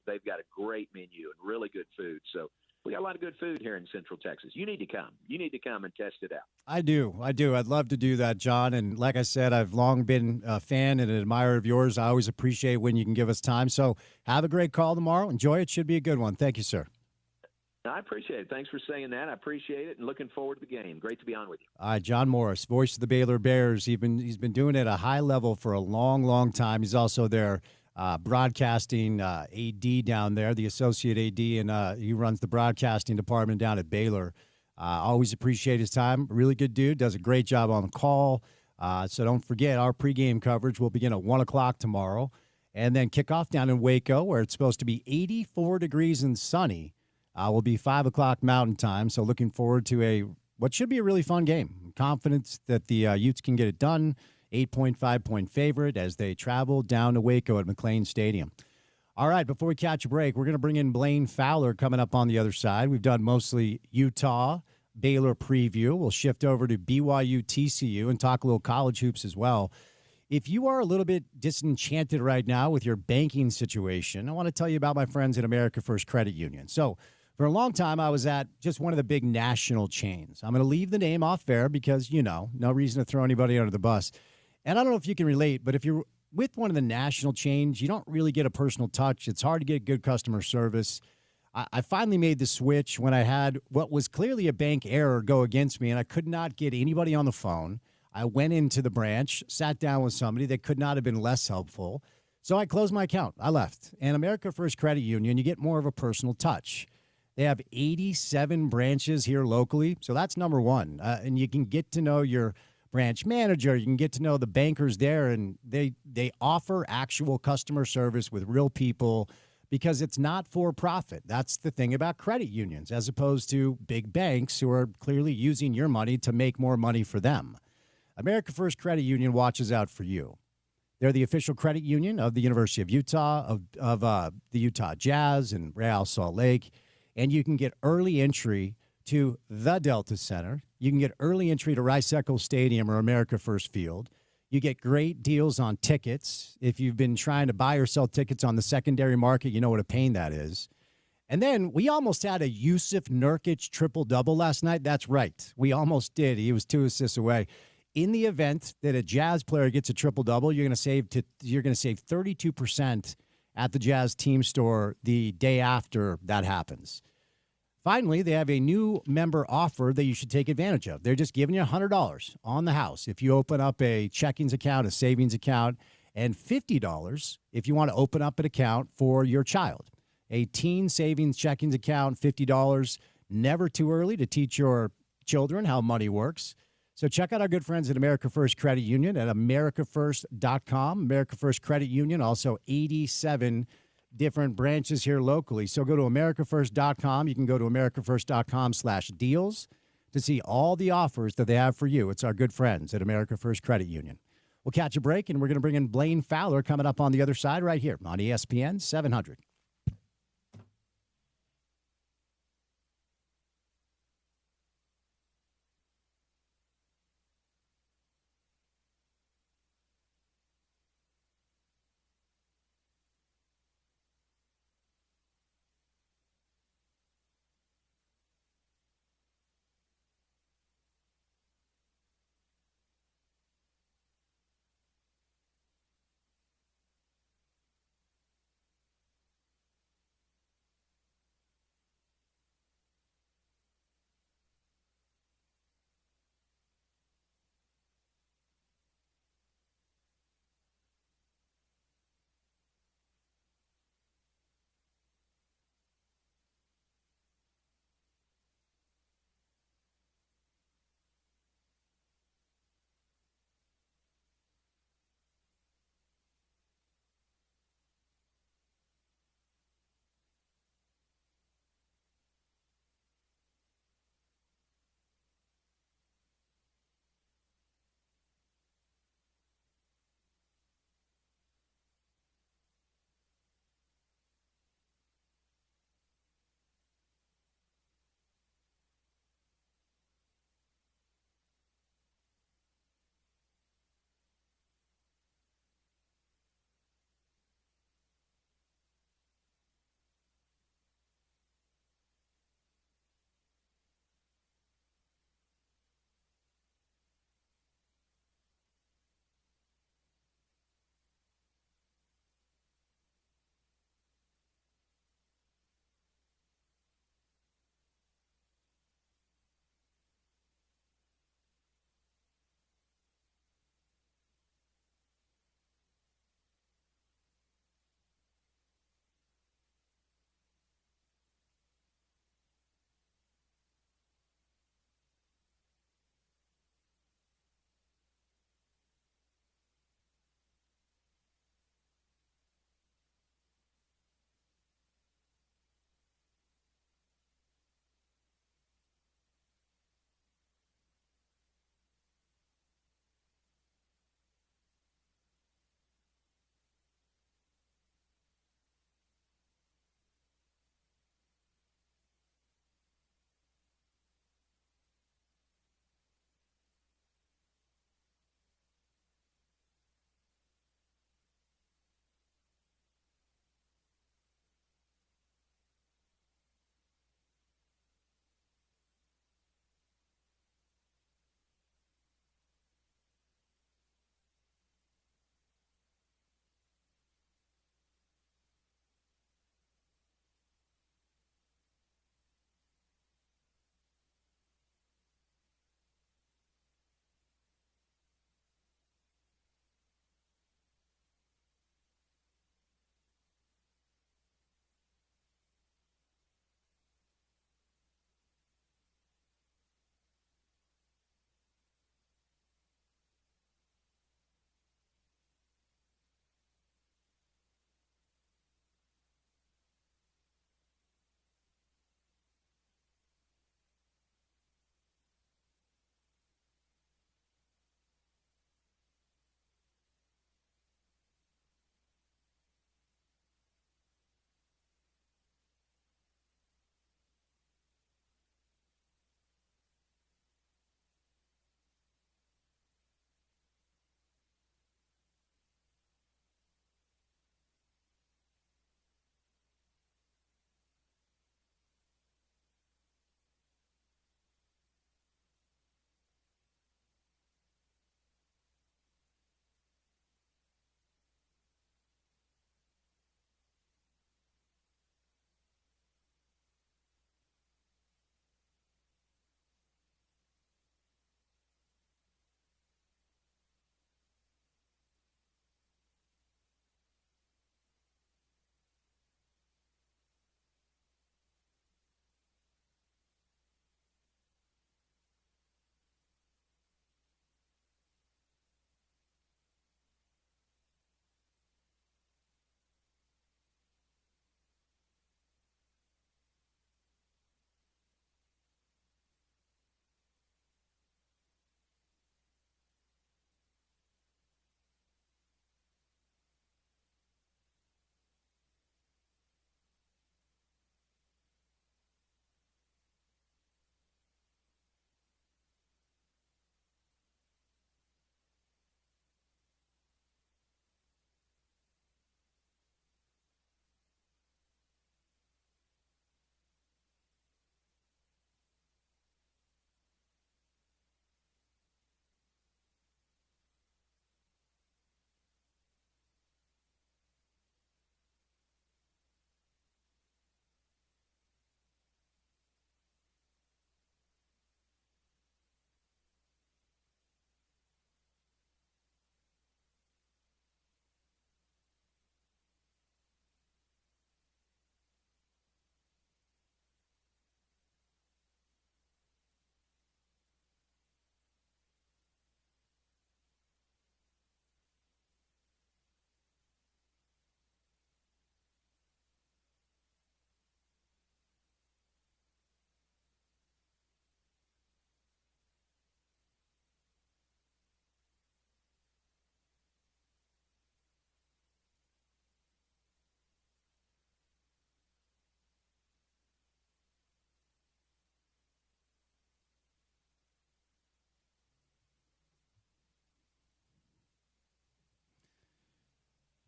they've got a great menu and really good food. So we got a lot of good food here in Central Texas. You need to come. You need to come and test it out. I do. I'd love to do that, John. And like I said, I've long been a fan and an admirer of yours. I always appreciate when you can give us time. So have a great call tomorrow. Enjoy it. Should be a good one. Thank you, sir. I appreciate it. Thanks for saying that. I appreciate it, and looking forward to the game. Great to be on with you. All right, John Morris, voice of the Baylor Bears. He's been doing it at a high level for a long, long time. He's also their broadcasting AD down there, the associate AD, and he runs the broadcasting department down at Baylor. Always appreciate his time. Really good dude. Does a great job on the call. So don't forget, our pregame coverage will begin at 1 o'clock tomorrow, and then kickoff down in Waco, where it's supposed to be 84 degrees and sunny. Will be 5 o'clock Mountain Time. So looking forward to what should be a really fun game. I'm confident that the Utes can get it done. 8.5-point favorite as they travel down to Waco at McLean Stadium. All right, before we catch a break, we're going to bring in Blaine Fowler coming up on the other side. We've done mostly Utah, Baylor preview. We'll shift over to BYU, TCU, and talk a little college hoops as well. If you are a little bit disenchanted right now with your banking situation, I want to tell you about my friends at America First Credit Union. So for a long time, I was at just one of the big national chains. I'm going to leave the name off there because, no reason to throw anybody under the bus. And I don't know if you can relate, but if you're with one of the national chains, you don't really get a personal touch. It's hard to get good customer service. I finally made the switch when I had what was clearly a bank error go against me, and I could not get anybody on the phone. I went into the branch, sat down with somebody that could not have been less helpful. So I closed my account. I left. And America First Credit Union, you get more of a personal touch. They have 87 branches here locally, so that's number one. And you can get to know your branch manager. You can get to know the bankers there, and they offer actual customer service with real people because it's not for profit. That's the thing about credit unions, as opposed to big banks who are clearly using your money to make more money for them. America First Credit Union watches out for you. They're the official credit union of the University of Utah, of the Utah Jazz and Real Salt Lake. And you can get early entry to the Delta Center. You can get early entry to Rice-Eccles Stadium or America First Field. You get great deals on tickets. If you've been trying to buy or sell tickets on the secondary market, you know what a pain that is. And then we almost had a Yusuf Nurkic triple-double last night. That's right. We almost did. He was 2 assists away. In the event that a Jazz player gets a triple-double, you're going to save 32% at the Jazz team store the day after that happens. Finally, they have a new member offer that you should take advantage of. They're just giving you $100 on the house if you open up a checkings account, a savings account, and $50 if you want to open up an account for your child. A teen savings checkings account, $50, never too early to teach your children how money works. So check out our good friends at America First Credit Union at americafirst.com. America First Credit Union, also 87 different branches here locally. So go to americafirst.com. You can go to americafirst.com/deals to see all the offers that they have for you. It's our good friends at America First Credit Union. We'll catch a break, and we're going to bring in Blaine Fowler coming up on the other side right here on ESPN 700.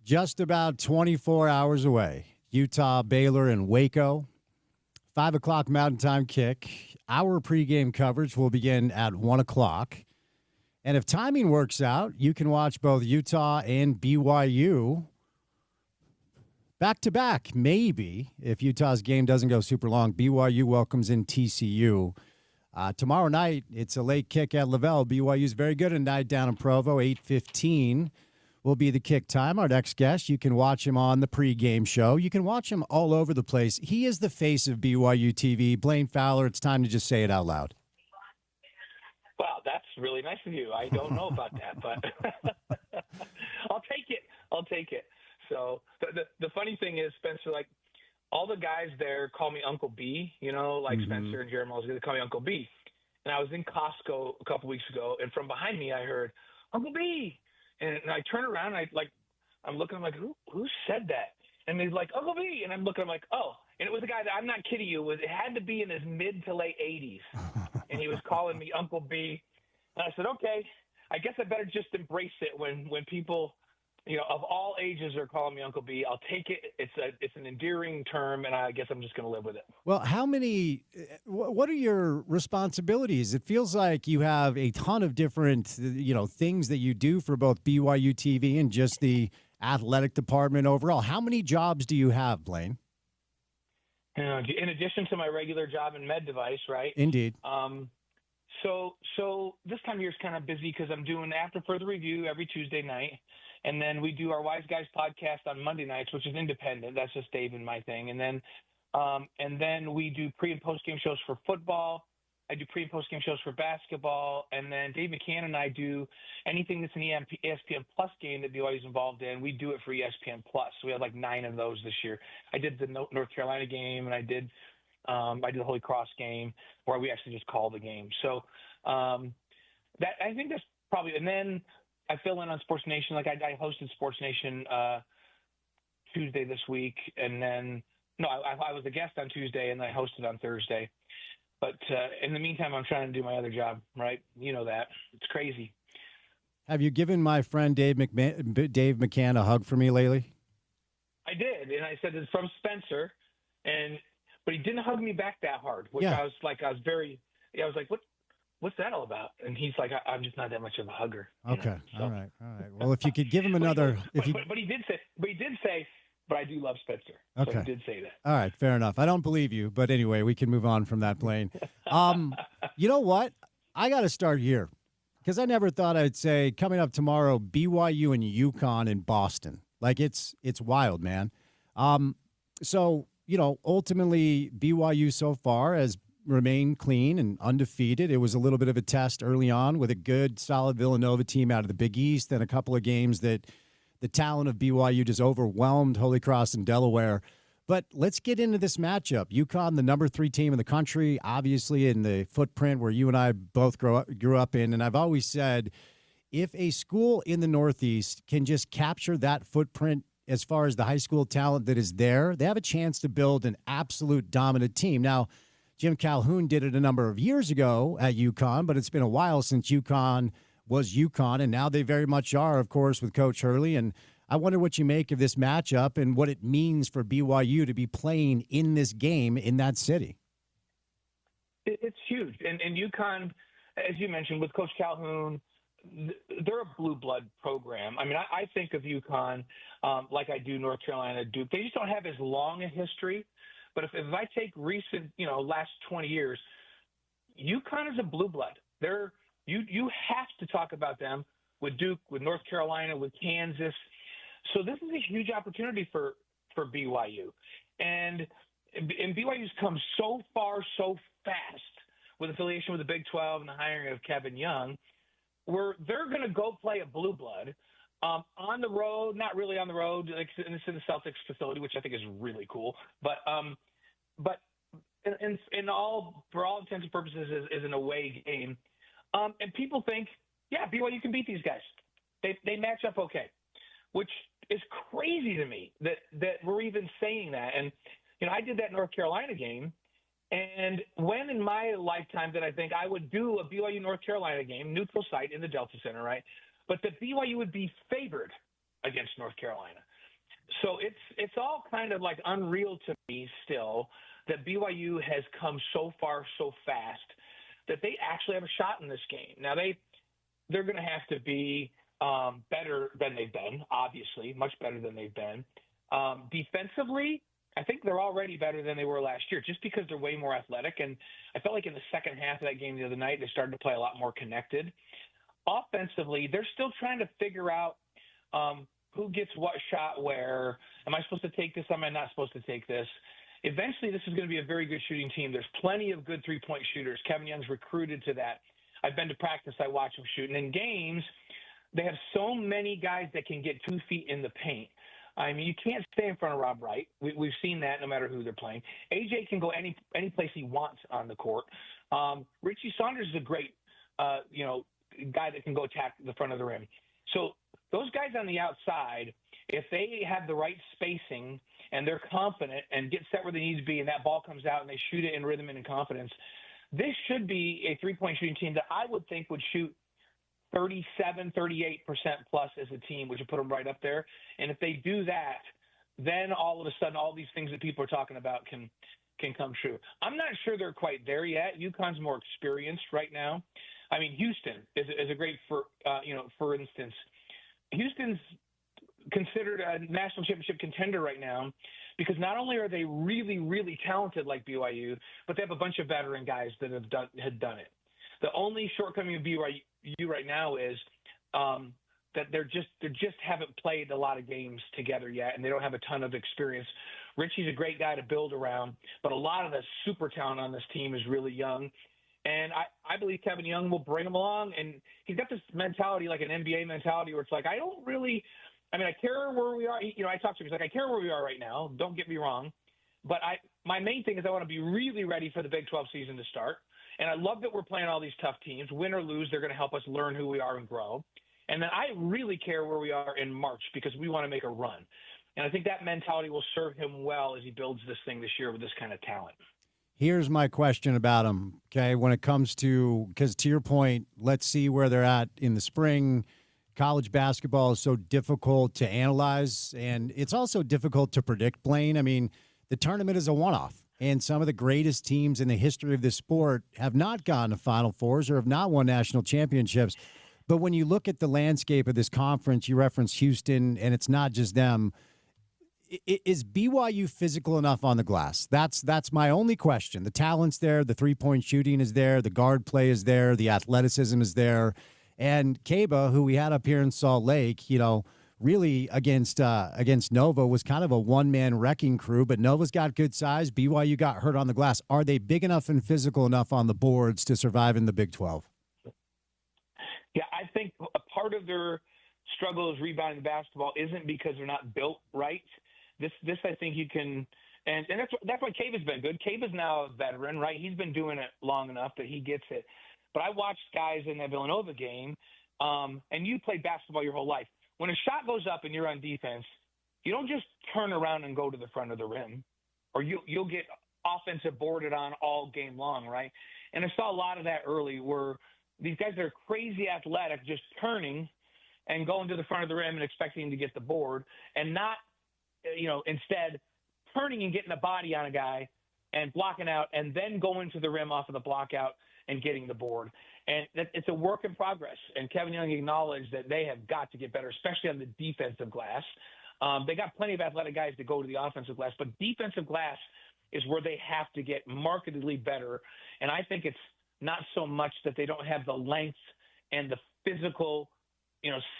Just about 24 hours away. Utah, Baylor, and Waco. 5 o'clock Mountain Time kick. Our pregame coverage will begin at 1 o'clock. And if timing works out, you can watch both Utah and BYU back-to-back, maybe. If Utah's game doesn't go super long, BYU welcomes in TCU. Tomorrow night, it's a late kick at Lavelle. BYU's very good at night down in Provo. 8:15 will be the kick time. Our next guest, you can watch him on the pregame show. You can watch him all over the place. He is the face of BYU TV. Blaine Fowler, it's time to just say it out loud. Wow, that's really nice of you. I don't know about that, but I'll take it. So the funny thing is, Spencer, like all the guys there call me Uncle B, like Spencer and Jeremiah, they call me Uncle B. And I was in Costco a couple weeks ago, and from behind me I heard Uncle B, and I turn around, and I'm looking, I'm like, who said that? And he's like, Uncle B, and I'm looking, I'm like, oh, and it was a guy that, I'm not kidding you, it had to be in his mid to late 80s, and he was calling me Uncle B, and I said, okay, I guess I better just embrace it when people, of all ages are calling me Uncle B. I'll take it. It's an endearing term, and I guess I'm just going to live with it. Well, what are your responsibilities? It feels like you have a ton of different, things that you do for both BYU TV and just the athletic department overall. How many jobs do you have, Blaine? In addition to my regular job in med device, right? Indeed. So this time of year is kind of busy because I'm doing After Further Review every Tuesday night. And then we do our Wise Guys podcast on Monday nights, which is independent. That's just Dave and my thing. And then we do pre and post game shows for football. I do pre and post game shows for basketball. And then Dave McCann and I do anything that's an ESPN Plus game that BYU is involved in. We do it for ESPN Plus. So we have like 9 of those this year. I did the North Carolina game, and I did the Holy Cross game, where we actually just call the game. So that I think that's probably. And then I fill in on Sports Nation. Like I hosted Sports Nation Tuesday this week, and then I was a guest on Tuesday, and I hosted on Thursday. But in the meantime, I'm trying to do my other job. Right? You know that it's crazy. Have you given my friend Dave McCann a hug for me lately? I did, and I said it's from Spencer, but he didn't hug me back that hard. Which yeah. I was like, what? What's that all about? And he's like, I'm just not that much of a hugger. Okay. All right. Well, if you could give him another. But he did say, but I do love Spencer. Okay. So he did say that. All right. Fair enough. I don't believe you. But anyway, we can move on from that, Blaine. You know what? I got to start here because I never thought I'd say coming up tomorrow, BYU and UConn in Boston. Like it's wild, man. So, ultimately BYU so far has remain clean and undefeated. It was a little bit of a test early on with a good, solid Villanova team out of the Big East, and a couple of games that the talent of BYU just overwhelmed Holy Cross and Delaware. But let's get into this matchup. UConn, the number 3 team in the country, obviously in the footprint where you and I both grew up in. And I've always said, if a school in the Northeast can just capture that footprint as far as the high school talent that is there, they have a chance to build an absolute dominant team. Now, Jim Calhoun did it a number of years ago at UConn, but it's been a while since UConn was UConn, and now they very much are, of course, with Coach Hurley. And I wonder what you make of this matchup and what it means for BYU to be playing in this game in that city. It's huge. And UConn, as you mentioned, with Coach Calhoun, they're a blue blood program. I mean, I think of UConn like I do North Carolina, Duke. They just don't have as long a history. But if I take recent, last 20 years, UConn is a blue blood. You have to talk about them with Duke, with North Carolina, with Kansas. So this is a huge opportunity for BYU. And BYU's come so far so fast with affiliation with the Big 12 and the hiring of Kevin Young, where they're going to go play a blue blood on the road, not really on the road. It's in the Celtics facility, which I think is really cool. But for all intents and purposes, is an away game. And people think, yeah, BYU can beat these guys. They match up okay, which is crazy to me that we're even saying that. And I did that North Carolina game. And when in my lifetime did I think I would do a BYU North Carolina game, neutral site in the Delta Center, right? But that BYU would be favored against North Carolina. So it's all kind of like unreal to me still that BYU has come so far so fast that they actually have a shot in this game. Now they're going to have to be better than they've been, obviously, much better than they've been. Defensively, I think they're already better than they were last year just because they're way more athletic. And I felt like in the second half of that game the other night, they started to play a lot more connected. Offensively, they're still trying to figure out who gets what shot where. Am I supposed to take this? Am I not supposed to take this? Eventually, this is going to be a very good shooting team. There's plenty of good three-point shooters. Kevin Young's recruited to that. I've been to practice. I watch them shoot. And in games, they have so many guys that can get 2 feet in the paint. I mean, you can't stay in front of Rob Wright. We've seen that no matter who they're playing. AJ can go any place he wants on the court. Richie Saunders is a great, guy that can go attack the front of the rim. So those guys on the outside, if they have the right spacing and they're confident and get set where they need to be and that ball comes out and they shoot it in rhythm and in confidence, this should be a three-point shooting team that I would think would shoot 37, 38% plus as a team, which would put them right up there. And if they do that, then all of a sudden all these things that people are talking about can come true. I'm not sure they're quite there yet. UConn's more experienced right now. I mean, Houston is a great, for instance, Houston's considered a national championship contender right now because not only are they really, really talented like BYU, but they have a bunch of veteran guys that had done it. The only shortcoming of BYU right now is that they just haven't played a lot of games together yet, and they don't have a ton of experience. Richie's a great guy to build around, but a lot of the super talent on this team is really young. And I believe Kevin Young will bring them along, and he's got this mentality, like an NBA mentality, where it's like, I care where we are. I talked to him. He's like, I care where we are right now. Don't get me wrong. But my main thing is I want to be really ready for the Big 12 season to start. And I love that we're playing all these tough teams. Win or lose, they're going to help us learn who we are and grow. And then I really care where we are in March because we want to make a run. And I think that mentality will serve him well as he builds this thing this year with this kind of talent. Here's my question about him, okay, when it comes to, because to your point, let's see where they're at in the spring. College basketball is so difficult to analyze, and it's also difficult to predict, Blaine. I mean, the tournament is a one-off, and some of the greatest teams in the history of this sport have not gone to Final Fours or have not won national championships. But when you look at the landscape of this conference, you reference Houston, and it's not just them. Is BYU physical enough on the glass? That's my only question. The talent's there, the three-point shooting is there, the guard play is there, the athleticism is there. And Kaba, who we had up here in Salt Lake, really against Nova was kind of a one-man wrecking crew, but Nova's got good size. BYU got hurt on the glass. Are they big enough and physical enough on the boards to survive in the Big 12? Yeah, I think a part of their struggle is rebounding basketball isn't because they're not built right. This I think you can, and that's why Cave has been good. Cave is now a veteran, right? He's been doing it long enough that he gets it. But I watched guys in that Villanova game, and you played basketball your whole life. When a shot goes up and you're on defense, you don't just turn around and go to the front of the rim, or you'll get offensive boarded on all game long, right? And I saw a lot of that early where these guys that are crazy athletic just turning and going to the front of the rim and expecting to get the board and not, instead turning and getting a body on a guy and blocking out and then going to the rim off of the block out and getting the board. And it's a work in progress. And Kevin Young acknowledged that they have got to get better, especially on the defensive glass. They got plenty of athletic guys to go to the offensive glass, but defensive glass is where they have to get markedly better. And I think it's not so much that they don't have the length and the physical,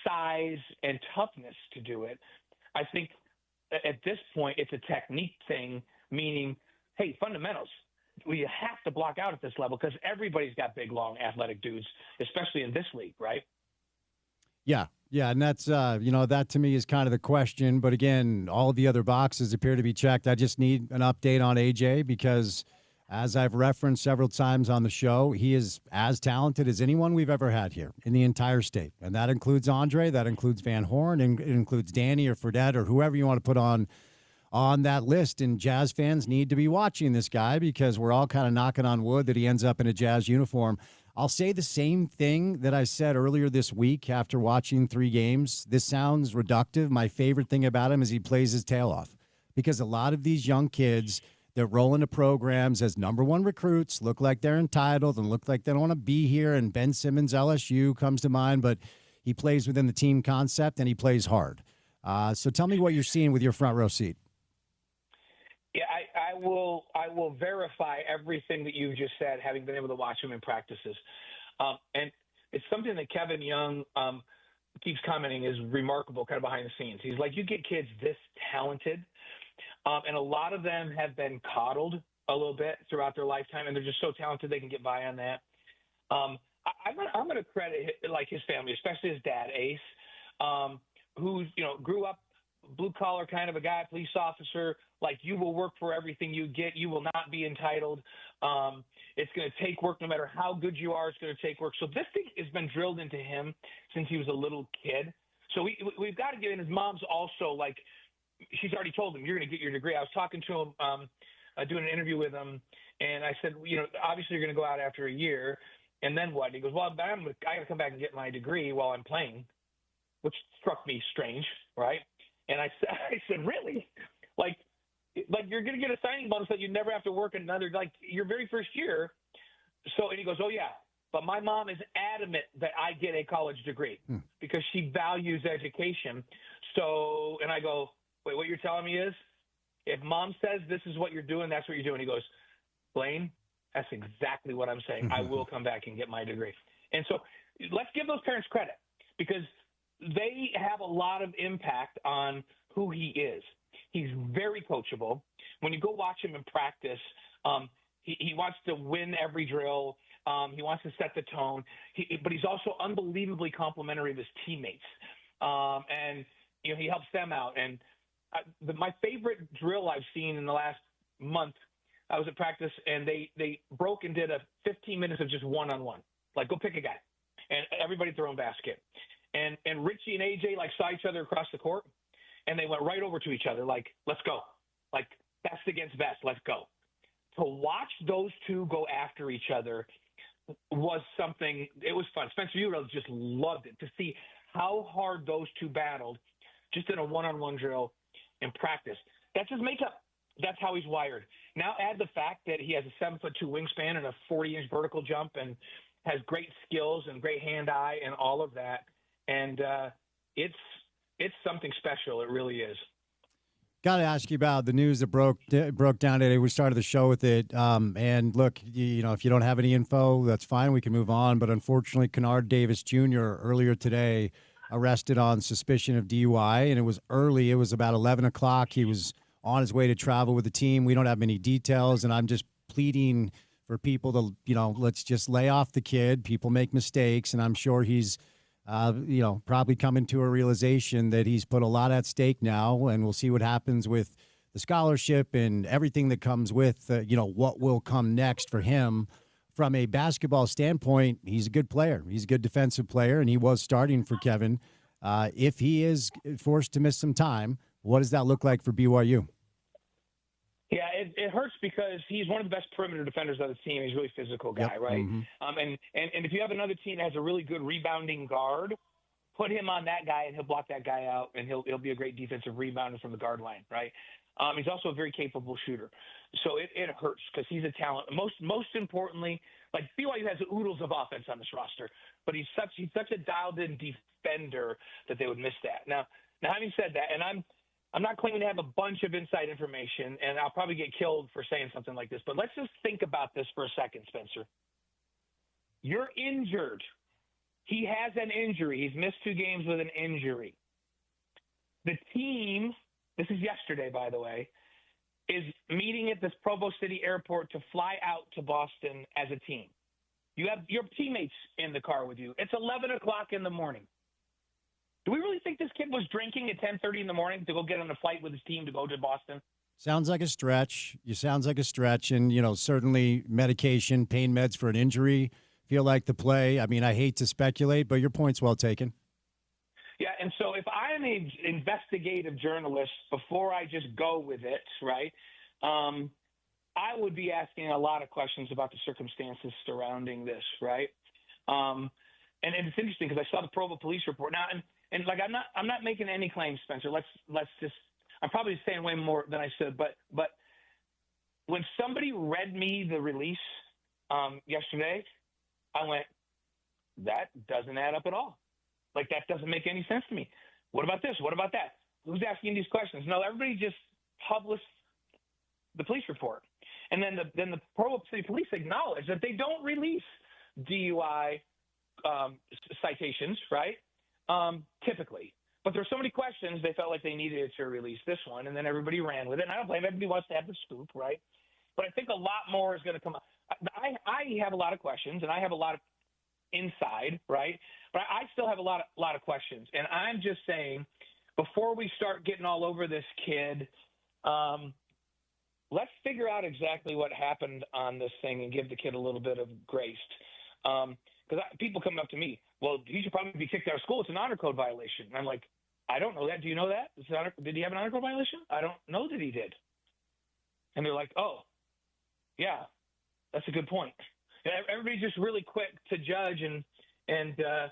size and toughness to do it. I think at this point it's a technique thing, meaning, hey, fundamentals. We have to block out at this level because everybody's got big, long, athletic dudes, especially in this league, right? Yeah, and that's, that to me is kind of the question. But again, all of the other boxes appear to be checked. I just need an update on AJ because, as I've referenced several times on the show, he is as talented as anyone we've ever had here in the entire state. And that includes Andre, that includes Van Horn, and it includes Danny or Fredette or whoever you want to put on that list. And Jazz fans need to be watching this guy because we're all kind of knocking on wood that he ends up in a Jazz uniform. I'll say the same thing that I said earlier this week after watching 3 games. This sounds reductive. My favorite thing about him is he plays his tail off, because a lot of these young kids that roll into programs as number 1 recruits look like they're entitled and look like they don't want to be here. And Ben Simmons, LSU comes to mind, but he plays within the team concept and he plays hard. So tell me what you're seeing with your front row seat. Yeah, I will verify everything that you just said, having been able to watch him in practices. And it's something that Kevin Young keeps commenting is remarkable, kind of behind the scenes. He's like, you get kids this talented, and a lot of them have been coddled a little bit throughout their lifetime, and they're just so talented they can get by on that. I'm going to credit like his family, especially his dad, Ace, who grew up blue collar kind of a guy, police officer. Like, you will work for everything you get. You will not be entitled. It's going to take work no matter how good you are. It's going to take work. So this thing has been drilled into him since he was a little kid. So we've got to get in. His mom's also like, she's already told him, you're going to get your degree. I was talking to him, doing an interview with him, and I said, obviously you're going to go out after a year, and then what? And he goes, well, I got to come back and get my degree while I'm playing, which struck me strange, right? And I said, really? Like you're going to get a signing bonus that you never have to work another, like your very first year. So, and he goes, oh yeah, but my mom is adamant that I get a college degree because she values education. So, and I go, wait, what you're telling me is if mom says this is what you're doing, that's what you're doing. He goes, Blaine, that's exactly what I'm saying. I will come back and get my degree. And so let's give those parents credit, because they have a lot of impact on who he is. He's very coachable. When you go watch him in practice, he wants to win every drill. He wants to set the tone. But he's also unbelievably complimentary of his teammates. And he helps them out. And my favorite drill I've seen in the last month, I was at practice, and they broke and did a 15 minutes of just one-on-one. Like, go pick a guy. And everybody at their own basket. And Richie and AJ saw each other across the court, and they went right over to each other like, let's go. Like, best against best, let's go. To watch those two go after each other was something, it was fun. Spencer, you really just loved it to see how hard those two battled just in a one-on-one drill in practice. That's his makeup. That's how he's wired. Now add the fact that he has a 7'2" wingspan and a 40-inch vertical jump and has great skills and great hand-eye and all of that. And it's something special. It really is. Got to ask you about the news that broke down today. We started the show with it. And look, if you don't have any info, that's fine. We can move on. But unfortunately, Kennard Davis Jr. earlier today arrested on suspicion of DUI. And it was early. It was about 11 o'clock. He was on his way to travel with the team. We don't have many details. And I'm just pleading for people to, let's just lay off the kid. People make mistakes. And I'm sure he's probably coming to a realization that he's put a lot at stake now, and we'll see what happens with the scholarship and everything that comes with, what will come next for him. From a basketball standpoint, he's a good player. He's a good defensive player, and he was starting for Kevin. If he is forced to miss some time, what does that look like for BYU? Yeah, it hurts because he's one of the best perimeter defenders of the team. He's a really physical guy, right? Mm-hmm. And if you have another team that has a really good rebounding guard, put him on that guy and he'll block that guy out, and he'll be a great defensive rebounder from the guard line, right? He's also a very capable shooter. So it hurts because he's a talent. Most importantly, like BYU has oodles of offense on this roster, but he's such a dialed-in defender that they would miss that. Now having said that, and I'm not claiming to have a bunch of inside information, and I'll probably get killed for saying something like this, but let's just think about this for a second, Spencer. You're injured. He has an injury. He's missed 2 games with an injury. The team, this is yesterday, by the way, is meeting at this Provo City Airport to fly out to Boston as a team. You have your teammates in the car with you. It's 11 o'clock in the morning. Do we really think this kid was drinking at 10:30 in the morning to go get on a flight with his team to go to Boston? Sounds like a stretch. And, certainly medication, pain meds for an injury feel like the play. I mean, I hate to speculate, but your point's well taken. Yeah, and so if I'm an investigative journalist, before I just go with it, right, I would be asking a lot of questions about the circumstances surrounding this, right? And it's interesting because I saw the Provo police report now, and like I'm not making any claims, Spencer. Let's just I'm probably saying way more than I should, but when somebody read me the release yesterday, I went, that doesn't add up at all. Like, that doesn't make any sense to me. What about this? What about that? Who's asking these questions? No, everybody just published the police report. And then the Provo City Police acknowledge that they don't release DUI citations, right? Typically. But there's so many questions, they felt like they needed to release this one, and then everybody ran with it. And I don't blame everybody wants to have the scoop, right? But I think a lot more is going to come up. I have a lot of questions, and I have a lot of inside, right? But I still have a lot of questions. And I'm just saying, before we start getting all over this kid, let's figure out exactly what happened on this thing and give the kid a little bit of grace. Because people come up to me, well, he should probably be kicked out of school. It's an honor code violation. And I'm like, I don't know that. Do you know that? Did he have an honor code violation? I don't know that he did. And they're like, oh, yeah, that's a good point. And everybody's just really quick to judge, and so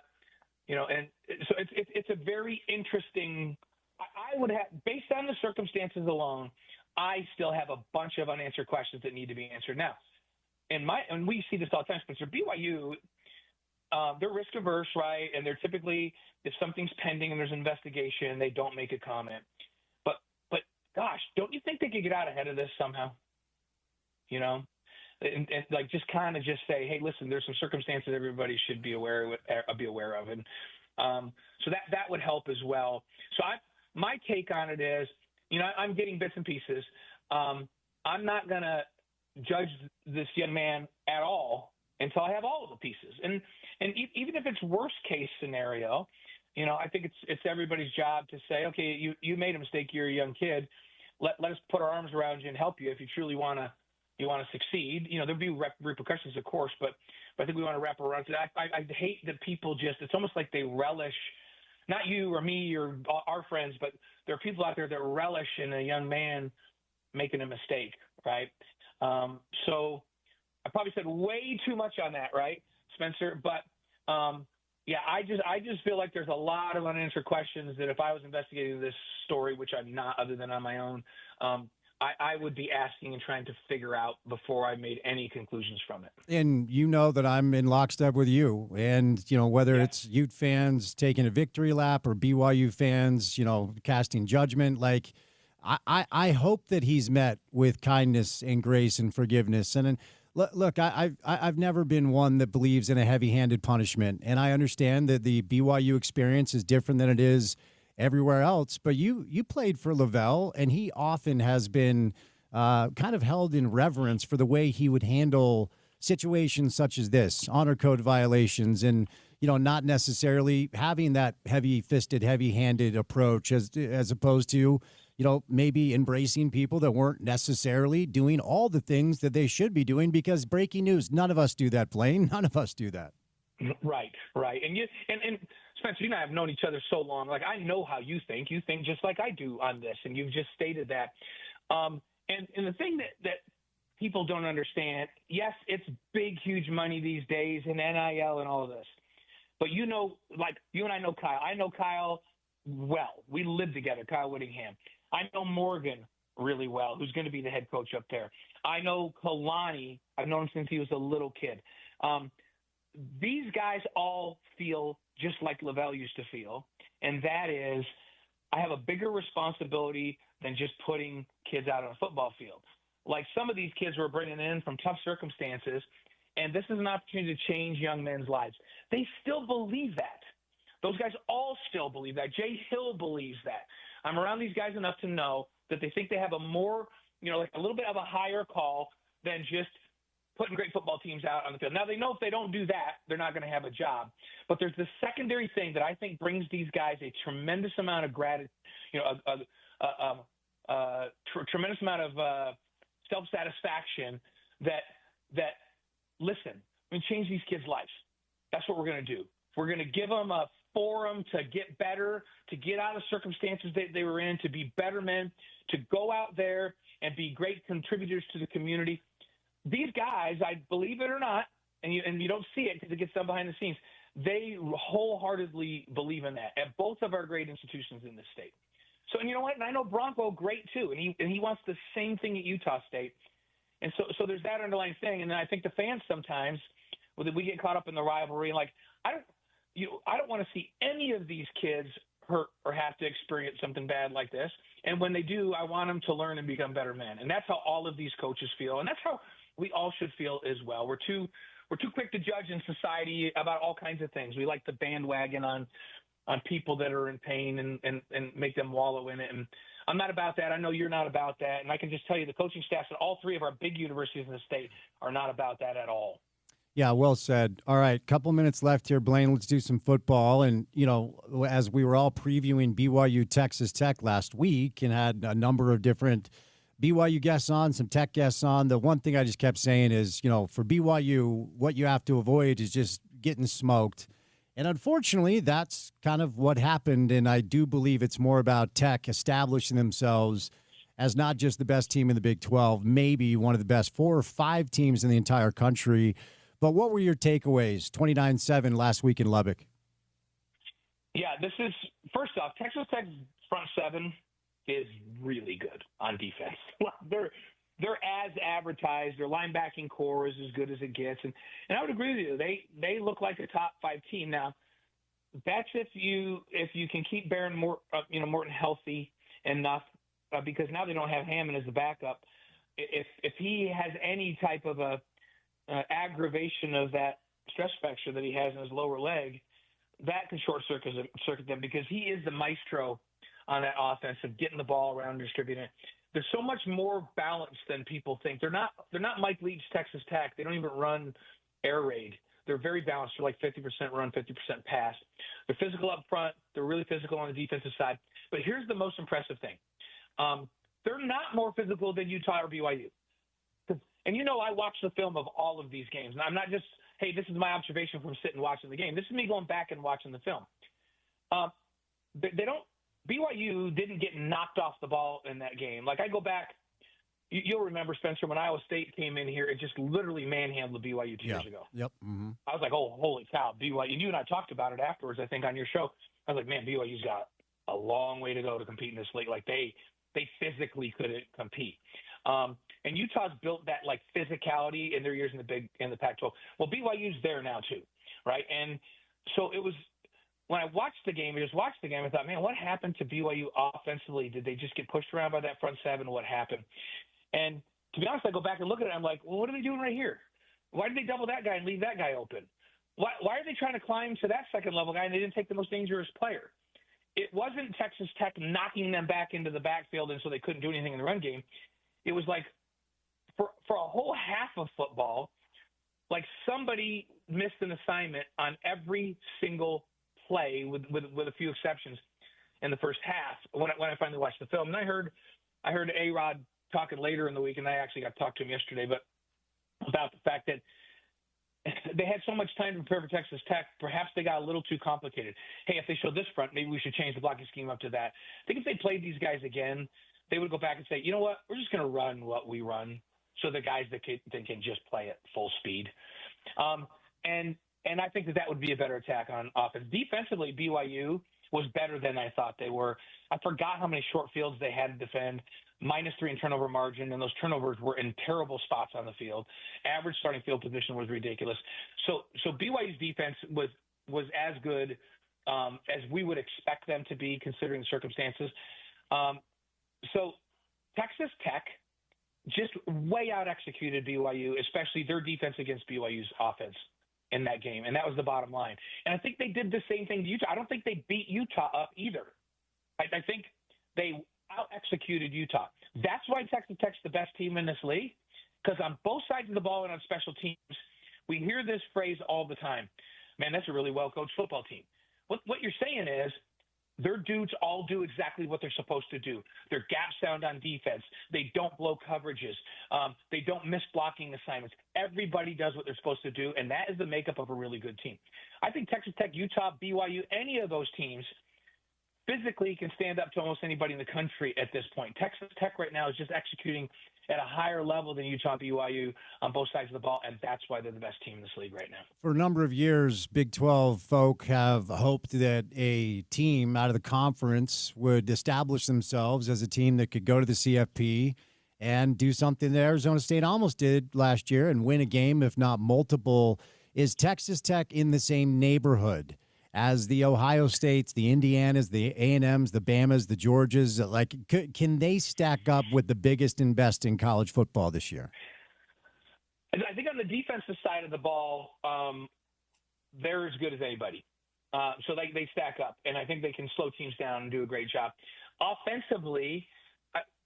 it's a very interesting. I would have, based on the circumstances alone, I still have a bunch of unanswered questions that need to be answered now. And we see this all the time, Spencer. BYU, they're risk averse, right? And they're typically, if something's pending and there's an investigation, they don't make a comment. But gosh, don't you think they could get out ahead of this somehow? You know, and like just kind of just say, hey, listen, there's some circumstances everybody should be aware of, and so that would help as well. So my take on it is, you know, I'm getting bits and pieces. I'm not gonna judge this young man at all until I have all of the pieces. And even if it's worst case scenario, you know, I think it's everybody's job to say, okay, you made a mistake. You're a young kid. Let us put our arms around you and help you if you truly want to succeed. You know, there'll be repercussions, of course, but I think we want to wrap around it. I hate that people it's almost like they relish, not you or me or our friends, but there are people out there that relish in a young man making a mistake, right? So I probably said way too much on that, right, Spencer? But yeah, I just feel like there's a lot of unanswered questions that if I was investigating this story, which I'm not, other than on my own, I would be asking and trying to figure out before I made any conclusions from it. And you know that I'm in lockstep with you. And, you know, whether it's Ute fans taking a victory lap or BYU fans, you know, casting judgment, like I hope that he's met with kindness and grace and forgiveness. And look, I've never been one that believes in a heavy-handed punishment. And I understand that the BYU experience is different than it is everywhere else, but you played for Lavelle, and he often has been kind of held in reverence for the way he would handle situations such as this, honor code violations, and, you know, not necessarily having that heavy-fisted, heavy-handed approach as opposed to, you know, maybe embracing people that weren't necessarily doing all the things that they should be doing, because breaking news, none of us do that, Blaine. None of us do that. Right. And Spencer, you and I have known each other so long. Like, I know how you think. You think just like I do on this, and you've just stated that. And the thing that people don't understand, yes, it's big, huge money these days in NIL and all of this. But, you know, like you and I know Kyle. I know Kyle well. We live together, Kyle Whittingham. I know Morgan really well, who's going to be the head coach up there. I know Kalani. I've known him since he was a little kid. These guys all feel just like Lavelle used to feel, and that is, I have a bigger responsibility than just putting kids out on a football field. Like, some of these kids we're bringing in from tough circumstances, and this is an opportunity to change young men's lives. They still believe that. Those guys all still believe that. Jay Hill believes that. I'm around these guys enough to know that they think they have a more, you know, like a little bit of a higher call than just putting great football teams out on the field. Now, they know if they don't do that, they're not going to have a job. But there's this secondary thing that I think brings these guys a tremendous amount of gratitude, you know, tremendous amount of self-satisfaction that listen, we're going to change these kids' lives. That's what we're going to do. We're going to give them a forum to get better, to get out of circumstances that they were in, to be better men, to go out there and be great contributors to the community. These guys, I believe it or not, and you don't see it because it gets done behind the scenes. They wholeheartedly believe in that at both of our great institutions in this state. So, and you know what? And I know Bronco great too, and he wants the same thing at Utah State. And so there's that underlying thing. And then I think the fans sometimes, we get caught up in the rivalry. Like I don't want to see any of these kids hurt or have to experience something bad like this. And when they do, I want them to learn and become better men. And that's how all of these coaches feel, and that's how we all should feel as well. We're too quick to judge in society about all kinds of things. We like to bandwagon on people that are in pain and make them wallow in it. And I'm not about that. I know you're not about that. And I can just tell you the coaching staffs at all three of our big universities in the state are not about that at all. Yeah, well said. All right, couple minutes left here, Blaine. Let's do some football. And, you know, as we were all previewing BYU Texas Tech last week and had a number of different BYU guests on, some Tech guests on, the one thing I just kept saying is, you know, for BYU, what you have to avoid is just getting smoked. And unfortunately, that's kind of what happened. And I do believe it's more about Tech establishing themselves as not just the best team in the Big 12, maybe one of the best 4 or 5 teams in the entire country. But what were your takeaways, 29-7 last week in Lubbock? Yeah, this is – first off, Texas Tech's front seven is really good on defense. They're as advertised. Their linebacking core is as good as it gets. And I would agree with you. They look like a top 5 team. Now, that's if you can keep Morton healthy enough because now they don't have Hammond as the backup. If he has any type of a aggravation of that stress fracture that he has in his lower leg, that can short circuit them because he is the maestro on that offense of getting the ball around and distributing it. They're so much more balanced than people think. They're not Mike Leach, Texas Tech. They don't even run air raid. They're very balanced. They're like 50% run, 50% pass. They're physical up front. They're really physical on the defensive side. But here's the most impressive thing. They're not more physical than Utah or BYU. And, you know, I watch the film of all of these games. And I'm not just, hey, this is my observation from sitting watching the game. This is me going back and watching the film. BYU didn't get knocked off the ball in that game. Like, I go back, you'll remember, Spencer, when Iowa State came in here, it just literally manhandled BYU 2 years ago. Yep. Mm-hmm. I was like, oh, holy cow, BYU. And you and I talked about it afterwards, I think, on your show. I was like, man, BYU's got a long way to go to compete in this league. Like, they physically couldn't compete. And Utah's built that like physicality in their years in the Pac-12. Well, BYU's there now too, right? And so it was when I watched the game, I thought, man, what happened to BYU offensively? Did they just get pushed around by that front seven? What happened? And to be honest, I go back and look at it. I'm like, well, what are they doing right here? Why did they double that guy and leave that guy open? Why are they trying to climb to that second level guy and they didn't take the most dangerous player? It wasn't Texas Tech knocking them back into the backfield and so they couldn't do anything in the run game. It was like for a whole half of football, like somebody missed an assignment on every single play with a few exceptions in the first half when I finally watched the film. And I heard A-Rod talking later in the week, and I actually got to talk to him yesterday, but about the fact that they had so much time to prepare for Texas Tech, perhaps they got a little too complicated. Hey, if they show this front, maybe we should change the blocking scheme up to that. I think if they played these guys again, they would go back and say, you know what, we're just going to run what we run so the guys that can just play at full speed. And I think that would be a better attack on offense. Defensively, BYU was better than I thought they were. I forgot how many short fields they had to defend, -3 in turnover margin, and those turnovers were in terrible spots on the field. Average starting field position was ridiculous. So BYU's defense was as good as we would expect them to be considering the circumstances. So Texas Tech just way out executed BYU, especially their defense against BYU's offense in that game. And that was the bottom line. And I think they did the same thing to Utah. I don't think they beat Utah up either. I think they out executed Utah. That's why Texas Tech's the best team in this league, because on both sides of the ball and on special teams, we hear this phrase all the time. Man, that's a really well-coached football team. What you're saying is, their dudes all do exactly what they're supposed to do. They're gap sound on defense. They don't blow coverages. They don't miss blocking assignments. Everybody does what they're supposed to do, and that is the makeup of a really good team. I think Texas Tech, Utah, BYU, any of those teams physically can stand up to almost anybody in the country at this point. Texas Tech right now is just executing at a higher level than Utah BYU on both sides of the ball, and that's why they're the best team in this league right now. For a number of years, Big 12 folk have hoped that a team out of the conference would establish themselves as a team that could go to the CFP and do something that Arizona State almost did last year and win a game, if not multiple. Is Texas Tech in the same neighborhood as the Ohio States, the Indianas, the A&Ms, the Bamas, the Georgias? Like, can they stack up with the biggest and best in college football this year? I think on the defensive side of the ball, they're as good as anybody. So they stack up, and I think they can slow teams down and do a great job. Offensively,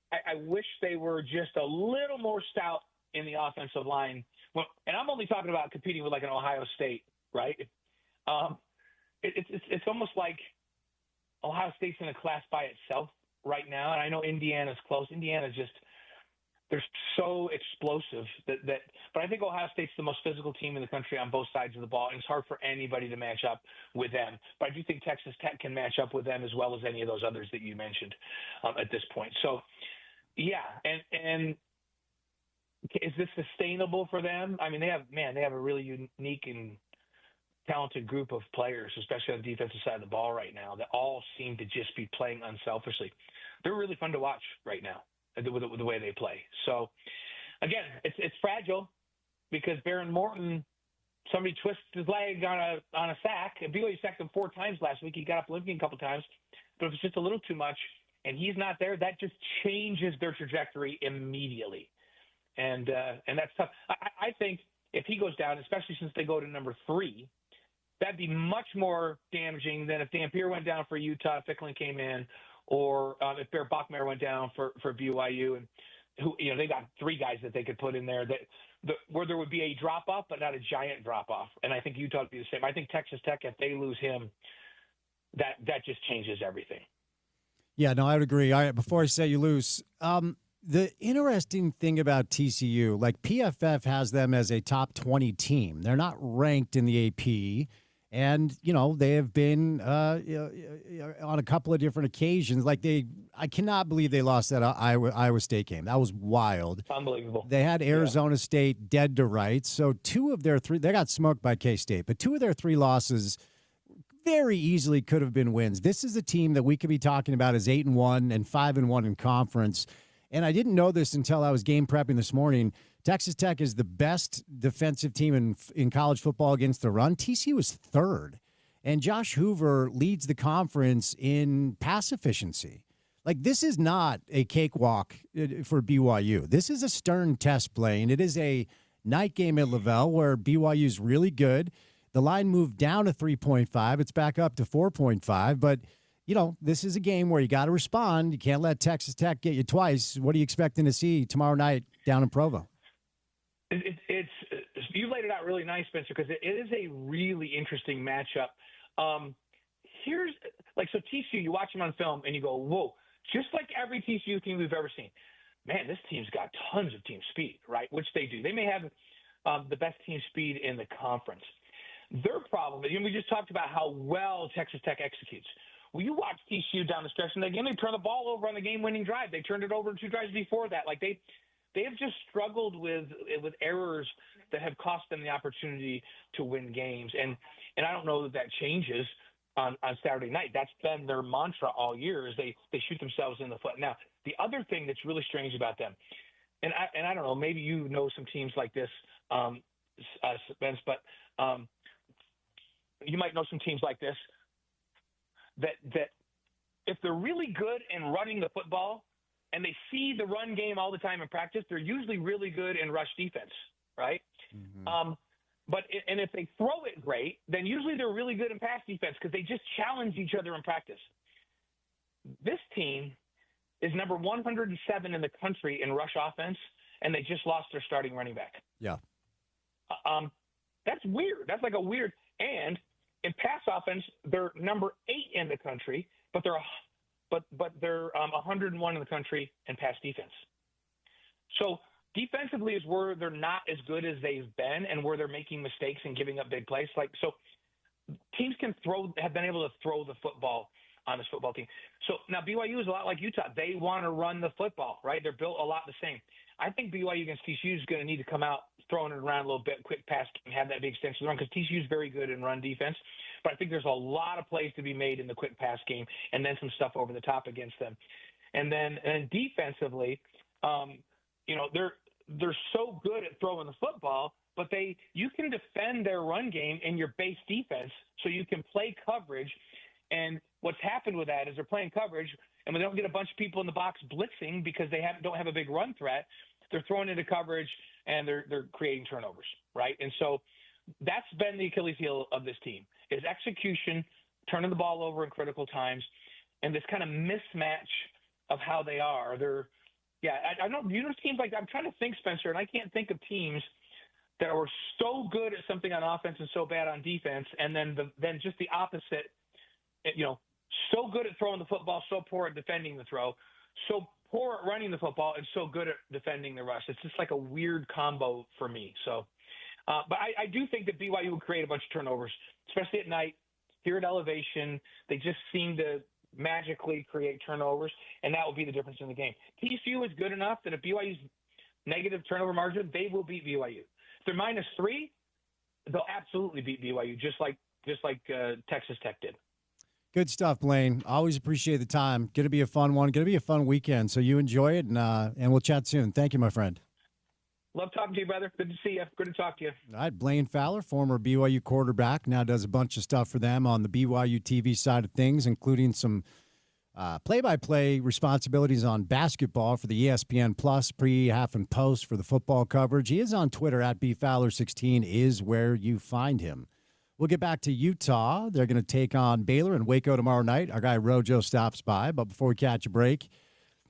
I wish they were just a little more stout in the offensive line. Well, and I'm only talking about competing with like an Ohio State, right? It's almost like Ohio State's in a class by itself right now, and I know Indiana's close. Indiana's just they're so explosive that but I think Ohio State's the most physical team in the country on both sides of the ball, and it's hard for anybody to match up with them. But I do think Texas Tech can match up with them as well as any of those others that you mentioned at this point. So, yeah, and is this sustainable for them? I mean, they have a really unique and talented group of players, especially on the defensive side of the ball right now, that all seem to just be playing unselfishly. They're really fun to watch right now with the way they play. So, again, it's fragile because Baron Morton, somebody twisted his leg on a sack. BYU sacked him 4 times last week. He got up limping a couple times, but if it's just a little too much and he's not there, that just changes their trajectory immediately. And that's tough. I think if he goes down, especially since they go to number 3, that'd be much more damaging than if Dampier went down for Utah, Ficklin came in, or if Bear Bachmeier went down for BYU, and who they got 3 guys that they could put in there where there would be a drop off, but not a giant drop off. And I think Utah would be the same. I think Texas Tech, if they lose him, that just changes everything. Yeah, no, I would agree. All right, before I set you loose, the interesting thing about TCU, like PFF has them as a top 20 team. They're not ranked in the AP. And, they have been on a couple of different occasions. Like I cannot believe they lost that Iowa State game. That was wild. Unbelievable. They had Arizona State dead to rights. So 2 of their 3, they got smoked by K-State, but 2 of their 3 losses very easily could have been wins. This is a team that we could be talking about as 8-1 and 5-1 in conference. And I didn't know this until I was game prepping this morning. Texas Tech is the best defensive team in college football against the run. TCU is 3rd. And Josh Hoover leads the conference in pass efficiency. Like, this is not a cakewalk for BYU. This is a stern test play, and it is a night game at Lavelle where BYU is really good. The line moved down to 3.5. It's back up to 4.5, but this is a game where you got to respond. You can't let Texas Tech get you twice. What are you expecting to see tomorrow night down in Provo? It's you laid it out really nice, Spencer, because it is a really interesting matchup. Here's so TCU, you watch them on film and you go, whoa, just like every TCU team we've ever seen. Man, this team's got tons of team speed, right? Which they do. They may have the best team speed in the conference. Their problem is, we just talked about how well Texas Tech executes. Well, you watch TCU down the stretch, and again, they turn the ball over on the game-winning drive. They turned it over 2 drives before that. Like they have just struggled with errors that have cost them the opportunity to win games. And I don't know that changes on Saturday night. That's been their mantra all year, is they shoot themselves in the foot. Now, the other thing that's really strange about them, and I don't know, maybe you know some teams like this, Spence, but you might know some teams like this, that if they're really good in running the football and they see the run game all the time in practice, they're usually really good in rush defense, right? Mm-hmm. But if they throw it great, then usually they're really good in pass defense because they just challenge each other in practice. This team is number 107 in the country in rush offense, and they just lost their starting running back. Yeah. That's weird. That's like a weird – and in pass offense, they're number 8 in the country, but they're 101 in the country in pass defense. So defensively is where they're not as good as they've been, and where they're making mistakes and giving up big plays. So teams have been able to throw the football on this football team. So now BYU is a lot like Utah. They want to run the football, right? They're built a lot the same. I think BYU against TCU is going to need to come out throwing it around a little bit, quick pass game, have that big extension of the run, because TCU is very good in run defense. But I think there's a lot of plays to be made in the quick pass game, and then some stuff over the top against them. And defensively, they're so good at throwing the football, but you can defend their run game in your base defense, so you can play coverage. And what's happened with that is they're playing coverage, and when they don't get a bunch of people in the box blitzing because they don't have a big run threat, they're throwing into coverage and they're creating turnovers, right? And so that's been the Achilles heel of this team is execution, turning the ball over in critical times, and this kind of mismatch of how they are. I don't. You know, teams like I'm trying to think, Spencer, and I can't think of teams that were so good at something on offense and so bad on defense, and then just the opposite. So good at throwing the football, so poor at defending the throw, so poor at running the football, and so good at defending the rush. It's just like a weird combo for me. So, but I do think that BYU would create a bunch of turnovers, especially at night. Here at elevation, they just seem to magically create turnovers, and that will be the difference in the game. TCU is good enough that if BYU's negative turnover margin, they will beat BYU. If they're -3, they'll absolutely beat BYU, just like Texas Tech did. Good stuff, Blaine. Always appreciate the time. Going to be a fun one. Going to be a fun weekend. So you enjoy it, and we'll chat soon. Thank you, my friend. Love talking to you, brother. Good to see you. Good to talk to you. All right, Blaine Fowler, former BYU quarterback, now does a bunch of stuff for them on the BYU TV side of things, including some play-by-play responsibilities on basketball for the ESPN Plus pre, half, and post for the football coverage. He is on Twitter at bfowler16 is where you find him. We'll get back to Utah. They're going to take on Baylor in Waco tomorrow night. Our guy Rojo stops by. But before we catch a break,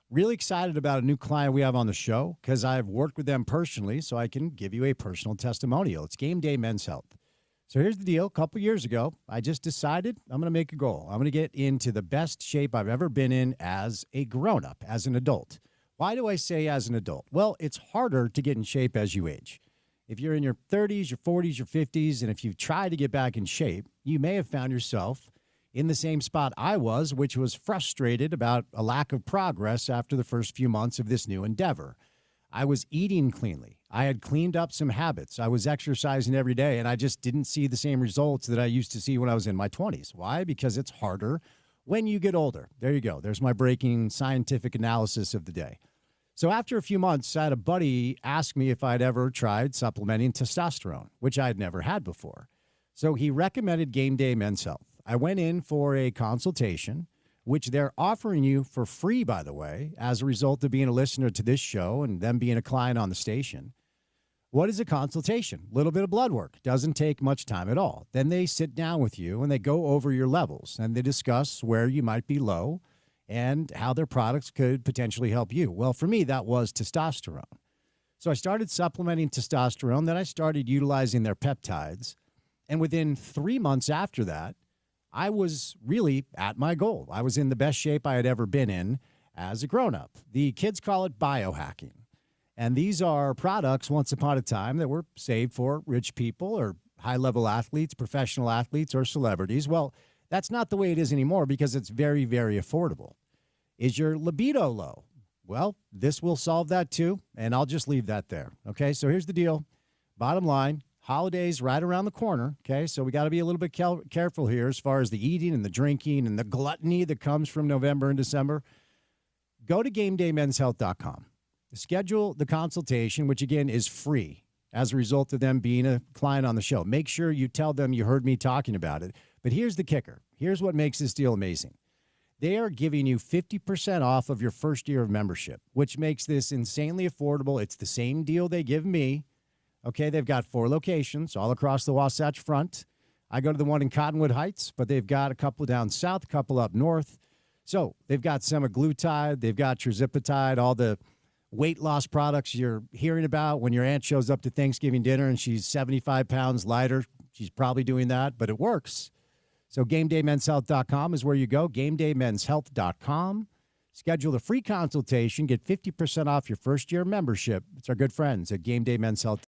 really excited about a new client we have on the show because I've worked with them personally, so I can give you a personal testimonial. It's Game Day Men's Health. So here's the deal. A couple years ago, I just decided I'm going to make a goal. I'm going to get into the best shape I've ever been in as a grown-up, as an adult. Why do I say as an adult? Well, it's harder to get in shape as you age. If you're in your 30s, your 40s, your 50s, and if you've tried to get back in shape, you may have found yourself in the same spot I was, which was frustrated about a lack of progress after the first few months of this new endeavor. I was eating cleanly. I had cleaned up some habits. I was exercising every day, and I just didn't see the same results that I used to see when I was in my 20s. Why? Because it's harder when you get older. There you go. There's my breaking scientific analysis of the day. So after a few months, I had a buddy ask me if I'd ever tried supplementing testosterone, which I'd never had before. So he recommended Game Day Men's Health. I went in for a consultation, which they're offering you for free, by the way, as a result of being a listener to this show and them being a client on the station. What is a consultation? A little bit of blood work. Doesn't take much time at all. Then they sit down with you and they go over your levels and they discuss where you might be low and how their products could potentially help you. Well, for me, that was testosterone. So I started supplementing testosterone. Then I started utilizing their peptides. And within 3 months after that, I was really at my goal. I was in the best shape I had ever been in as a grown-up. The kids call it biohacking. And these are products once upon a time that were saved for rich people or high-level athletes, professional athletes, or celebrities. Well, that's not the way it is anymore because it's very, very affordable. Is your libido low? Well, this will solve that too, and I'll just leave that there. Okay, so here's the deal. Bottom line, holidays right around the corner, okay? So we got to be a little bit careful here as far as the eating and the drinking and the gluttony that comes from November and December. Go to GameDayMen'sHealth.com. Schedule the consultation, which, again, is free as a result of them being a client on the show. Make sure you tell them you heard me talking about it. But here's the kicker. Here's what makes this deal amazing. They are giving you 50% off of your first year of membership, which makes this insanely affordable. It's the same deal they give me. Okay, they've got 4 locations all across the Wasatch Front. I go to the one in Cottonwood Heights, but they've got a couple down south, a couple up north. So they've got semaglutide, they've got tirzepatide, all the weight loss products you're hearing about when your aunt shows up to Thanksgiving dinner and she's 75 pounds lighter. She's probably doing that, but it works. So GameDayMen'sHealth.com is where you go, GameDayMen'sHealth.com. Schedule a free consultation, get 50% off your first year membership. It's our good friends at Game Day Men's Health.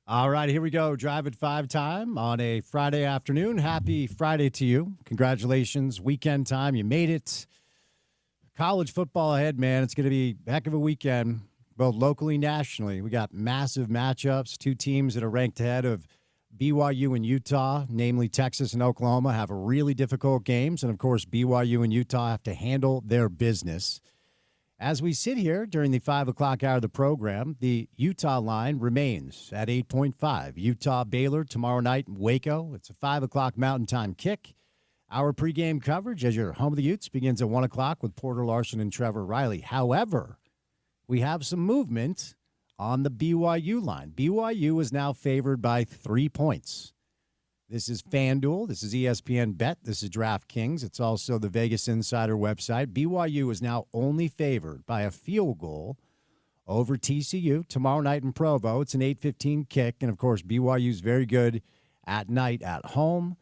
All right, here we go. Drive at 5 time on a Friday afternoon. Happy Friday to you. Congratulations. Weekend time. You made it. College football ahead, man. It's going to be a heck of a weekend, both locally and nationally. We got massive matchups. Two teams that are ranked ahead of BYU and Utah, namely Texas and Oklahoma, have really difficult games. And, of course, BYU and Utah have to handle their business. As we sit here during the 5 o'clock hour of the program, the Utah line remains at 8.5. Utah-Baylor tomorrow night in Waco. It's a 5 o'clock Mountain Time kick. Our pregame coverage as your home of the Utes begins at 1 o'clock with Porter Larson and Trevor Riley. However, we have some movement on the BYU line. BYU is now favored by 3 points. This is FanDuel. This is ESPN Bet. This is DraftKings. It's also the Vegas Insider website. BYU is now only favored by a field goal over TCU tomorrow night in Provo. It's an 8:15 kick. And, of course, BYU is very good at night at home.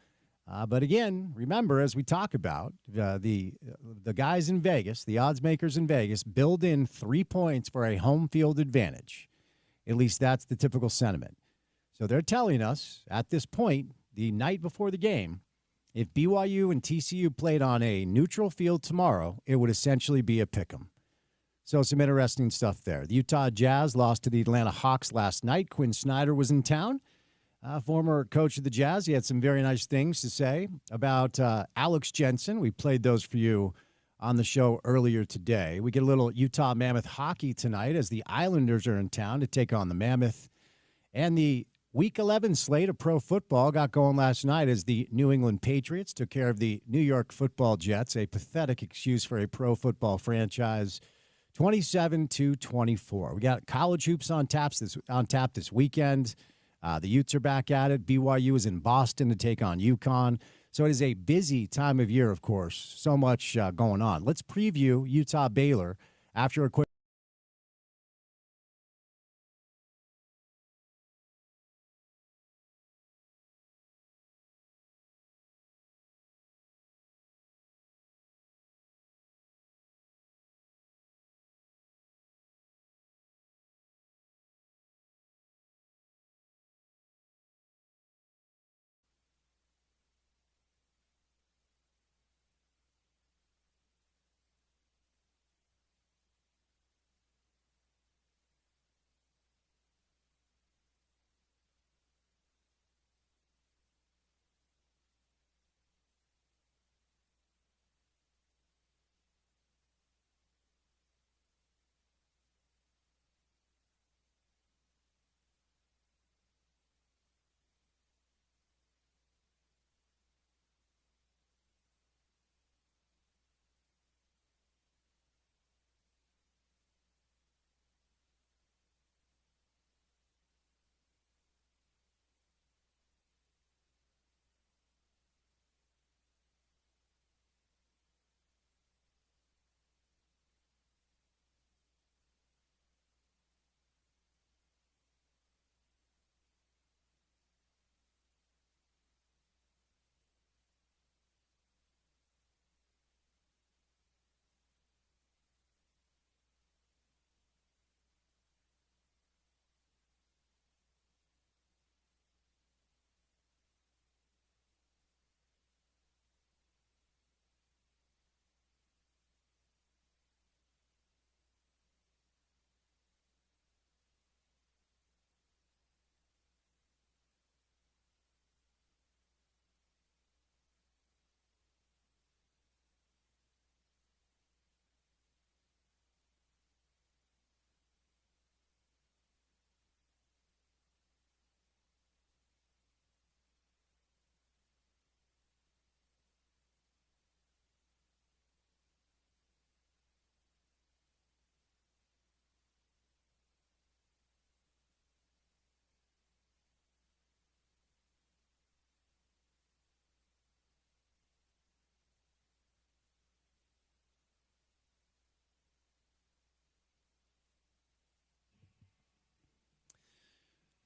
But, again, remember, as we talk about, the guys in Vegas, the odds makers in Vegas, build in 3 points for a home field advantage. At least that's the typical sentiment. So they're telling us at this point, the night before the game, if BYU and TCU played on a neutral field tomorrow, it would essentially be a pick'em. So some interesting stuff there. The Utah Jazz lost to the Atlanta Hawks last night. Quinn Snyder was in town, former coach of the Jazz. He had some very nice things to say about Alex Jensen. We played those for you on the show earlier today. We get a little Utah Mammoth hockey tonight as the Islanders are in town to take on the Mammoth. And the Week 11 slate of pro football got going last night as the New England Patriots took care of the New York Football Jets, a pathetic excuse for a pro football franchise, 27-24. We got college hoops on tap this weekend. The Utes are back at it. BYU is in Boston to take on UConn. So it is a busy time of year, of course. So much going on. Let's preview Utah-Baylor after a quick.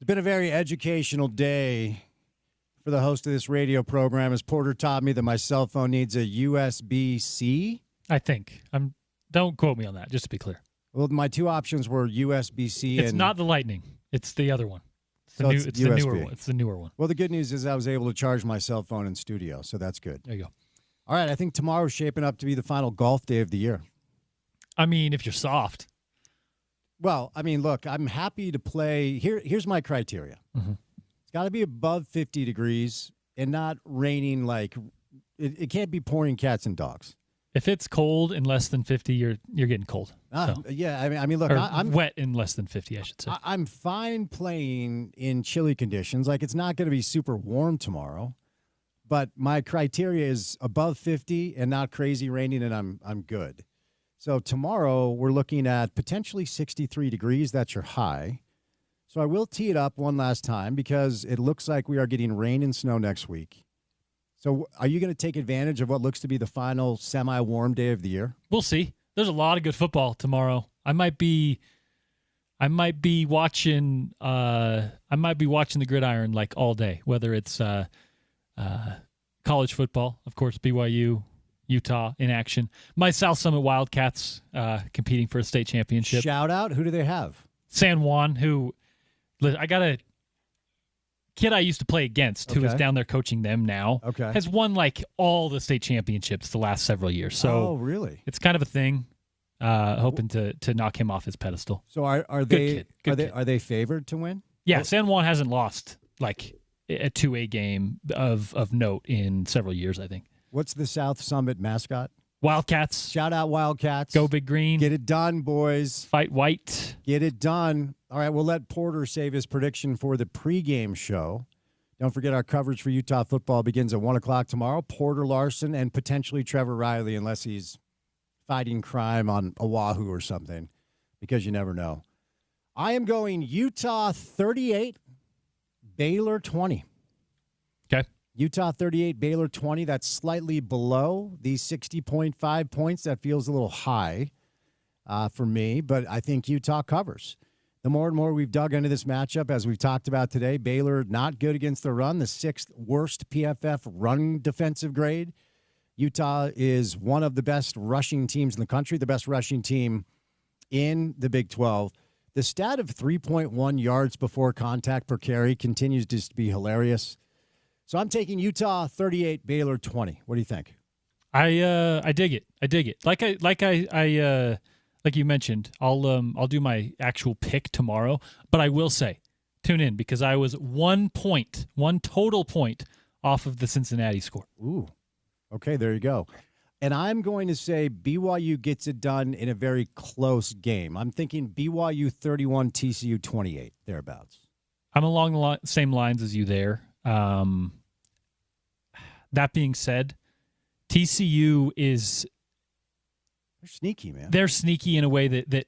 It's been a very educational day for the host of this radio program, as Porter taught me that my cell phone needs a USB-C. I think. Don't quote me on that, just to be clear. Well, my two options were USB-C and... It's not the Lightning. It's the other one. It's the newer one. It's the newer one. Well, the good news is I was able to charge my cell phone in studio, so that's good. There you go. All right, I think tomorrow's shaping up to be the final golf day of the year. I mean, if you're soft. Well, I mean, look, I'm happy to play. Here's my criteria. Mm-hmm. It's got to be above 50 degrees and not raining like it can't be pouring cats and dogs. If it's cold in less than 50, you're getting cold. Yeah, I mean, look, I'm wet in less than 50, I should say. I'm fine playing in chilly conditions. Like, it's not going to be super warm tomorrow, but my criteria is above 50 and not crazy raining, and I'm good. So tomorrow we're looking at potentially 63 degrees. That's your high. So I will tee it up one last time because it looks like we are getting rain and snow next week. So are you going to take advantage of what looks to be the final semi-warm day of the year? We'll see. There's a lot of good football tomorrow. I might be watching the gridiron like all day, whether it's college football, of course, BYU, Utah in action. My South Summit Wildcats competing for a state championship. Shout out. Who do they have? San Juan, who I got a kid I used to play against who is down there coaching them now. Okay. Has won like all the state championships the last several years. So really? It's kind of a thing. Hoping to knock him off his pedestal. So are they favored to win? Yeah, San Juan hasn't lost like a 2A game of note in several years, I think. What's the South Summit mascot? Wildcats. Shout out Wildcats. Go Big Green. Get it done, boys. Fight white. Get it done. All right, we'll let Porter save his prediction for the pregame show. Don't forget our coverage for Utah football begins at 1 o'clock tomorrow. Porter Larson and potentially Trevor Riley, unless he's fighting crime on Oahu or something, because you never know. I am going Utah 38, Baylor 20. Okay. Utah 38, Baylor 20. That's slightly below the 60.5 points. That feels a little high for me, but I think Utah covers. The more and more we've dug into this matchup, as we've talked about today, Baylor not good against the run, the 6th worst PFF run defensive grade. Utah is one of the best rushing teams in the country, the best rushing team in the Big 12. The stat of 3.1 yards before contact per carry continues to be hilarious. So I'm taking Utah 38, Baylor 20. What do you think? I dig it. I dig it. Like you mentioned, I'll do my actual pick tomorrow, but I will say, tune in because I was 1 total point off of the Cincinnati score. Ooh. Okay, there you go. And I'm going to say BYU gets it done in a very close game. I'm thinking BYU 31, TCU 28, thereabouts. I'm along the same lines as you there. That being said, TCU is... They're sneaky, man. They're sneaky in a way that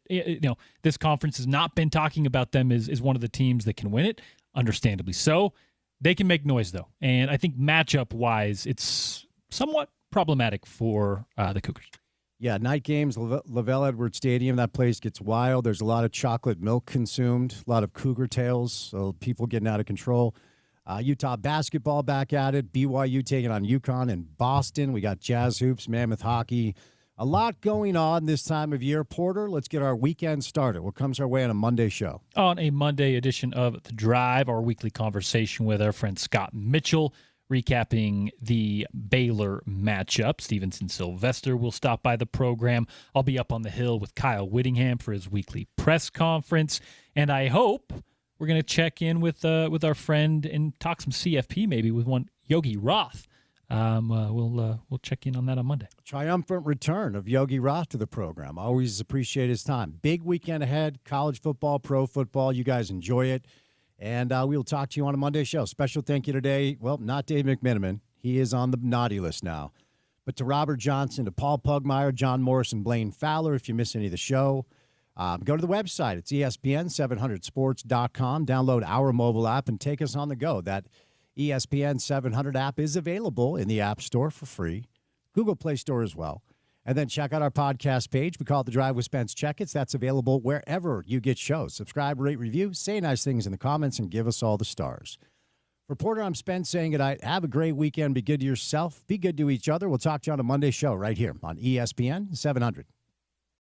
this conference has not been talking about them as one of the teams that can win it, understandably so. They can make noise, though. And I think matchup-wise, it's somewhat problematic for the Cougars. Yeah, night games, Lavelle Edwards Stadium, that place gets wild. There's a lot of chocolate milk consumed, a lot of cougar tails, so people getting out of control. Utah basketball back at it. BYU taking on UConn in Boston. We got Jazz Hoops, Mammoth Hockey. A lot going on this time of year. Porter, let's get our weekend started. What comes our way on a Monday show? On a Monday edition of The Drive, our weekly conversation with our friend Scott Mitchell, recapping the Baylor matchup. Stevenson Sylvester will stop by the program. I'll be up on the hill with Kyle Whittingham for his weekly press conference. And I hope we're going to check in with our friend and talk some CFP maybe with one Yogi Roth. We'll check in on that on Monday. Triumphant return of Yogi Roth to the program. Always appreciate his time. Big weekend ahead, college football, pro football. You guys enjoy it. And we'll talk to you on a Monday show. Special thank you today. Well, not Dave McMenamin. He is on the naughty list now. But to Robert Johnson, to Paul Pugmire, John Morris, and Blaine Fowler, if you miss any of the show, go to the website. It's ESPN700sports.com. Download our mobile app and take us on the go. That ESPN 700 app is available in the App Store for free, Google Play Store as well. And then check out our podcast page. We call it The Drive with Spence Checketts. That's available wherever you get shows. Subscribe, rate, review, say nice things in the comments, and give us all the stars. For Porter, I'm Spence saying goodnight. Have a great weekend. Be good to yourself. Be good to each other. We'll talk to you on a Monday show right here on ESPN 700.